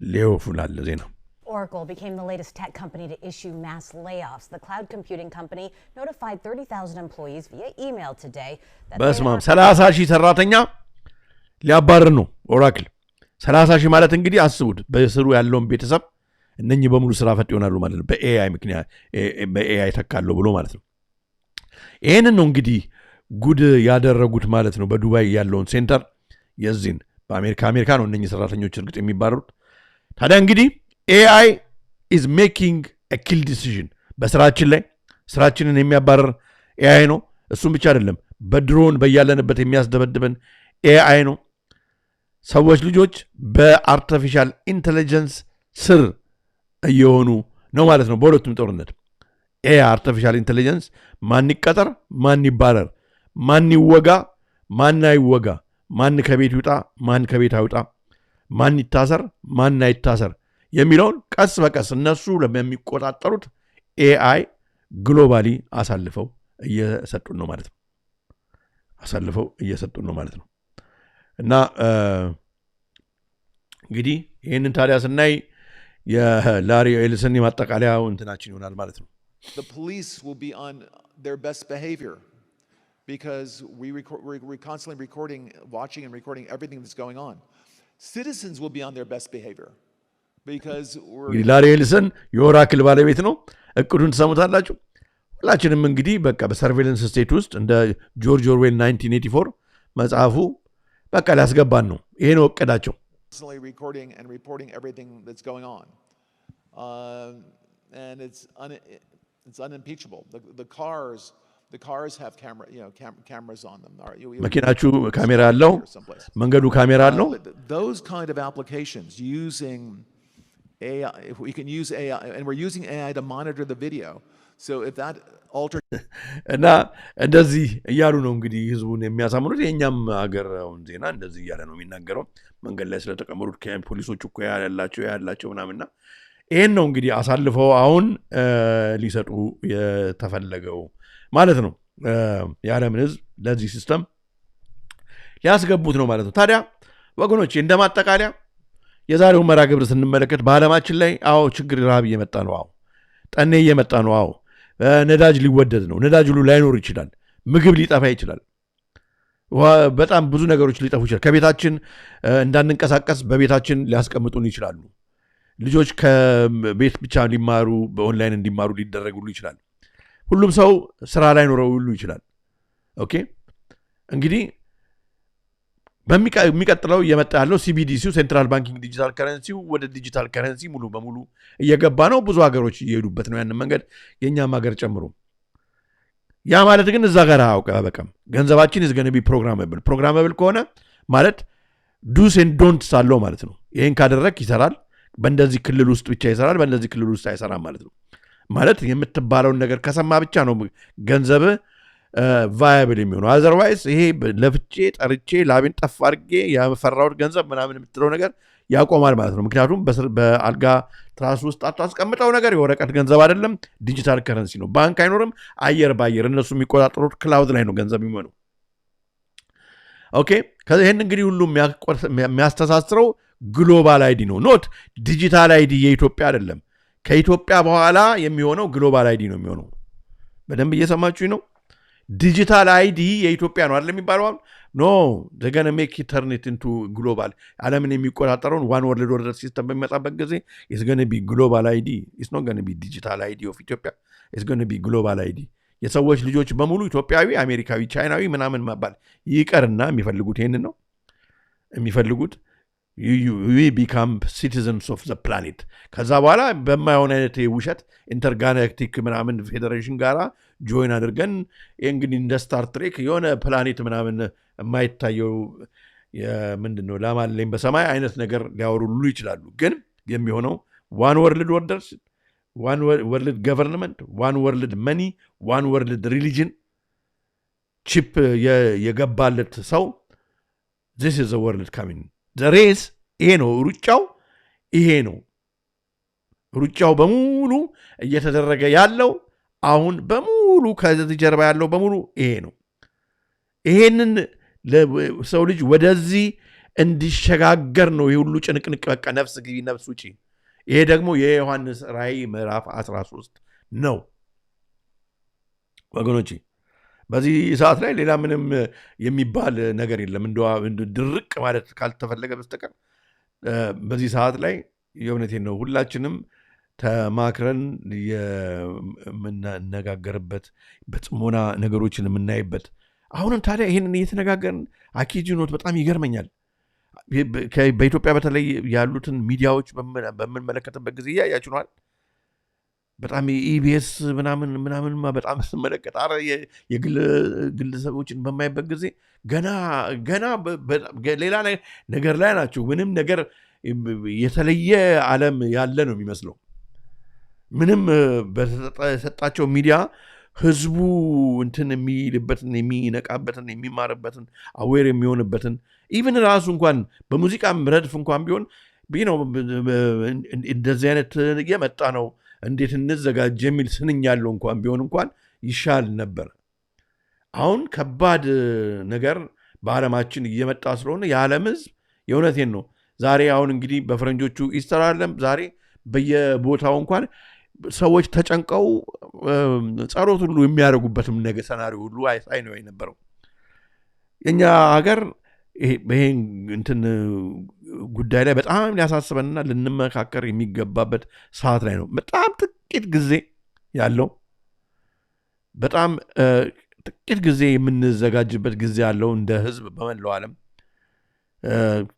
ሌኦፍ ላለ ዜና Oracle became the latest tech company to issue mass layoffs. The cloud computing company notified 30,000 employees via email today that በስማም 30,000 ሰራተኛ ሊያባርር ነው ኦራክል። 30,000 ማለት እንግዲህ አስቡት በስሩ ያለውን ቤተሰብ እነኚህ በሙሉ ስራ ፈት ይሆናሉ ማለት ነው። በኤአይ ምክንያት በኤአይ ተካለው ብሎ ማለት ነው። ይሄንን ነው እንግዲህ ጉድ ያደረጉት ማለት ነው። በዱባይ ያለውን ሴንተር የዚህን በአሜሪካ ነው እነኚህ ሰራተኞች እርግጥ የሚባረሩት። ታዲያ እንግዲህ AI is making a kill decision በስራችን ላይ ስራችንን የሚያባረር AI ነው። እሱም ብቻ አይደለም በድሮን በያለንበት የሚያስደበድበን AI ነው። ሰዎች ልጆች በአርቲፊሻል ኢንተለጀንስ ስር እየሆኑ ነው ማለት ነው። በሁለቱም ጦርነት አርቲፊሻል ኢንተለጀንስ ማን ይቀጠር፣ ማን ይባረር፣ ማን ይወጋ፣ ማን አይወጋ፣ ማን ከቤት ይውጣ፣ ማን ከቤት አይውጣ፣ ማን ይታሰር፣ ማን አይታሰር የሚለውን ቀስ በቀስ እነሱ ለሚቆጣጠሩት ኤአይ ግሎባሊ አሳልፈው እየሰጡን ነው ማለት ነው። እና እንግዲህ ይህንን ታዲያ ስናይ የላሪ ኤልሰን የማጠቃለያው እንትናችን ይሆናል ማለት ነው። The police will be on their best behavior because we're constantly watching and recording everything that's going on. Citizens will be on their best behavior because ላሪ ኤልሰን የኦራክል ባለቤት ነው። እቅዱን ትሰሙታላችሁ። ሁላችንም እንግዲህ በቃ በሰርቬለንስ ስቴት ውስጥ እንደ ጆርጅ ኦርዌል 1984 መጽሐፉ በቃ ሊያስገባን ነው። ይሄ ነው እቅዳቸው። Constantly recording and reporting everything that's going on. And it's unimpeachable. The cars The cars have cameras on them. መኪናችሁ ካሜራ አለው መንገዱ ካሜራ አለው those kind of applications using AI, if we can use AI, and we're using AI to monitor the video. So if that altered እና እንደዚህ እያሉ ነው እንግዲህ ህዝቡን የሚያሳምኑት የኛም ሀገር አሁን ዜና እንደዚህ እያለ ነው የሚናገረው መንገድ ላይ ስለተቀመሩት ፖሊሶች እኮ ያላቸው ምናምንና ይሄን ነው እንግዲህ አሳልፈው አሁን ሊሰጡ የተፈለገው ማለት ነው የዓለምን ህዝብ ለዚህ ሲስተም ሊያስገቡት ነው ማለት ነው ታዲያ ወገኖች እንደማጠቃለያ የዛሬው መርሃ ግብር ስንመለከት በዓለማችን ላይ አዎ ችግር ረሃብ እየመጣ ነው አዎ ጠኔ እየመጣ ነው አዎ ነዳጅ ሊወደድ ነው ነዳጅ ሁሉ ላይኖር ይችላል ምግብ ሊጠፋ ይችላል በጣም ብዙ ነገሮች ሊጠፉ ይችላል ከቤታችን እንዳንንቀሳቀስ በቤታችን ሊያስቀምጡን ይችላሉ ልጆች ከቤት ብቻ ሊማሩ በኦንላይን እንዲማሩ ሊደረጉሉ ይችላል ሁሉም ሰው ስራ ላይ ኖረው ሁሉ ይችላል ኦኬ እንግዲህ በሚቀጥለው እየመጣ ያለው ሲቢዲሲው ሴንትራል ባንኪንግ ዲጂታል ከረንሲው ወደ ዲጂታል ከረንሲ ሙሉ በሙሉ እየገባ ነው ብዙ ሀገሮች እየሄዱበት ነው ያንን መንገድ የኛም ሀገር ጨምሮ ያ ማለት ግን እዛ ጋር አውቀበቀም ገንዘባችን is going to be programmable ከሆነ ማለት do's and don'ts አለው ማለት ነው ይሄን ካደረክ ይሰራል በእንደዚህ ክልል ውስጥ ብቻ ይሰራል በእንደዚህ ክልል ውስጥ አይሰራም ማለት ነው ማለት የምትባለውን ነገር ከሰማ ብቻ ነው ገንዘብ ቫያብል የሚሆነው otherwise ይሄ ለፍቼ ጠርቼ ላቤን ጠፍ አድርጌ ያፈራው ገንዘብ ምናምን የምትለው ነገር ያቆማል ማለት ነው ምክንያቱም በአልጋ ትራስ ውስጥ አታስቀምጠው ነገር የወረቀት ገንዘብ አይደለም ዲጂታል ከረንሲ ነው ባንክ አይኖርም አየር ባየር እነሱ የሚቆጣጠሩት ክላውድ ላይ ነው ገንዘብ የሚሆነው ኦኬ ከዚህን እንግዲህ ሁሉ የሚያስተሳስረው ግሎባል አይዲ ነው ኖት ዲጂታል አይዲ የኢትዮጵያ አይደለም ከኢትዮጵያ በኋላ የሚሆነው ግሎባል አይዲ ነው የሚሆነው በደንብ እየሰማችሁኝ ነው ዲጂታል አይዲ የኢትዮጵያ ነው አይደል የሚባለው ኖ they're going to make it turn it into global ዓለምን የሚቆጣጠረውን one world order system በሚመጣበት ጊዜ it's going to be global ID it's not going to be digital ID of Ethiopia it's going to be global ID የሰዎች ልጆች በሙሉ ኢትዮጵያዊ አሜሪካዊ ቻይናዊ ምናምን መባል ይቀርና የሚፈልጉት ይሄንን ነው የሚፈልጉት we become citizens of the planet ከዛ በኋላ በማይሆን አይነት ውሸት ኢንተርጋላክቲክ ምናምን ፌደሬሽን ጋራ ጆይን አድርገን እንግዲህ እንደ ስታር ትሬክ የሆነ ፕላኔት ምናምን የማይታየው ምንድነው ላማለኝ በሰማይ አይነት ነገር ሊያወሩሉ ይችላሉ ግን የሚሆነው one world orders one world government one world money one world religion ቺፕ የገባለት ሰው this is the world coming the race ይሄ ነው ሩጫው ይሄ ነው ሩጫው በሙሉ እየተደረገ ያለው አሁን በሙሉ ከዚህ ጀርባ ያለው በሙሉ ይሄ ነው ይሄንን ለሰው ልጅ ወደዚህ እንዲሸጋገር ነው ይሄ ሁሉ ጭንቅንቅ በቃ ነፍስ ግቢ ነፍስ ውጪ ይሄ ደግሞ የዮሐንስ ራእይ ምዕራፍ 13 ነው ወገኖቼ በዚህ ሰዓት ላይ ሌላ ምንም የሚባል ነገር የለም እንደው ድርቅ ማለት ካልተፈለገ በስተቀር በዚህ ሰዓት ላይ የእውነቴን ነው ሁላችንም ተማክረን የምንነጋገርበት በጽሞና ነገሮችን የምናይበት አሁንም ታዲያ ይሄንን እየተነጋገርን አኪጂኖት በጣም ይገርመኛል በኢትዮጵያ በተለይ ያሉትን ሚዲያዎች በምንመለከትበት ጊዜ ያያችሁናል በጣም ኢቢኤስ ምናምን በጣም ስመለከት አረ የግለሰቦችን በማይበት ጊዜ ገና ሌላ ነገር ላይ ናቸው ምንም ነገር የተለየ ዓለም ያለ ነው የሚመስለው ምንም በተሰጣቸው ሚዲያ ህዝቡ እንትን የሚልበትን የሚነቃበትን የሚማርበትን አዌር የሚሆንበትን ኢቭን ራሱ እንኳን በሙዚቃም ረድፍ እንኳን ቢሆን እንደዚህ አይነት የመጣ ነው እንዴት እንዘጋጅ የሚል ስንኝ ያለው እንኳን ቢሆን እንኳን ይሻል ነበር አሁን ከባድ ነገር በዓለማችን እየመጣ ስለሆነ የዓለም ህዝብ የእውነቴን ነው ዛሬ አሁን እንግዲህ በፈረንጆቹ ኢስተር ዓለም ዛሬ በየቦታው እንኳን ሰዎች ተጨንቀው ጸሎት ሁሉ የሚያደርጉበትም ነገር ሰናሪዮ ሁሉ አይ ነው የነበረው የኛ ሀገር ይሄን እንትን ጉዳይ ላይ በጣም ሊያሳስበንና ልንመካከር የሚገባበት ሰዓት ላይ ነው በጣም ጥቂት ጊዜ ያለው በጣም ጥቂት ጊዜ የምንዘጋጅበት ጊዜ ያለው እንደ ህዝብ በመላው ዓለም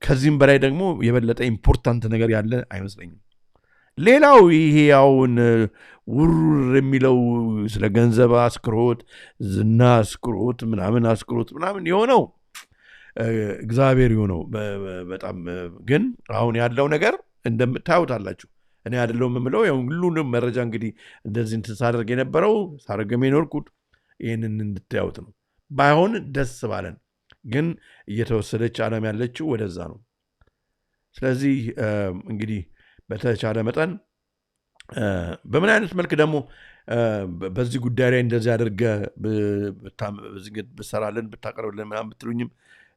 ከዚህም በላይ ደግሞ የበለጠ ኢምፖርታንት ነገር ያለ አይመስለኝም ሌላው ይሄ አሁን ውር የሚለው ስለ ገንዘብ አስክሮት ዝና አስክሮት ምናምን የሆነው እግዚአብሔር የሆነው በጣም ግን አሁን ያለው ነገር እንደምታዩት አላችሁ እኔ አይደለም የምለው ያው ሁሉንም መረጃ እንግዲህ እንደዚህ እንተሳደርግ የነበረው ሳረገም የኖርኩት ይሄንን እንድታዩት ነው ባይሆን ደስ ባለን ግን እየተወሰደች ዓለም ያለችው ወደዛ ነው ስለዚህ እንግዲህ በተቻለ መጠን በምን አይነት መልክ ደግሞ በዚህ ጉዳይ ላይ እንደዚህ አድርገ በሰራለን በታቀርብልን ምናምን ብትሉኝም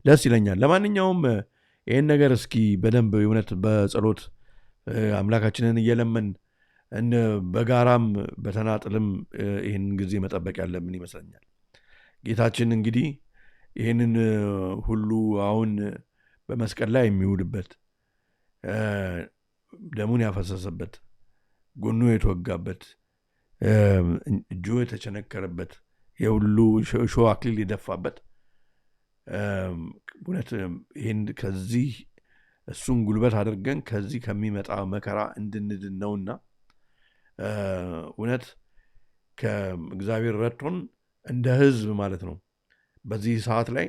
ደስ ይለኛል ለማንኛውም ይሄን ነገር እስኪ በደንብ እውነት በጸሎት አምላካችንን እየለመን በጋራም በተናጥልም ይሄን ጊዜ መጠበቅ ያለብን ይመስለኛል ጌታችን እንግዲህ ይሄንን ሁሉ አሁን በመስቀል ላይ የሚውልበት ደሙን ያፈሰሰበት ጎኑ የተወጋበት እጁ የተቸነከረበት የሁሉ ሾህ አክሊል የደፋበት እውነት ይሄን ከዚህ እሱን ጉልበት አድርገን ከዚህ ከሚመጣ መከራ እንድንድን ነውና እውነት ከእግዚአብሔር ረድቶን እንደ ህዝብ ማለት ነው በዚህ ሰዓት ላይ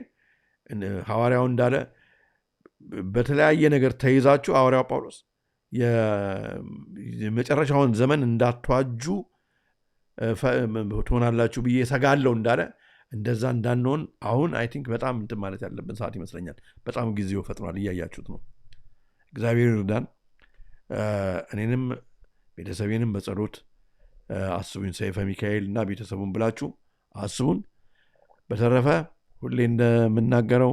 ሐዋርያው እንዳለ በተለያየ ነገር ተይዛችሁ ሐዋርያው ጳውሎስ የመጨረሻውን ዘመን እንዳትዋጁ ትሆናላችሁ ብዬ ሰጋለው እንዳለ እንደዛ እንዳንሆን አሁን አይ ቲንክ በጣም እንትን ማለት ያለብን ሰዓት ይመስለኛል በጣም ጊዜው ፈጥኗል እያያችሁት ነው እግዚአብሔር ይርዳን እኔንም ቤተሰቤንም በጸሎት አስቡኝ ሰይፈ ሚካኤል እና ቤተሰቡን ብላችሁ አስቡን በተረፈ ሁሌ እንደምናገረው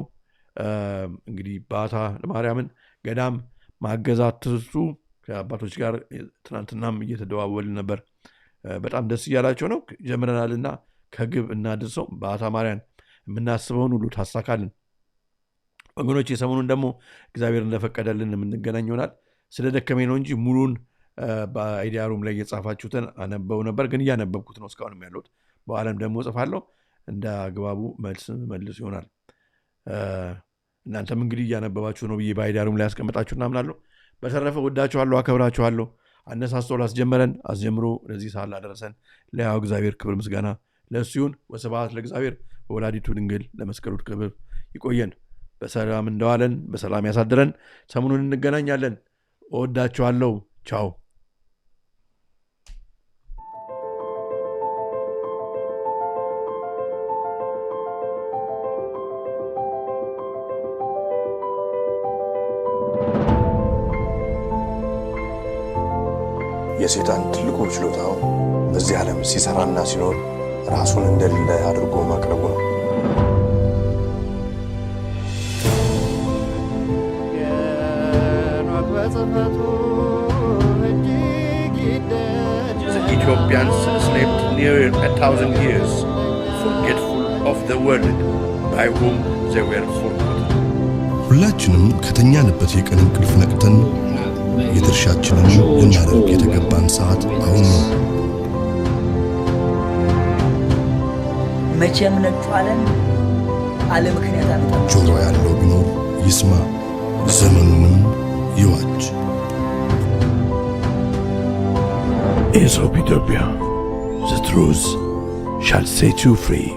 እንግዲህ ባታ ለማርያምን ገዳም ማገዛትሱ ከአባቶች ጋር ትናንትናም እየተደዋወልን ነበር በጣም ደስ እያላቸው ነው ጀምረናልና ከግብ እናድርሰው ባታ ማርያም የምናስበውን ሁሉ ታሳካልን ወገኖች የሰሞኑን ደግሞ እግዚአብሔር እንደፈቀደልን የምንገናኝ ይሆናል ስለደከመኝ ነው እንጂ ሙሉን በአይዲያ ሩም ላይ እየጻፋችሁትን አነበው ነበር ግን እያነበብኩት ነው እስካሁንም ያለሁት በኋላም ደግሞ ጽፋለሁ እንደ አግባቡ መልስ ይሆናል እናንተም እንግዲህ እያነበባችሁ ነው ብዬ በአይዲያ ሩም ላይ ያስቀምጣችሁ እናምናለሁ በተረፈ ወዳችኋለሁ አከብራችኋለሁ አነሳስቶ ላስጀመረን አስጀምሮ ለዚህ ሰዓት ላደረሰን ለያው እግዚአብሔር ክብር ምስጋና ለእሱ ይሁን ወስብሐት ለእግዚአብሔር ወወላዲቱ ድንግል ለመስቀሉ ክብር ይቆየን በሰላም እንደዋለን በሰላም ያሳድረን ሰሞኑን እንገናኛለን ወዳችኋለሁ ቻው የሰይጣን ትልቁ ችሎታው በዚህ ዓለም ሲሰራና ሲኖር ራሱን እንደሌለ አድርጎ ማቅረቡ ነው The Ethiopians slept near 1,000 years, forgetful of the world by whom they were forgotten. ሁላችንም ከተኛንበት የቀን እንቅልፍ ነቅተን የድርሻችንን ልናደርግ የተገባን ሰዓት አሁን ነው። መቼም ነጩ ዓለም አለ ምክንያት አመጣ። ጆሮ ያለው ቢኖር ይስማ፣ ዘመኑንም ይዋጅ። Aesop Ethiopia, the truth shall set you free.